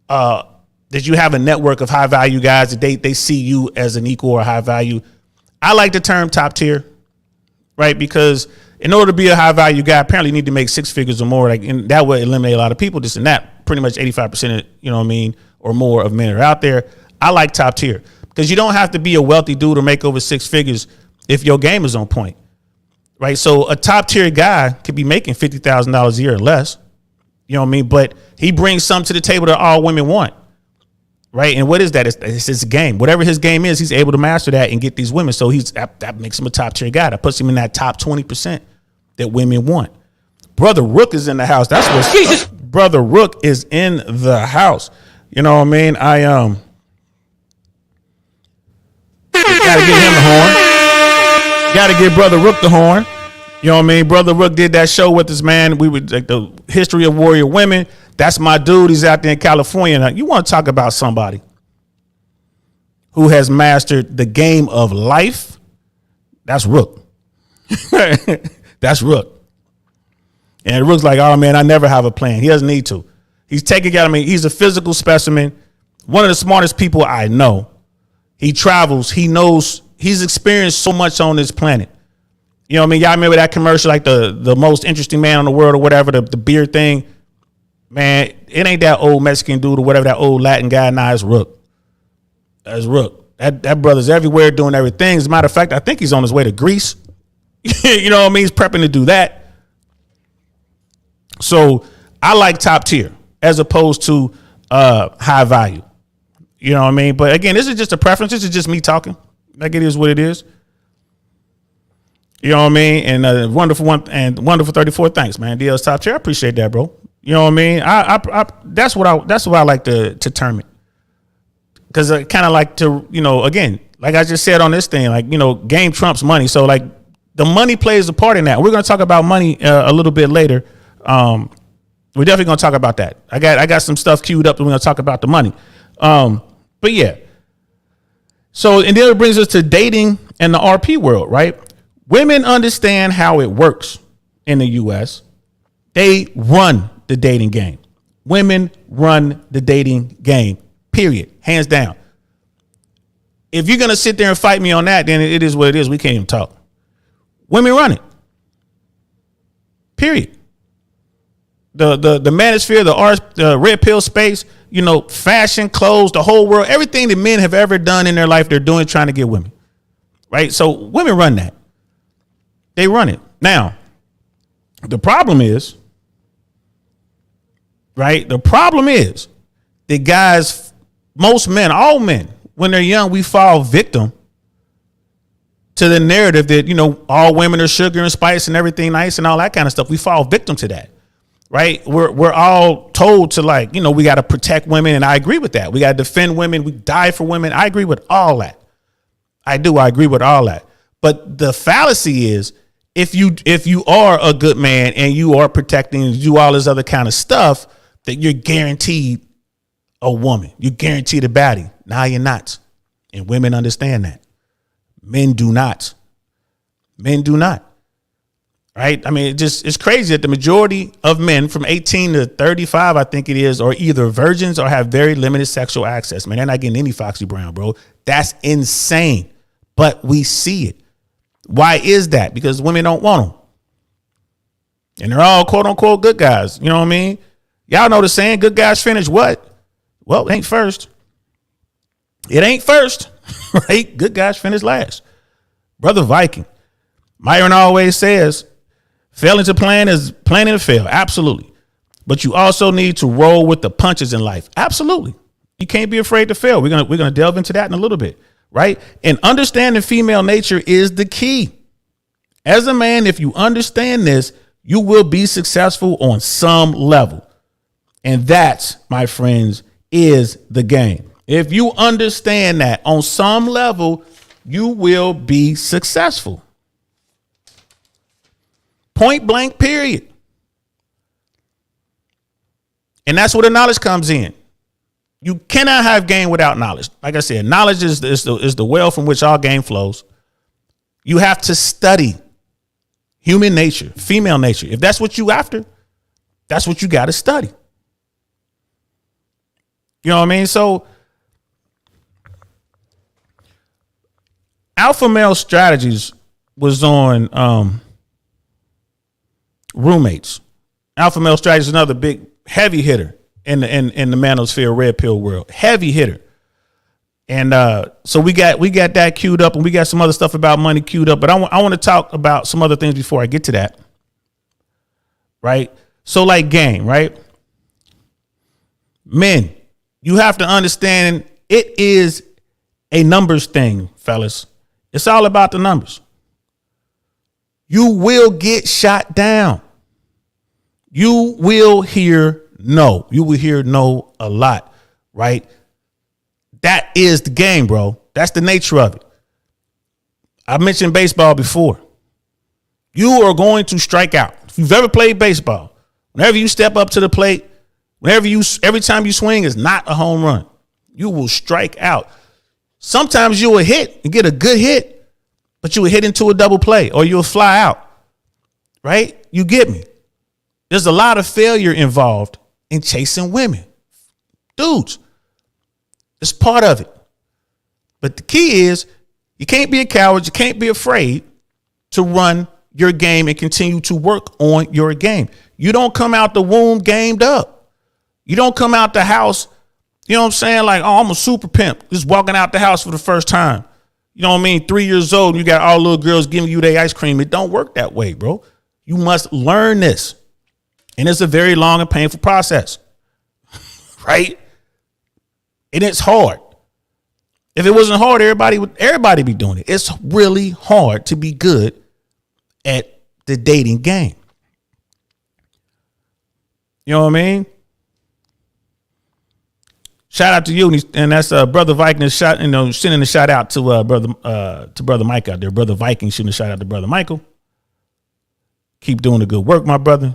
have a network of high value guys that they see you as an equal or high value. I like the term top tier, right? Because in order to be a high value guy, apparently you need to make 6 figures or more. And that would eliminate a lot of people, this and that. Pretty much 85%, or more of men are out there. I like top tier because you don't have to be a wealthy dude or make over 6 figures if your game is on point, right? So a top tier guy could be making $50,000 a year or less, you know what I mean? But he brings something to the table that all women want, right? And what is that? It's his game. Whatever his game is, he's able to master that and get these women. So that makes him a top tier guy. That puts him in that top 20% that women want. Brother Rook is in the house. That's what Jesus. Brother Rook is in the house. You know what I mean? I gotta give him the horn. Gotta give Brother Rook the horn. You know what I mean? Brother Rook did that show with this man. We would like the history of warrior women. That's my dude. He's out there in California. Now, you want to talk about somebody who has mastered the game of life? That's Rook. That's Rook. And Rook's like, oh man, I never have a plan. He doesn't need to. He's taking out. He's a physical specimen. One of the smartest people I know. He travels. He knows. He's experienced so much on this planet. You know what I mean? Y'all remember that commercial, like the most interesting man in the world or whatever, the beard thing? Man, it ain't that old Mexican dude or whatever, that old Latin guy. Nah, it's Rook. That's Rook. That brother's everywhere doing everything. As a matter of fact, I think he's on his way to Greece. You know what I mean? He's prepping to do that. So I like top tier as opposed to high value. You know what I mean? But again, this is just a preference. This is just me talking. Like, it is what it is. You know what I mean? And wonderful 34. Thanks, man. DL's top tier. I appreciate that, bro. You know what I mean? I that's what I like to term it. Because I kind of like to, again, like I just said on this thing, like, game trumps money. So like the money plays a part in that. We're going to talk about money a little bit later. We're definitely going to talk about that. I got some stuff queued up and we're going to talk about the money. But yeah. So, and then it brings us to dating and the RP world, right? Women understand how it works in the US. They run the dating game. Women run the dating game, period. Hands down. If you're going to sit there and fight me on that, then it is what it is. We can't even talk. Women run it. Period. The manosphere, the red pill space, fashion, clothes, the whole world, everything that men have ever done in their life, they're doing trying to get women. Right? So women run that. They run it. Now, the problem is, right? The problem is that guys, most men, all men, when they're young, we fall victim to the narrative that, all women are sugar and spice and everything nice and all that kind of stuff. We fall victim to that, right? We're all told to we got to protect women. And I agree with that. We got to defend women. We die for women. I agree with all that. I agree with all that. But the fallacy is if you are a good man and you are protecting and do all this other kind of stuff, that you're guaranteed a woman. You're guaranteed a baddie. Now you're not. And women understand that. Men do not. Men do not. Right? I mean, it's crazy that the majority of men from 18 to 35, I think it is, are either virgins or have very limited sexual access. Man, they're not getting any Foxy Brown, bro. That's insane. But we see it. Why is that? Because women don't want them. And they're all quote unquote good guys. You know what I mean? Y'all know the saying, good guys finish what? Well, it ain't first. It ain't first, right? Good guys finish last. Brother Viking. Myron always says, failing to plan is planning to fail. Absolutely. But you also need to roll with the punches in life. Absolutely. You can't be afraid to fail. We're gonna delve into that in a little bit. Right? And understanding female nature is the key. As a man, if you understand this, you will be successful on some level. And that, my friends, is the game. If you understand that on some level, you will be successful. Point blank, period. And that's where the knowledge comes in. You cannot have game without knowledge. Like I said, knowledge is the well from which all game flows. You have to study human nature, female nature. If that's what you after, that's what you got to study. You know what I mean? So Alpha Male Strategies was on Roommates. Alpha Male Strategies is another big heavy hitter in the manosphere red pill world. Heavy hitter. And so we got that queued up, and we got some other stuff about money queued up, but I want to talk about some other things before I get to that. Right? So like game, right? Men, you have to understand it is a numbers thing, fellas. It's all about the numbers. You will get shot down. You will hear no. You will hear no a lot, right? That is the game, bro. That's the nature of it. I mentioned baseball before. You are going to strike out. If you've ever played baseball, whenever you step up to the plate, every time you swing is not a home run. You will strike out. Sometimes you will hit and get a good hit, but you will hit into a double play or you'll fly out, right? You get me? There's a lot of failure involved in chasing women. Dudes, it's part of it. But the key is you can't be a coward. You can't be afraid to run your game and continue to work on your game. You don't come out the womb gamed up. You don't come out the house, you know what I'm saying? Like, oh, I'm a super pimp, just walking out the house for the first time. You know what I mean? 3 years old, and you got all little girls giving you their ice cream. It don't work that way, bro. You must learn this. And it's a very long and painful process, right? And it's hard. If it wasn't hard, everybody be doing it. It's really hard to be good at the dating game. You know what I mean? Shout out to you, and that's Brother Viking sending a shout out to Brother Mike out there. Brother Viking shooting a shout out to Brother Michael. Keep doing the good work, my brother.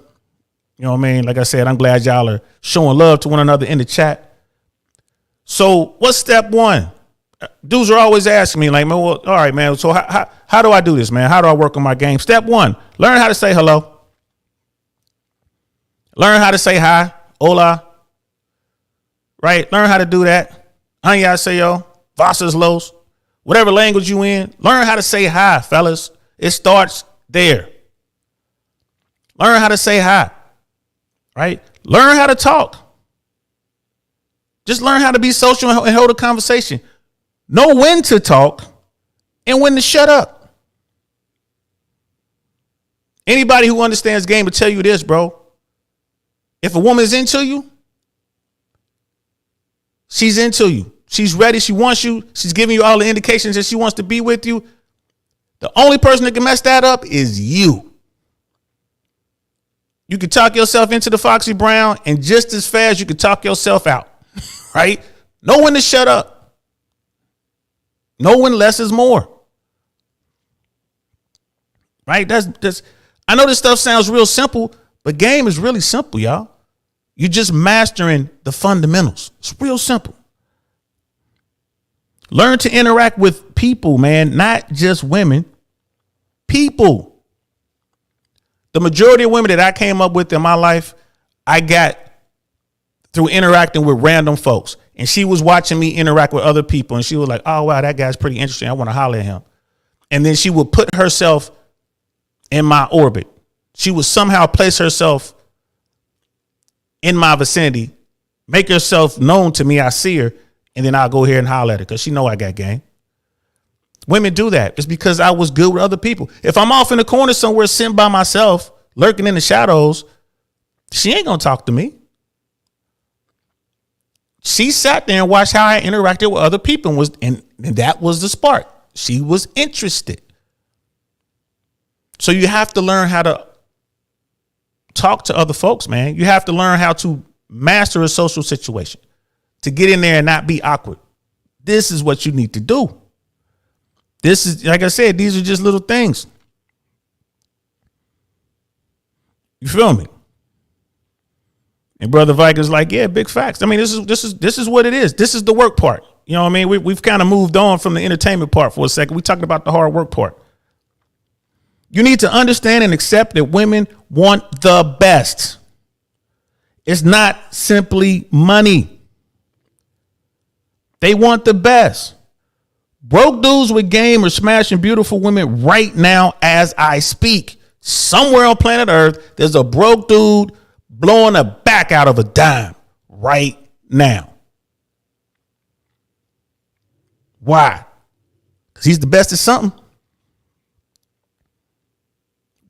You know what I mean? Like I said, I'm glad y'all are showing love to one another in the chat. So what's step one? Dudes are always asking me, like, man, well, all right, man. So how do I do this, man? How do I work on my game? Step one, learn how to say hello. Learn how to say hi, hola. Right? Learn how to do that. Annyeonghaseyo, vasas los, whatever language you in. Learn how to say hi, fellas. It starts there. Learn how to say hi. Right? Learn how to talk. Just learn how to be social and hold a conversation. Know when to talk and when to shut up. Anybody who understands game will tell you this, bro. If a woman's into you, she's into you. She's ready. She wants you. She's giving you all the indications that she wants to be with you. The only person that can mess that up is you. You can talk yourself into the Foxy Brown, and just as fast you can talk yourself out. Right? Know when to shut up. Know when less is more. Right? That's I know this stuff sounds real simple, but game is really simple, y'all. You're just mastering the fundamentals. It's real simple. Learn to interact with people, man, not just women. People. The majority of women that I came up with in my life, I got through interacting with random folks. And she was watching me interact with other people. And she was like, oh, wow, that guy's pretty interesting. I want to holler at him. And then she would put herself in my orbit. She would somehow place herself in my vicinity, make herself known to me. I see her, and then I'll go here and holler at her because she know I got game. Women do that. It's because I was good with other people. If I'm off in the corner somewhere sitting by myself, lurking in the shadows, she ain't going to talk to me. She sat there and watched how I interacted with other people and that was the spark. She was interested. So you have to learn how to talk to other folks, man. You have to learn how to master a social situation, to get in there and not be awkward. This is what you need to do. This is, like I said, these are just little things. You feel me? And Brother Viking's like, yeah, big facts. I mean, this is what it is. This is the work part. You know what I mean? We've kind of moved on from the entertainment part for a second. We talking about the hard work part. You need to understand and accept that women want the best. It's not simply money. They want the best. Broke dudes with game are smashing beautiful women right now as I speak. Somewhere on planet Earth, there's a broke dude blowing the back out of a dime right now. Why? Because he's the best at something.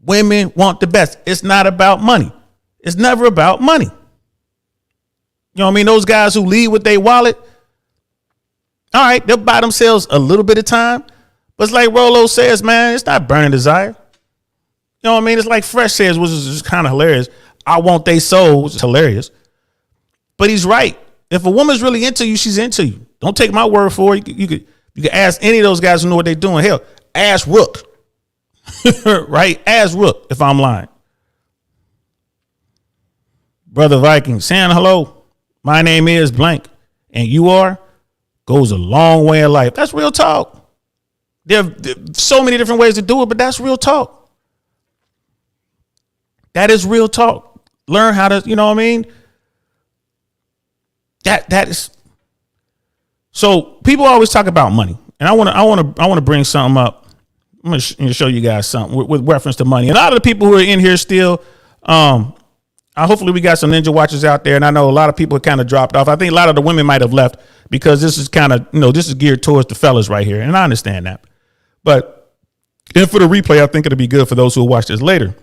Women want the best. It's not about money. It's never about money. You know what I mean? Those guys who lead with their wallet, all right, they'll buy themselves a little bit of time. But it's like Rolo says, man, it's not burning desire. You know what I mean? It's like Fresh says, which is just kind of hilarious. I want they soul, which is hilarious. But he's right. If a woman's really into you, she's into you. Don't take my word for it. You could ask any of those guys who know what they're doing. Hell, ask Rook. Right? Ask Rook if I'm lying. Brother Viking saying hello. My name is blank. And you are goes a long way in life. That's real talk. There are so many different ways to do it, but that's real talk. That is real talk. Learn how to, you know what I mean? That is. So people always talk about money, and I want to bring something up. I'm going to show you guys something with reference to money. And a lot of the people who are in here still, hopefully we got some ninja watchers out there. And I know a lot of people kind of dropped off. I think a lot of the women might have left because this is kind of, this is geared towards the fellas right here. And I understand that. But and for the replay, I think it'll be good for those who will watch this later.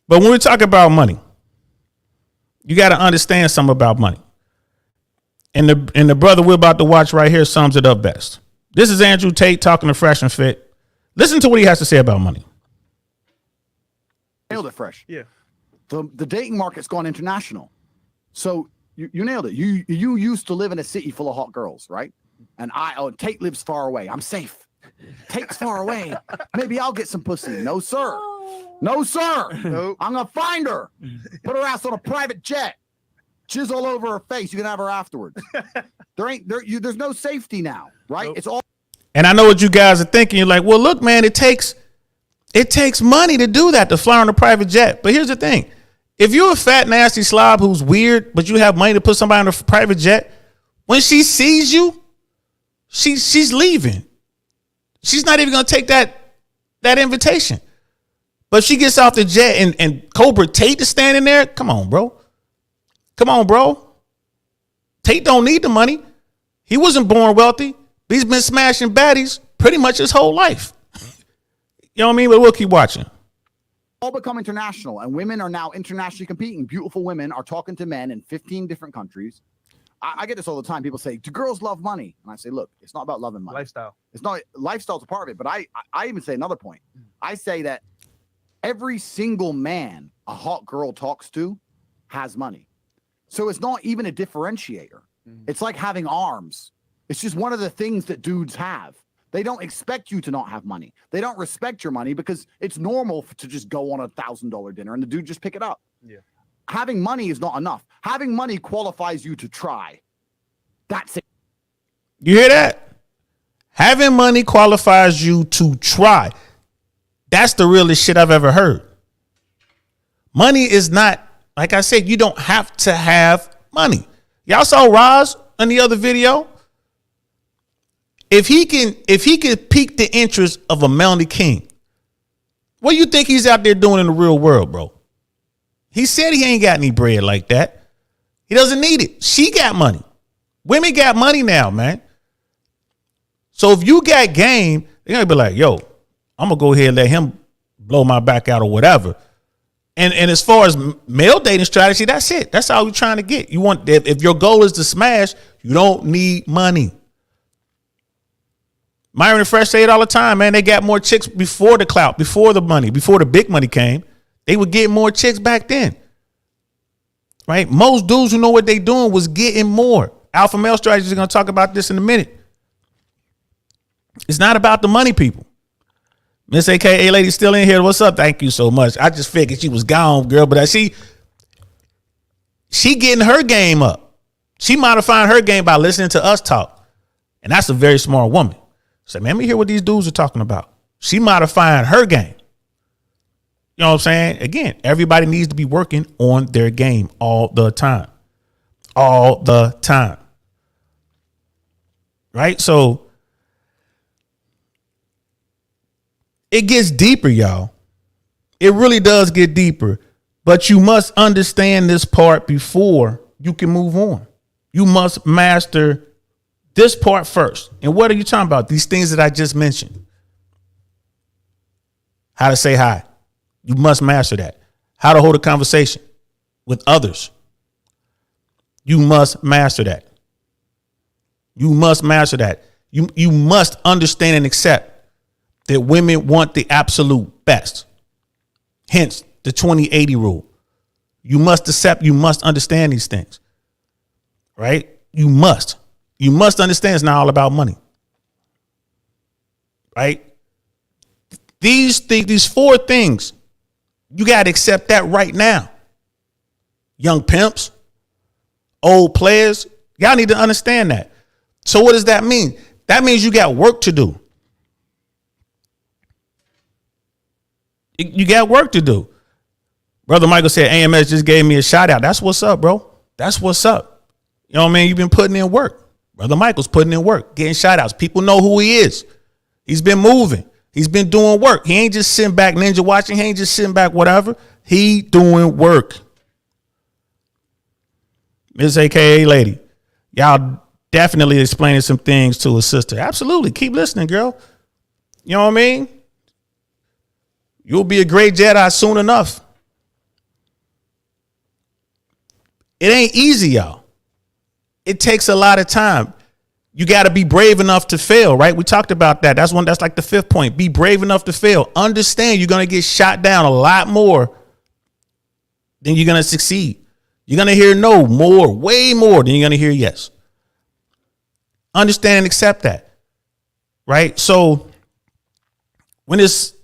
But when we talk about money, you got to understand something about money. And the brother we're about to watch right here sums it up best. This is Andrew Tate talking to Fresh and Fit. Listen to what he has to say about money. Nailed it, Fresh. Yeah. The dating market's gone international. So you nailed it. You used to live in a city full of hot girls, right? And Tate lives far away. I'm safe. Tate's far away. Maybe I'll get some pussy. No, sir. No, sir. Nope. I'm gonna find her. Put her ass on a private jet. Jizz all over her face. You can have her afterwards. There's no safety now, right? Nope. It's all. And I know what you guys are thinking. You're like, well, look, man, it takes money to do that, to fly on a private jet. But here's the thing. If you're a fat, nasty slob who's weird, but you have money to put somebody on a private jet, when she sees you, she's leaving. She's not even going to take that invitation. But if she gets off the jet and Cobra Tate is standing there, come on, bro. Come on, bro. Tate don't need the money. He wasn't born wealthy. He's been smashing baddies pretty much his whole life. You know what I mean? But we'll keep watching. All become international, and women are now internationally competing. Beautiful women are talking to men in 15 different countries. I get this all the time. People say, do girls love money? And I say, look, it's not about loving money. Lifestyle. It's not, lifestyle's a part of it. But I even say another point. I say that every single man a hot girl talks to has money. So it's not even a differentiator. It's like having arms. It's just one of the things that dudes have. They don't expect you to not have money. They don't respect your money because it's normal to just go on $1,000 dinner and the dude just pick it up. Yeah. Having money is not enough. Having money qualifies you to try. That's it. You hear that? Having money qualifies you to try. That's the realest shit I've ever heard. Money is not, like I said, you don't have to have money. Y'all saw Roz in the other video. If he can pique the interest of a Melanie King, what do you think he's out there doing in the real world, bro? He said he ain't got any bread like that. He doesn't need it. She got money. Women got money now, man. So if you got game, they're gonna be like, yo, I'm gonna go ahead and let him blow my back out or whatever. And as far as male dating strategy, that's it. That's all you're trying to get. You want, if your goal is to smash, you don't need money. Myron and Fresh say it all the time, man. They got more chicks before the clout, before the money, before the big money came. They would get more chicks back then. Right? Most dudes who know what they doing was getting more. Alpha male strategies are going to talk about this in a minute. It's not about the money, people. Miss AKA lady still in here. What's up? Thank you so much. I just figured she was gone, girl, but she getting her game up. She modifying her game by listening to us talk. And that's a very smart woman. So, man, let me hear what these dudes are talking about. She modifying her game. You know what I'm saying? Again, everybody needs to be working on their game all the time. All the time. Right? So it gets deeper, y'all. It really does get deeper. But you must understand this part before you can move on. You must master this part first. And what are you talking about? These things that I just mentioned. How to say hi. You must master that. How to hold a conversation with others. You must master that. You must master that. You must understand and accept that women want the absolute best. Hence the 20-80 rule. You must accept, you must understand these things. Right? You must. You must understand it's not all about money. Right? These four things, you got to accept that right now. Young pimps, old players, y'all need to understand that. So what does that mean? That means you got work to do. You got work to do. Brother Michael said AMS just gave me a shout out. That's what's up, bro. That's what's up. You know what I mean? You've been putting in work. Brother Michael's putting in work, getting shout outs. People know who he is. He's been moving. He's been doing work. He ain't just sitting back ninja watching. He ain't just sitting back whatever. He doing work. Miss AKA lady, y'all definitely explaining some things to a sister. Absolutely. Keep listening, girl. You know what I mean? You'll be a great Jedi soon enough. It ain't easy, y'all. It takes a lot of time. You got to be brave enough to fail, right? We talked about that. That's like the 5th point. Be brave enough to fail. Understand you're going to get shot down a lot more than you're going to succeed. You're going to hear no more, way more than you're going to hear yes. Understand and accept that, right? So when this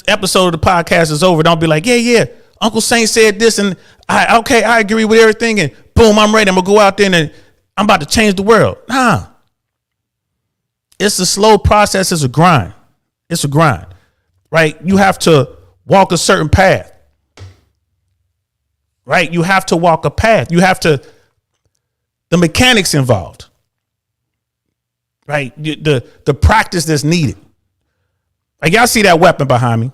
episode of the podcast is over, don't be like, yeah, Uncle Saint said this, and I agree with everything, and boom, I'm ready. I'm going to go out there and I'm about to change the world. Nah. It's a slow process. It's a grind. It's a grind, right? You have to walk a certain path, right? You have to walk a path. The mechanics involved, right? The practice that's needed. Like, y'all see that weapon behind me,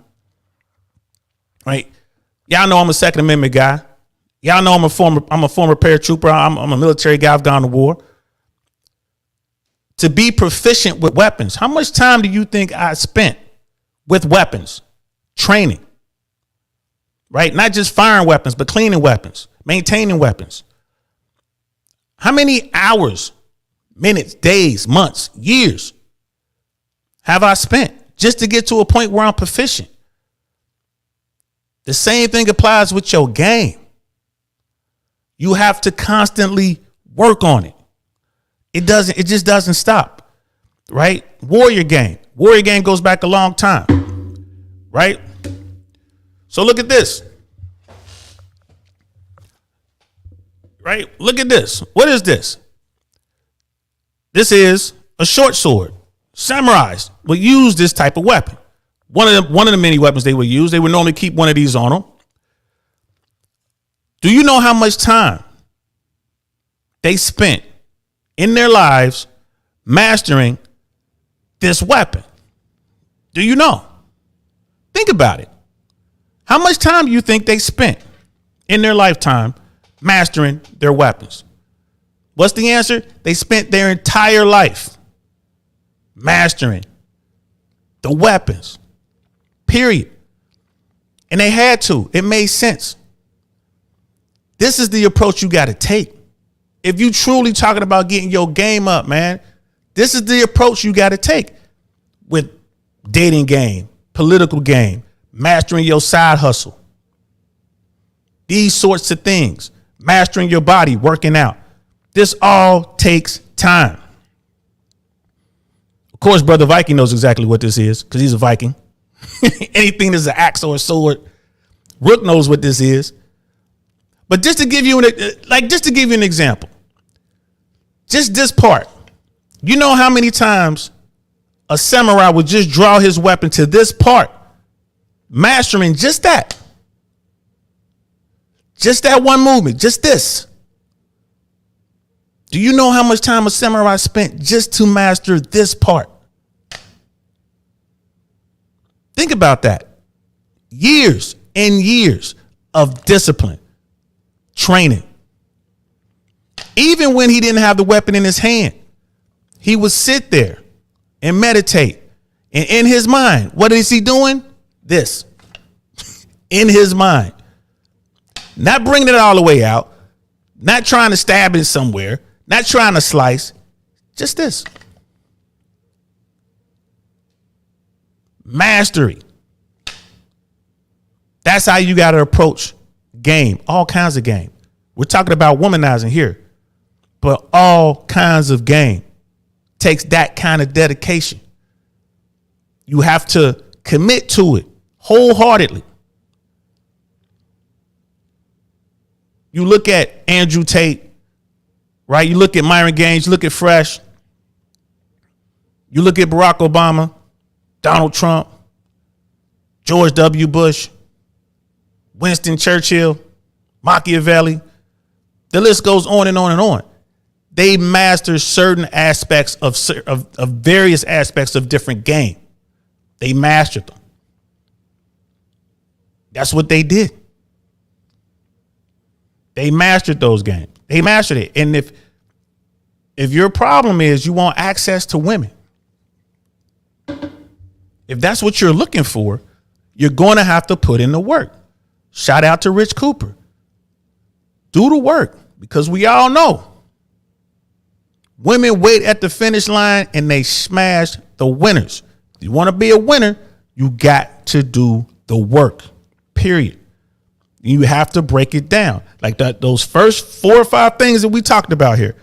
right? Y'all know I'm a Second Amendment guy. Y'all know I'm a former paratrooper. I'm a military guy. I've gone to war. To be proficient with weapons, how much time do you think I spent with weapons, training, right? Not just firing weapons, but cleaning weapons, maintaining weapons. How many hours, minutes, days, months, years have I spent just to get to a point where I'm proficient? The same thing applies with your game. You have to constantly work on it. It just doesn't stop, right? Warrior game goes back a long time, right? So look at this, right? Look at this. What is this? This is a short sword. Samurais would use this type of weapon. One of the many weapons they would use. They would normally keep one of these on them. Do you know how much time they spent in their lives mastering this weapon? Do you know? Think about it. How much time do you think they spent in their lifetime mastering their weapons? What's the answer? They spent their entire life mastering the weapons, period. And they had to. It made sense. This is the approach you got to take. If you truly talking about getting your game up, man, this is the approach you got to take with dating game, political game, mastering your side hustle. These sorts of things, mastering your body, working out. This all takes time. Of course, Brother Viking knows exactly what this is because he's a Viking. Anything that's an axe or a sword, Rook knows what this is. But just to give you an example, just this part, you know how many times a samurai would just draw his weapon to this part, mastering just that one movement, just this. Do you know how much time a samurai spent just to master this part? Think about that. Years and years of discipline, training. Even when he didn't have the weapon in his hand, he would sit there and meditate. And in his mind, what is he doing? This. In his mind. Not bringing it all the way out. Not trying to stab it somewhere. Not trying to slice. Just this. Mastery. That's how you got to approach game. All kinds of game. We're talking about womanizing here. But all kinds of game takes that kind of dedication. You have to commit to it wholeheartedly. You look at Andrew Tate, right? You look at Myron Gaines, you look at Fresh. You look at Barack Obama, Donald Trump, George W. Bush, Winston Churchill, Machiavelli. The list goes on and on and on. They master certain aspects of various aspects of different game. They mastered them. That's what they did. They mastered those games. They mastered it. And if your problem is you want access to women, if that's what you're looking for, you're going to have to put in the work. Shout out to Rich Cooper. Do the work, because we all know Women wait at the finish line and they smash the winners. You want to be a winner, you got to do the work, period. You have to break it down. Like that, those first 4 or 5 things that we talked about here,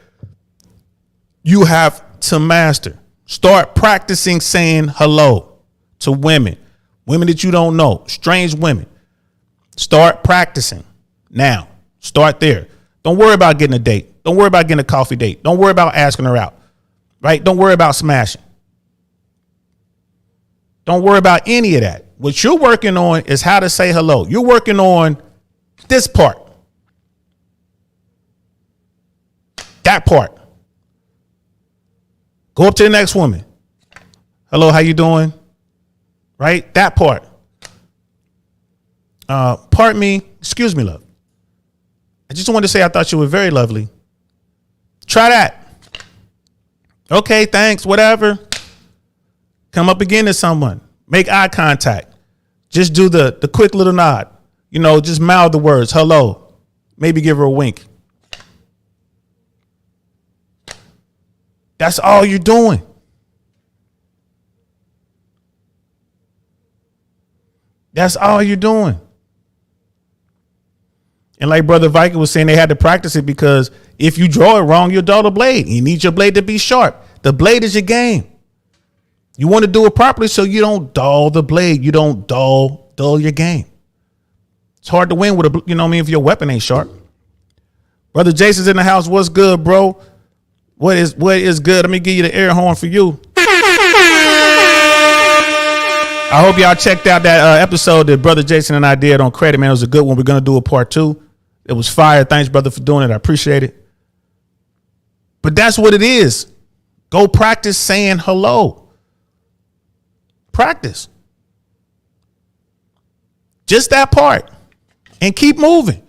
you have to master. Start practicing saying hello to women that you don't know, strange women. Start practicing now. Start there. Don't worry about getting a date. Don't worry about getting a coffee date. Don't worry about asking her out, right? Don't worry about smashing. Don't worry about any of that. What you're working on is how to say hello. You're working on this part. That part. Go up to the next woman. Hello, how you doing? Right? That part. Pardon me. Excuse me, love. I just wanted to say I thought you were very lovely. Try that. Okay, thanks, whatever. Come up again to someone. Make eye contact. Just do the quick little nod. You know, just mouth the words, hello. Maybe give her a wink. That's all you're doing. That's all you're doing. And like Brother Viking was saying, they had to practice it because if you draw it wrong, you'll dull the blade. You need your blade to be sharp. The blade is your game. You want to do it properly so you don't dull the blade. You don't dull your game. It's hard to win with a, you know what I mean, if your weapon ain't sharp. Brother Jason's in the house. What's good, bro? What is good? Let me give you the air horn for you. I hope y'all checked out that episode that Brother Jason and I did on credit, man. It was a good one. We're going to do a part 2. It was fire. Thanks, brother, for doing it. I appreciate it. But that's what it is. Go practice saying hello. Practice. Just that part. And keep moving.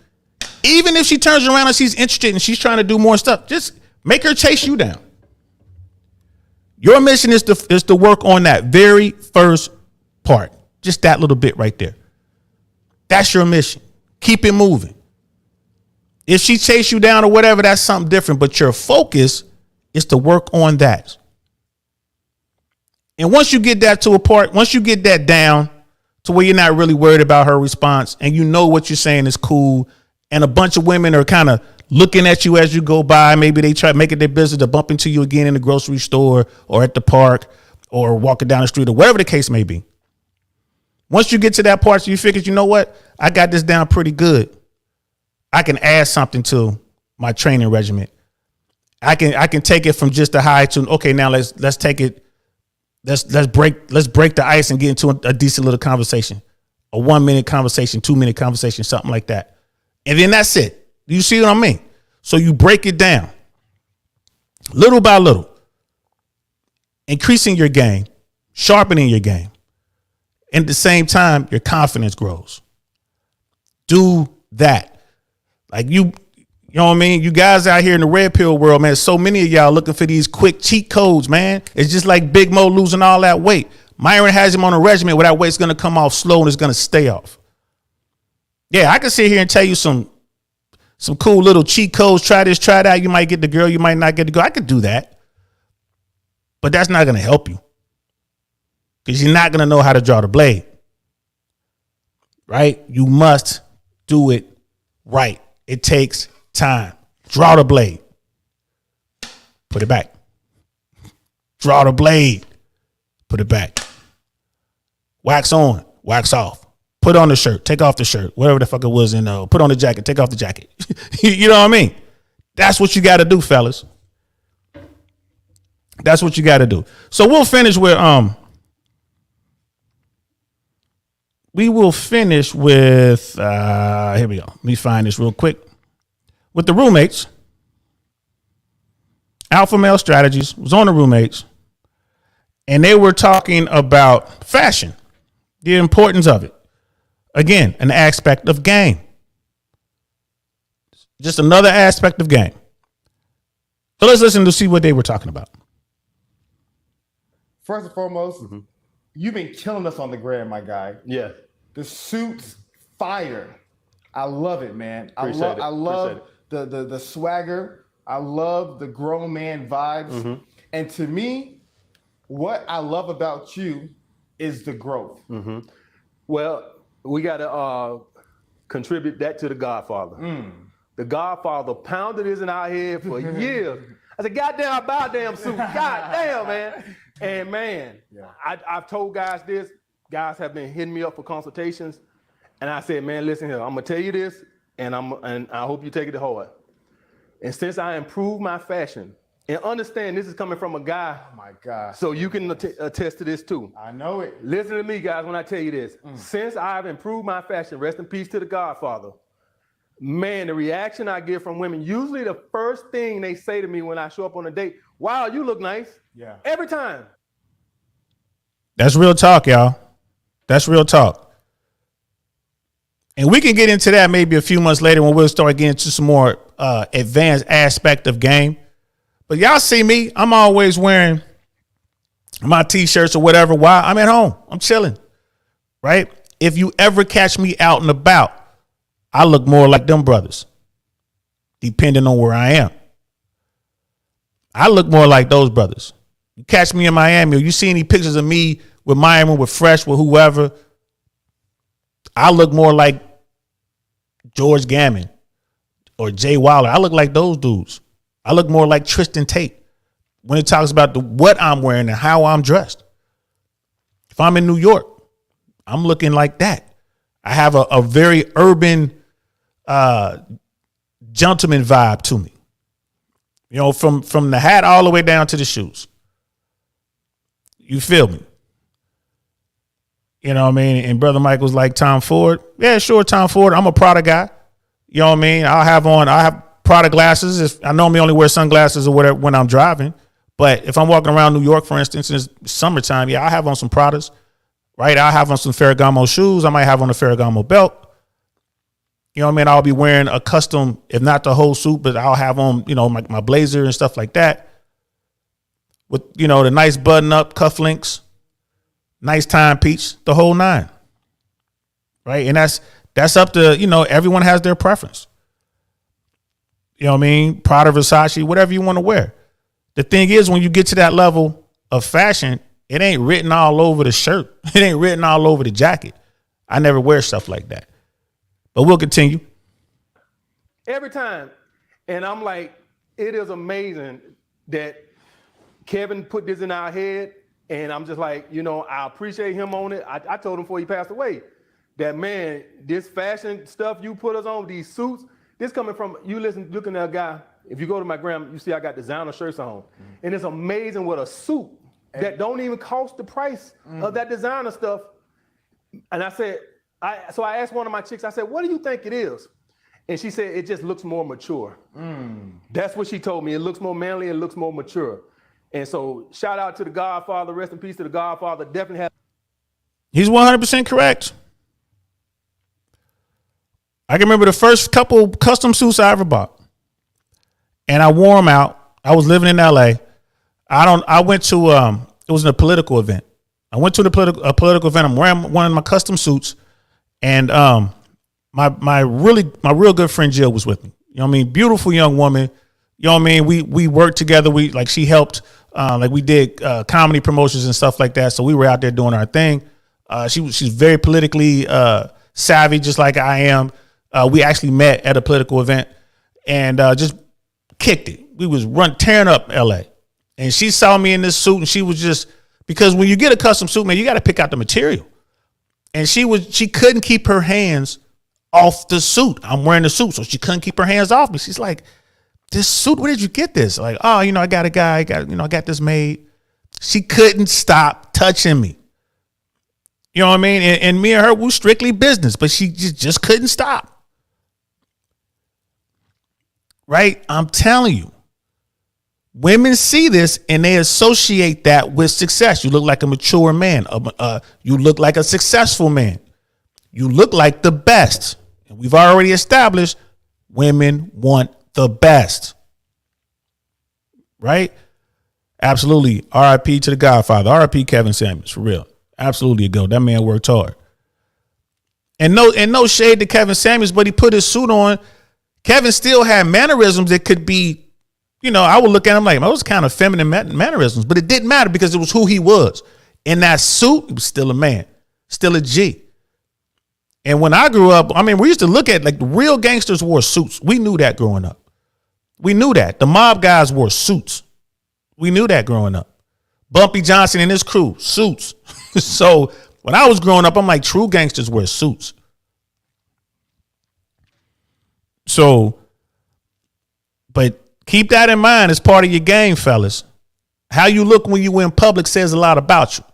Even if she turns around and she's interested and she's trying to do more stuff, just make her chase you down. Your mission is to work on that very first part. Just that little bit right there. That's your mission. Keep it moving. If she chase you down or whatever, that's something different. But your focus is to work on that. And once you get that to a part, once you get that down to where you're not really worried about her response and you know what you're saying is cool, and a bunch of women are kind of looking at you as you go by, maybe they try to make it their business to bump into you again in the grocery store or at the park or walking down the street or whatever the case may be. Once you get to that part, so you figure, you know what? I got this down pretty good. I can add something to my training regimen. I can take it from just a high to, okay, now let's take it. Let's break the ice and get into a decent little conversation, a 1-minute conversation, 2-minute conversation, something like that. And then that's it. You see what I mean? So you break it down little by little, increasing your game, sharpening your game. And at the same time, your confidence grows. Do that. Like you know what I mean? You guys out here in the red pill world, man, so many of y'all looking for these quick cheat codes, man. It's just like Big Mo losing all that weight. Myron has him on a regimen where that weight's going to come off slow and it's going to stay off. Yeah, I can sit here and tell you some cool little cheat codes. Try this, try that. You might get the girl, you might not get the girl. I could do that. But that's not going to help you. Because you're not going to know how to draw the blade. Right? You must do it right. It takes time. Draw the blade. Put it back. Draw the blade. Put it back. Wax on. Wax off. Put on the shirt. Take off the shirt. Whatever the fuck it was in. Put on the jacket. Take off the jacket. You know what I mean? That's what you got to do, fellas. That's what you got to do. So we'll finish with here we go. Let me find this real quick. With the roommates, Alpha Male Strategies was on the roommates, and they were talking about fashion, the importance of it. Again, an aspect of game. Just another aspect of game. So let's listen to see what they were talking about. First and foremost, you've been killing us on the gram, my guy. Yeah. The suit's fire. I love it, man. Appreciate it. I love the swagger. I love the grown man vibes. Mm-hmm. And to me, what I love about you is the growth. Mm-hmm. Well, we got to contribute that to The Godfather. The Godfather pounded this in our head for years. I said, goddamn, buy a damn suit. Goddamn, man. And man, I've told guys this. Guys have been hitting me up for consultations. And I said, man, listen here. I'm going to tell you this, and I hope you take it to heart. And since I improved my fashion, and understand this is coming from a guy. Oh my God. So you can attest to this too. I know it. Listen to me, guys, when I tell you this. Since I've improved my fashion, rest in peace to The Godfather, man, the reaction I get from women, usually the first thing they say to me when I show up on a date, wow, you look nice. Yeah. Every time. That's real talk, y'all. That's real talk. And we can get into that maybe a few months later when we'll start getting to some more advanced aspect of game. But y'all see me, I'm always wearing my t-shirts or whatever while I'm at home. I'm chilling, right? If you ever catch me out and about, I look more like them brothers, depending on where I am. I look more like those brothers. You catch me in Miami, or you see any pictures of me with Miami, with Fresh, with whoever, I look more like George Gammon or Jay Wilder. I look like those dudes. I look more like Tristan Tate when it talks about what I'm wearing and how I'm dressed. If I'm in New York, I'm looking like that. I have a very urban gentleman vibe to me. You know, from the hat all the way down to the shoes. You feel me? You know what I mean? And Brother Michael's like Tom Ford. Yeah, sure, Tom Ford. I'm a Prada guy. You know what I mean? I have Prada glasses. If I normally only wear sunglasses or whatever when I'm driving. But if I'm walking around New York, for instance, and it's summertime, yeah, I have on some Pradas, right? I have on some Ferragamo shoes. I might have on a Ferragamo belt. You know what I mean? I'll be wearing a custom, if not the whole suit, but I'll have on, you know, my blazer and stuff like that. With, you know, the nice button-up cufflinks, nice timepiece, the whole nine. Right? And that's up to, you know, everyone has their preference. You know what I mean? Prada, Versace, whatever you want to wear. The thing is, when you get to that level of fashion, it ain't written all over the shirt. It ain't written all over the jacket. I never wear stuff like that. But we'll continue. Every time. And I'm like, it is amazing that Kevin put this in our head. And I'm just like, you know, I appreciate him on it. I told him before he passed away that, man, this fashion stuff you put us on, these suits, this coming from, looking at a guy, if you go to my gram, you see I got designer shirts on. And it's amazing what a suit that don't even cost the price of that designer stuff. And I said, so I asked one of my chicks, I said, what do you think it is? And she said, it just looks more mature. That's what she told me. It looks more manly, it looks more mature. And so shout out to The Godfather, rest in peace to The Godfather. Definitely have. He's 100% correct. I can remember the first couple custom suits I ever bought. And I wore them out. I was living in LA. I went to, it was a political event. I went to a political event. I'm wearing one of my custom suits. And my real good friend Jill was with me. You know what I mean? Beautiful young woman. You know what I mean? We worked together. She helped, we did comedy promotions and stuff like that. So we were out there doing our thing. She's very politically savvy, just like I am. We actually met at a political event and just kicked it. We was tearing up LA. And she saw me in this suit and she was just, because when you get a custom suit, man, you got to pick out the material. And she couldn't keep her hands off the suit. I'm wearing the suit, so she couldn't keep her hands off me. She's like, this suit, where did you get this? Like, oh, you know, I got a guy, I got this made. She couldn't stop touching me. You know what I mean? And me and her, we were strictly business, but she just couldn't stop. Right? I'm telling you. Women see this and they associate that with success. You look like a mature man. You look like a successful man. You look like the best. And we've already established women want the best. Right? Absolutely. RIP to The Godfather. RIP Kevin Samuels, for real. Absolutely a go. That man worked hard. And no shade to Kevin Samuels, but he put his suit on. Kevin still had mannerisms that could be you know, I would look at him like those kind of feminine mannerisms, but it didn't matter because it was who he was. In that suit, he was still a man, still a G. And when I grew up, I mean, we used to look at like the real gangsters wore suits. We knew that growing up. We knew that. The mob guys wore suits. We knew that growing up. Bumpy Johnson and his crew, suits. So when I was growing up, I'm like, true gangsters wear suits. So, but keep that in mind as part of your game, fellas. How you look when you in public says a lot about you.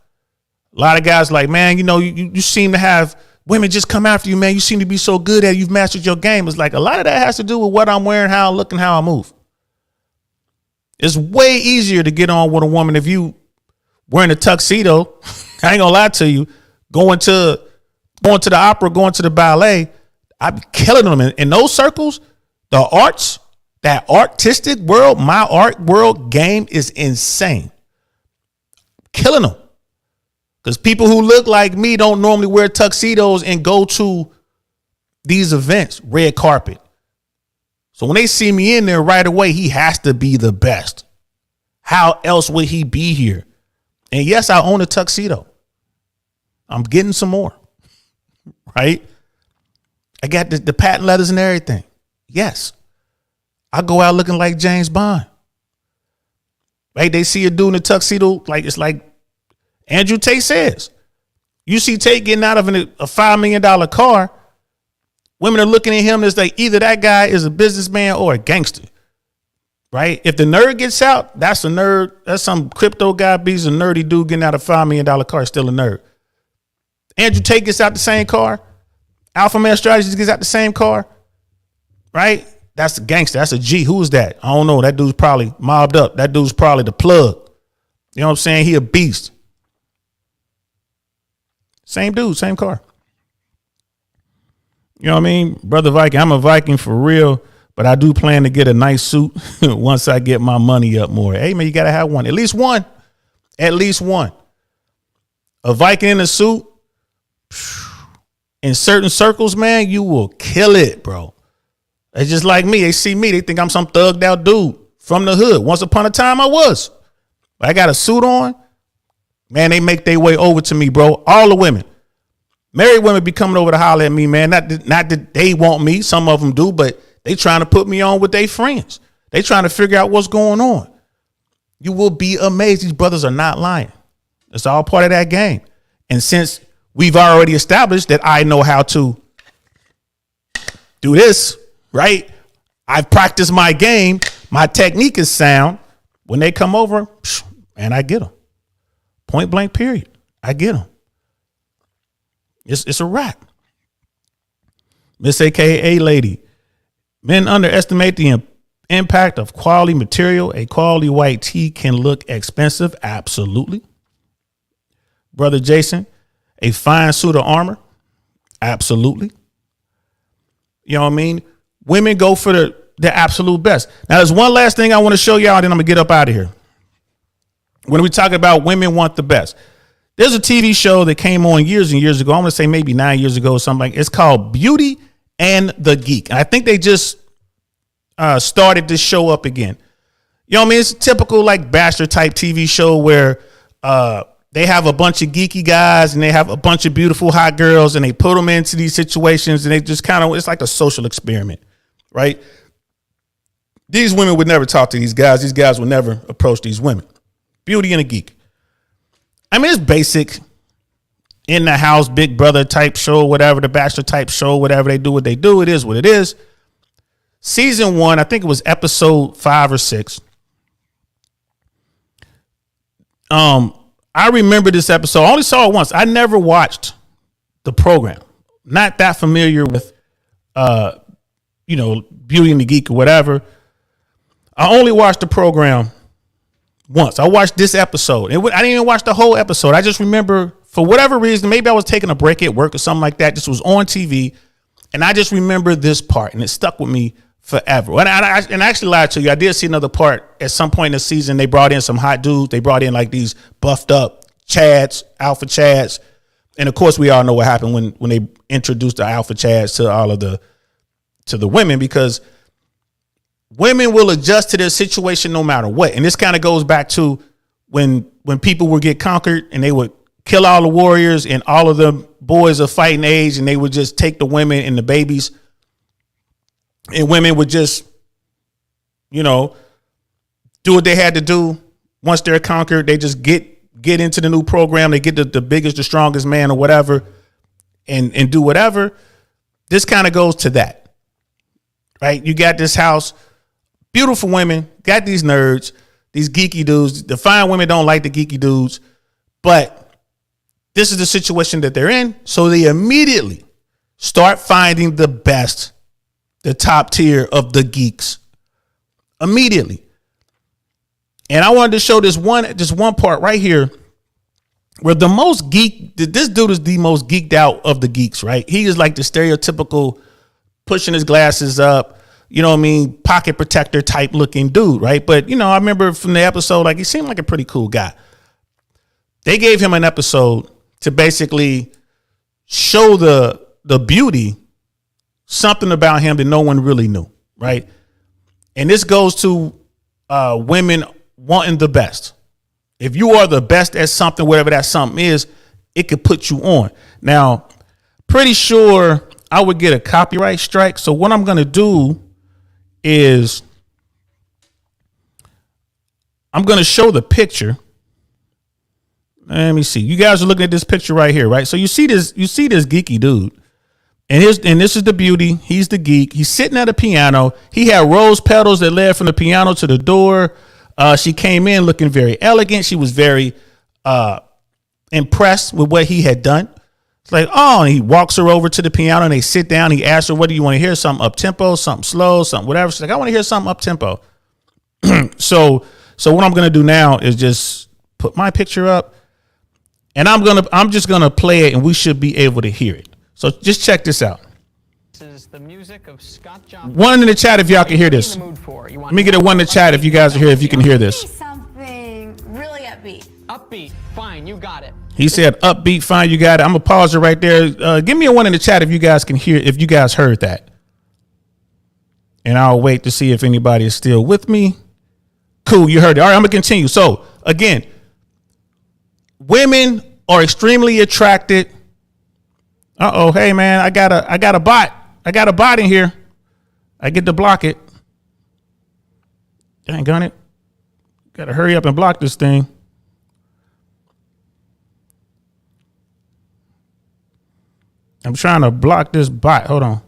A lot of guys like, man, you know, you seem to have women just come after you, man. You seem to be so good at it. You've mastered your game. It's like a lot of that has to do with what I'm wearing, how I look, and how I move. It's way easier to get on with a woman if you wearing a tuxedo. I ain't gonna lie to you. Going to the opera, going to the ballet, I be killing them in those circles. The arts, that artistic world, my art world game is insane. Killing them. Because people who look like me don't normally wear tuxedos and go to these events, red carpet. So when they see me in there right away, he has to be the best. How else would he be here? And yes, I own a tuxedo. I'm getting some more, right? I got the patent leathers and everything. Yes. I go out looking like James Bond. Right? They see a dude in a tuxedo, like it's like Andrew Tate says. You see Tate getting out of a $5 million car. Women are looking at him as like either that guy is a businessman or a gangster. Right? If the nerd gets out, that's a nerd. That's some crypto guy. He's a nerdy dude getting out of a $5 million car, still a nerd. Andrew Tate gets out the same car. Alpha Male Strategies gets out the same car. Right? That's a gangster. That's a G. Who is that? I don't know. That dude's probably mobbed up. That dude's probably the plug. You know what I'm saying? He a beast. Same dude, same car. You know what I mean? Brother Viking, I'm a Viking for real, but I do plan to get a nice suit once I get my money up more. Hey, man, you got to have one. At least one. At least one. A Viking in a suit, in certain circles, man, you will kill it, bro. It's just like me. They see me. They think I'm some thugged out dude from the hood. Once upon a time, I was. I got a suit on. Man, they make their way over to me, bro. All the women. Married women be coming over to holler at me, man. Not that they want me. Some of them do, but they trying to put me on with their friends. They trying to figure out what's going on. You will be amazed. These brothers are not lying. It's all part of that game. And since we've already established that I know how to do this, right? I've practiced my game. My technique is sound. When they come over, man, I get them. Point blank, period. I get them. It's a wrap. Miss AKA lady. Men underestimate the impact of quality material. A quality white tee can look expensive. Absolutely. Brother Jason, a fine suit of armor. Absolutely. You know what I mean? Women go for the absolute best. Now, there's one last thing I want to show y'all, then I'm going to get up out of here. When we talk about women want the best, there's a TV show that came on years and years ago. I want to say maybe 9 years ago or something. It's called Beauty and the Geek. And I think they just started this show up again. You know what I mean? It's a typical like Bachelor type TV show where they have a bunch of geeky guys and they have a bunch of beautiful hot girls and they put them into these situations and they just kind of, it's like a social experiment, right? These women would never talk to these guys. These guys would never approach these women. Beauty and a Geek. I mean, it's basic in the house, Big Brother type show, whatever, the Bachelor type show, whatever they do, what they do. It is what it is. Season 1, I think it was episode 5 or 6. I remember this episode. I only saw it once. I never watched the program. Not that familiar with, Beauty and the Geek or whatever. I only watched the program once. I watched this episode. I didn't even watch the whole episode. I just remember, for whatever reason, maybe I was taking a break at work or something like that. This was on TV, and I just remember this part, and it stuck with me forever. And I actually lied to you. I did see another part at some point in the season. They brought in some hot dudes. They brought in like these buffed up Chads, Alpha Chads, and of course we all know what happened when they introduced the Alpha Chads to all of the women, because women will adjust to their situation no matter what. And this kind of goes back to when people would get conquered and they would kill all the warriors and all of the boys of fighting age, and they would just take the women and the babies, and women would just, you know, do what they had to do. Once they're conquered, they just get into the new program. They get the biggest, the strongest man or whatever, and do whatever. This kind of goes to that, right? You got this house, beautiful women, got these nerds, these geeky dudes. The fine women don't like the geeky dudes, but this is the situation that they're in. So they immediately start finding the best, the top tier of the geeks immediately. And I wanted to show this one part right here where the most geek, this dude is the most geeked out of the geeks, right? He is like the stereotypical pushing his glasses up, you know what I mean, pocket protector type looking dude, right? But, you know, I remember from the episode, like he seemed like a pretty cool guy. They gave him an episode to basically show the beauty, something about him that no one really knew, right? And this goes to women wanting the best. If you are the best at something, whatever that something is, it could put you on. Now, pretty sure I would get a copyright strike. So what I'm going to do is I'm going to show the picture. Let me see. You guys are looking at this picture right here, right? So you see this geeky dude. And this is the beauty. He's the geek. He's sitting at a piano. He had rose petals that led from the piano to the door. She came in looking very elegant. She was very impressed with what he had done. It's like, oh, and he walks her over to the piano and they sit down. He asks her, what do you want to hear? Something up tempo, something slow, something whatever. She's like, I want to hear something up tempo. So what I'm going to do now is just put my picture up, and I'm just going to play it, and we should be able to hear it. So just check this out. This is the music of Scott Johnson. One in the chat if y'all can hear this. Let me get a one in the chat if you guys are here, if you can hear this. Something really upbeat. Upbeat. Fine, you got it. He said upbeat, fine, you got it. I'm gonna pause it right there. Give me a one in the chat if you guys can hear, if you guys heard that. And I'll wait to see if anybody is still with me. Cool, you heard it. All right, I'm gonna continue. So again, women are extremely attracted. Uh-oh, hey man, I got a bot. I got a bot in here. I get to block it. Dang on it. Gotta hurry up and block this thing. I'm trying to block this bot. Hold on.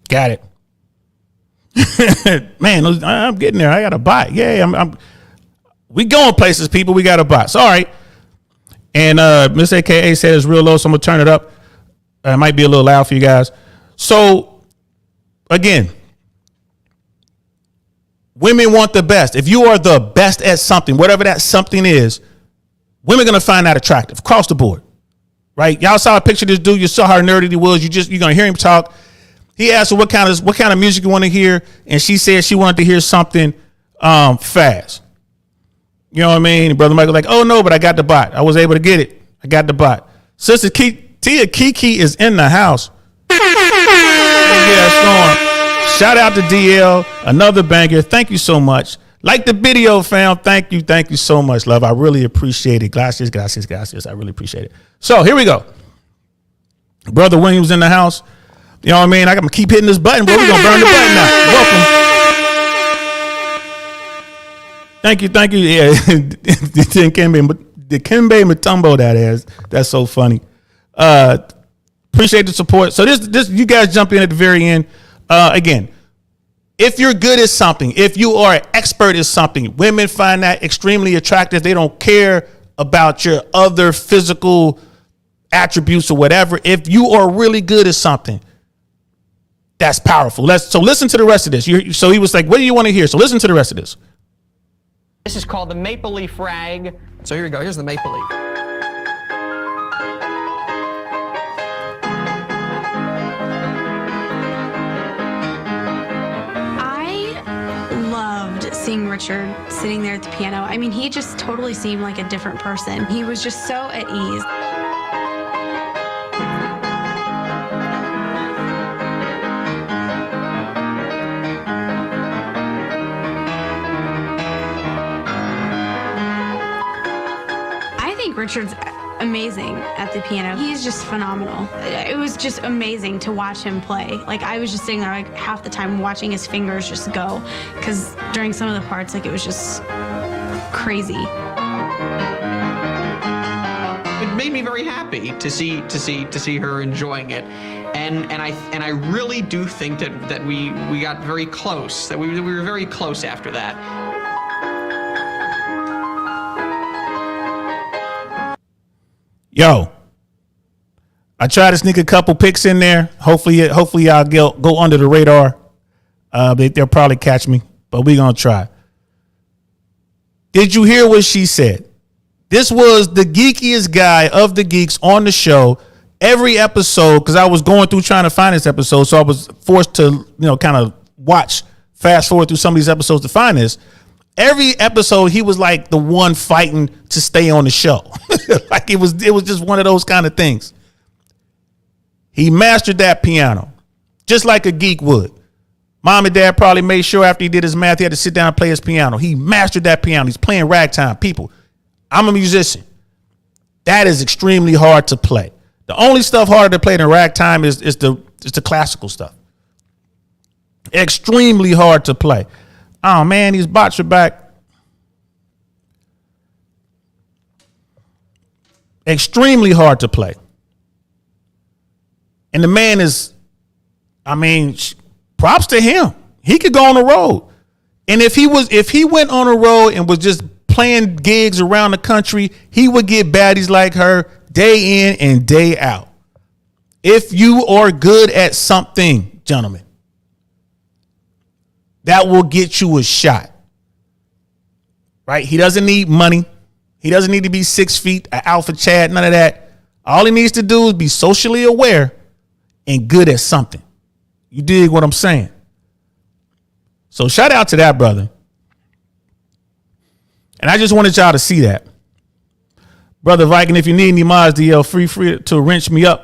Got it. Man, I'm getting there. I got a bot. Yeah, we going places, people. We got a bot. So, all right. And Miss AKA said it's real low, so I'm going to turn it up. It might be a little loud for you guys. So, again, women want the best. If you are the best at something, whatever that something is, women are going to find that attractive across the board, right? Y'all saw a picture of this dude. You saw how nerdy he was. You're going to hear him talk. He asked her what kind of music you want to hear, and she said she wanted to hear something fast. You know what I mean? And Brother Michael like, oh no, but I got the bot. I was able to get it. I got the bot. Sister Tia Kiki is in the house. Yeah, shout out to DL, another banger. Thank you so much. Like the video, fam. Thank you so much, love. I really appreciate it. Gracias. I really appreciate it. So here we go. Brother Williams in the house. You know what I mean? I'm gonna keep hitting this button, bro. We're gonna burn the button now. Welcome. Thank you. Yeah, the Kembe Mutombo, that is. That's so funny. Appreciate the support. So this you guys jump in at the very end. Again, if you're good at something, if you are an expert at something, women find that extremely attractive. They don't care about your other physical attributes or whatever. If you are really good at something, that's powerful. So listen to the rest of this. So he was like, what do you want to hear? So listen to the rest of this. This is called the Maple Leaf Rag. So here we go. Here's the Maple Leaf. I loved seeing Richard sitting there at the piano. I mean, he just totally seemed like a different person. He was just so at ease. Richard's amazing at the piano. He's just phenomenal. It was just amazing to watch him play. Like, I was just sitting there like half the time watching his fingers just go, because during some of the parts, like, it was just crazy. It made me very happy to see her enjoying it, and I really do think that we got very close. That we were very close after that. Yo, I tried to sneak a couple picks in there. Hopefully y'all go under the radar. They'll probably catch me, but we're gonna try. Did you hear what she said? This was the geekiest guy of the geeks on the show. Every episode, because I was going through trying to find this episode, so I was forced to, kind of fast forward through some of these episodes to find this. Every episode, he was like the one fighting to stay on the show. Like it was just one of those kind of things. He mastered that piano, just like a geek would. Mom and dad probably made sure after he did his math, he had to sit down and play his piano. He mastered that piano. He's playing ragtime. People, I'm a musician. That is extremely hard to play. The only stuff harder to play than ragtime is the classical stuff. Extremely hard to play. Oh man, these bots are back. Extremely hard to play. And the man is, props to him. He could go on the road. And if he went on a road and was just playing gigs around the country, he would get baddies like her day in and day out. If you are good at something, gentlemen, that will get you a shot, right? He doesn't need money. He doesn't need to be 6 feet, an alpha Chad, none of that. All he needs to do is be socially aware and good at something. You dig what I'm saying? So shout out to that brother. And I just wanted y'all to see that. Brother Viking, if you need any mods, DL, free to wrench me up.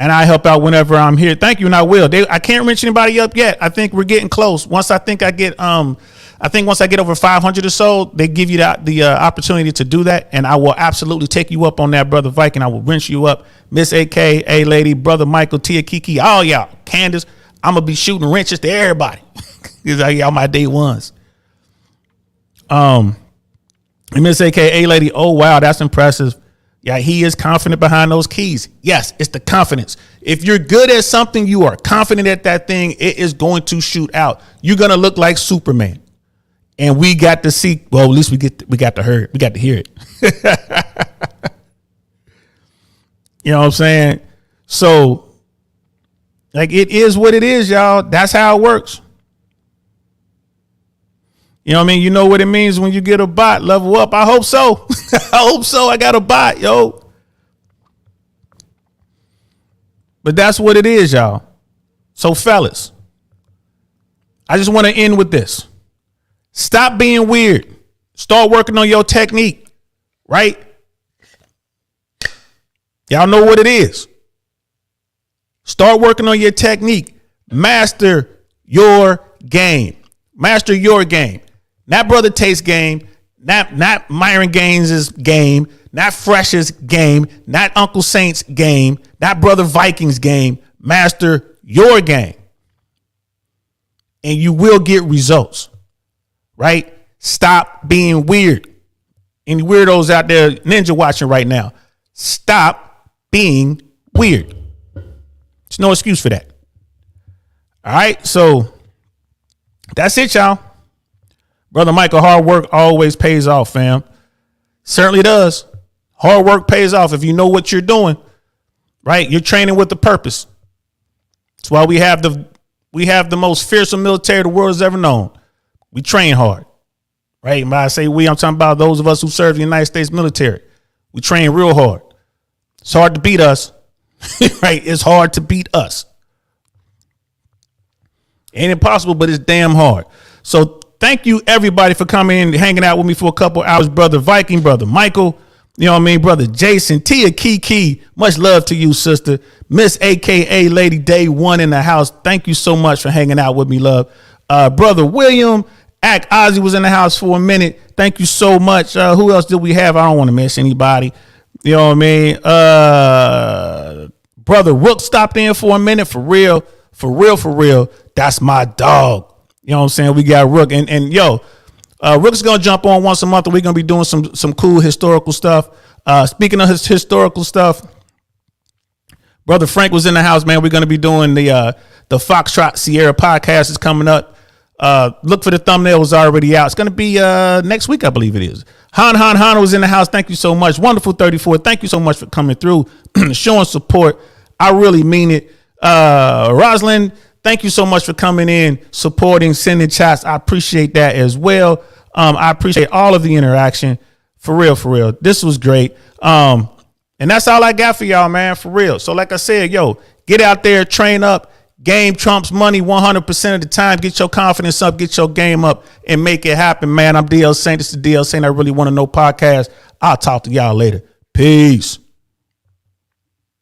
And I help out whenever I'm here. Thank you, and I will. I can't wrench anybody up yet. I think we're getting close. Once I get over 500 or so, they give you the opportunity to do that, and I will absolutely take you up on that, Brother Viking. I will wrench you up, Miss AK, A Lady, Brother Michael, Tia Kiki, all y'all, Candace. I'm gonna be shooting wrenches to everybody. These are y'all my day ones. And Miss AK, A Lady. Oh wow, that's impressive. Yeah, he is confident behind those keys. Yes, it's the confidence. If you're good at something, you are confident at that thing, it is going to shoot out. You're going to look like Superman. And we got to see, well, at least we got to hear it. You know what I'm saying? So, like, it is what it is, y'all. That's how it works. You know what I mean? You know what it means when you get a bot, level up. I hope so. I hope so. I got a bot, yo. But that's what it is, y'all. So, fellas, I just want to end with this. Stop being weird. Start working on your technique, right? Y'all know what it is. Start working on your technique. Master your game. Master your game. Not Brother Tate's game, not Myron Gaines' game, not Fresh's game, not Uncle Saint's game, not Brother Viking's game. Master your game. And you will get results, right? Stop being weird. Any weirdos out there ninja watching right now, stop being weird. There's no excuse for that. All right, so that's it, y'all. Brother Michael, hard work always pays off, fam. Certainly does. Hard work pays off if you know what you're doing, right? You're training with a purpose. That's why we have the most fearsome military the world has ever known. We train hard, right? When I say we, I'm talking about those of us who serve the United States military. We train real hard. It's hard to beat us, right? It's hard to beat us. Ain't impossible, but it's damn hard. So thank you, everybody, for coming in and hanging out with me for a couple hours. Brother Viking, Brother Michael, you know what I mean? Brother Jason, Tia Kiki, much love to you, sister. Miss AKA Lady Day One in the house. Thank you so much for hanging out with me, love. Brother William, Ozzy was in the house for a minute. Thank you so much. Who else did we have? I don't want to miss anybody. You know what I mean? Brother Rook stopped in for a minute. For real. That's my dog. You know what I'm saying? We got Rook. And yo, Rook's going to jump on once a month, and we're going to be doing some cool historical stuff. Speaking of his historical stuff, Brother Frank was in the house, man. We're going to be doing the Foxtrot Sierra podcast is coming up. Look for the thumbnail, was already out. It's going to be next week, I believe it is. Han was in the house. Thank you so much. Wonderful 34. Thank you so much for coming through, showing support. I really mean it. Rosalind, thank you so much for coming in, supporting, sending chats. I appreciate that as well. I appreciate all of the interaction. For real. This was great. And that's all I got for y'all, man. For real. So like I said, yo, get out there, train up. Game trumps money 100% of the time. Get your confidence up, get your game up, and make it happen, man. I'm DL Saint. This is the DL Saint I Really Want to Know podcast. I'll talk to y'all later. Peace.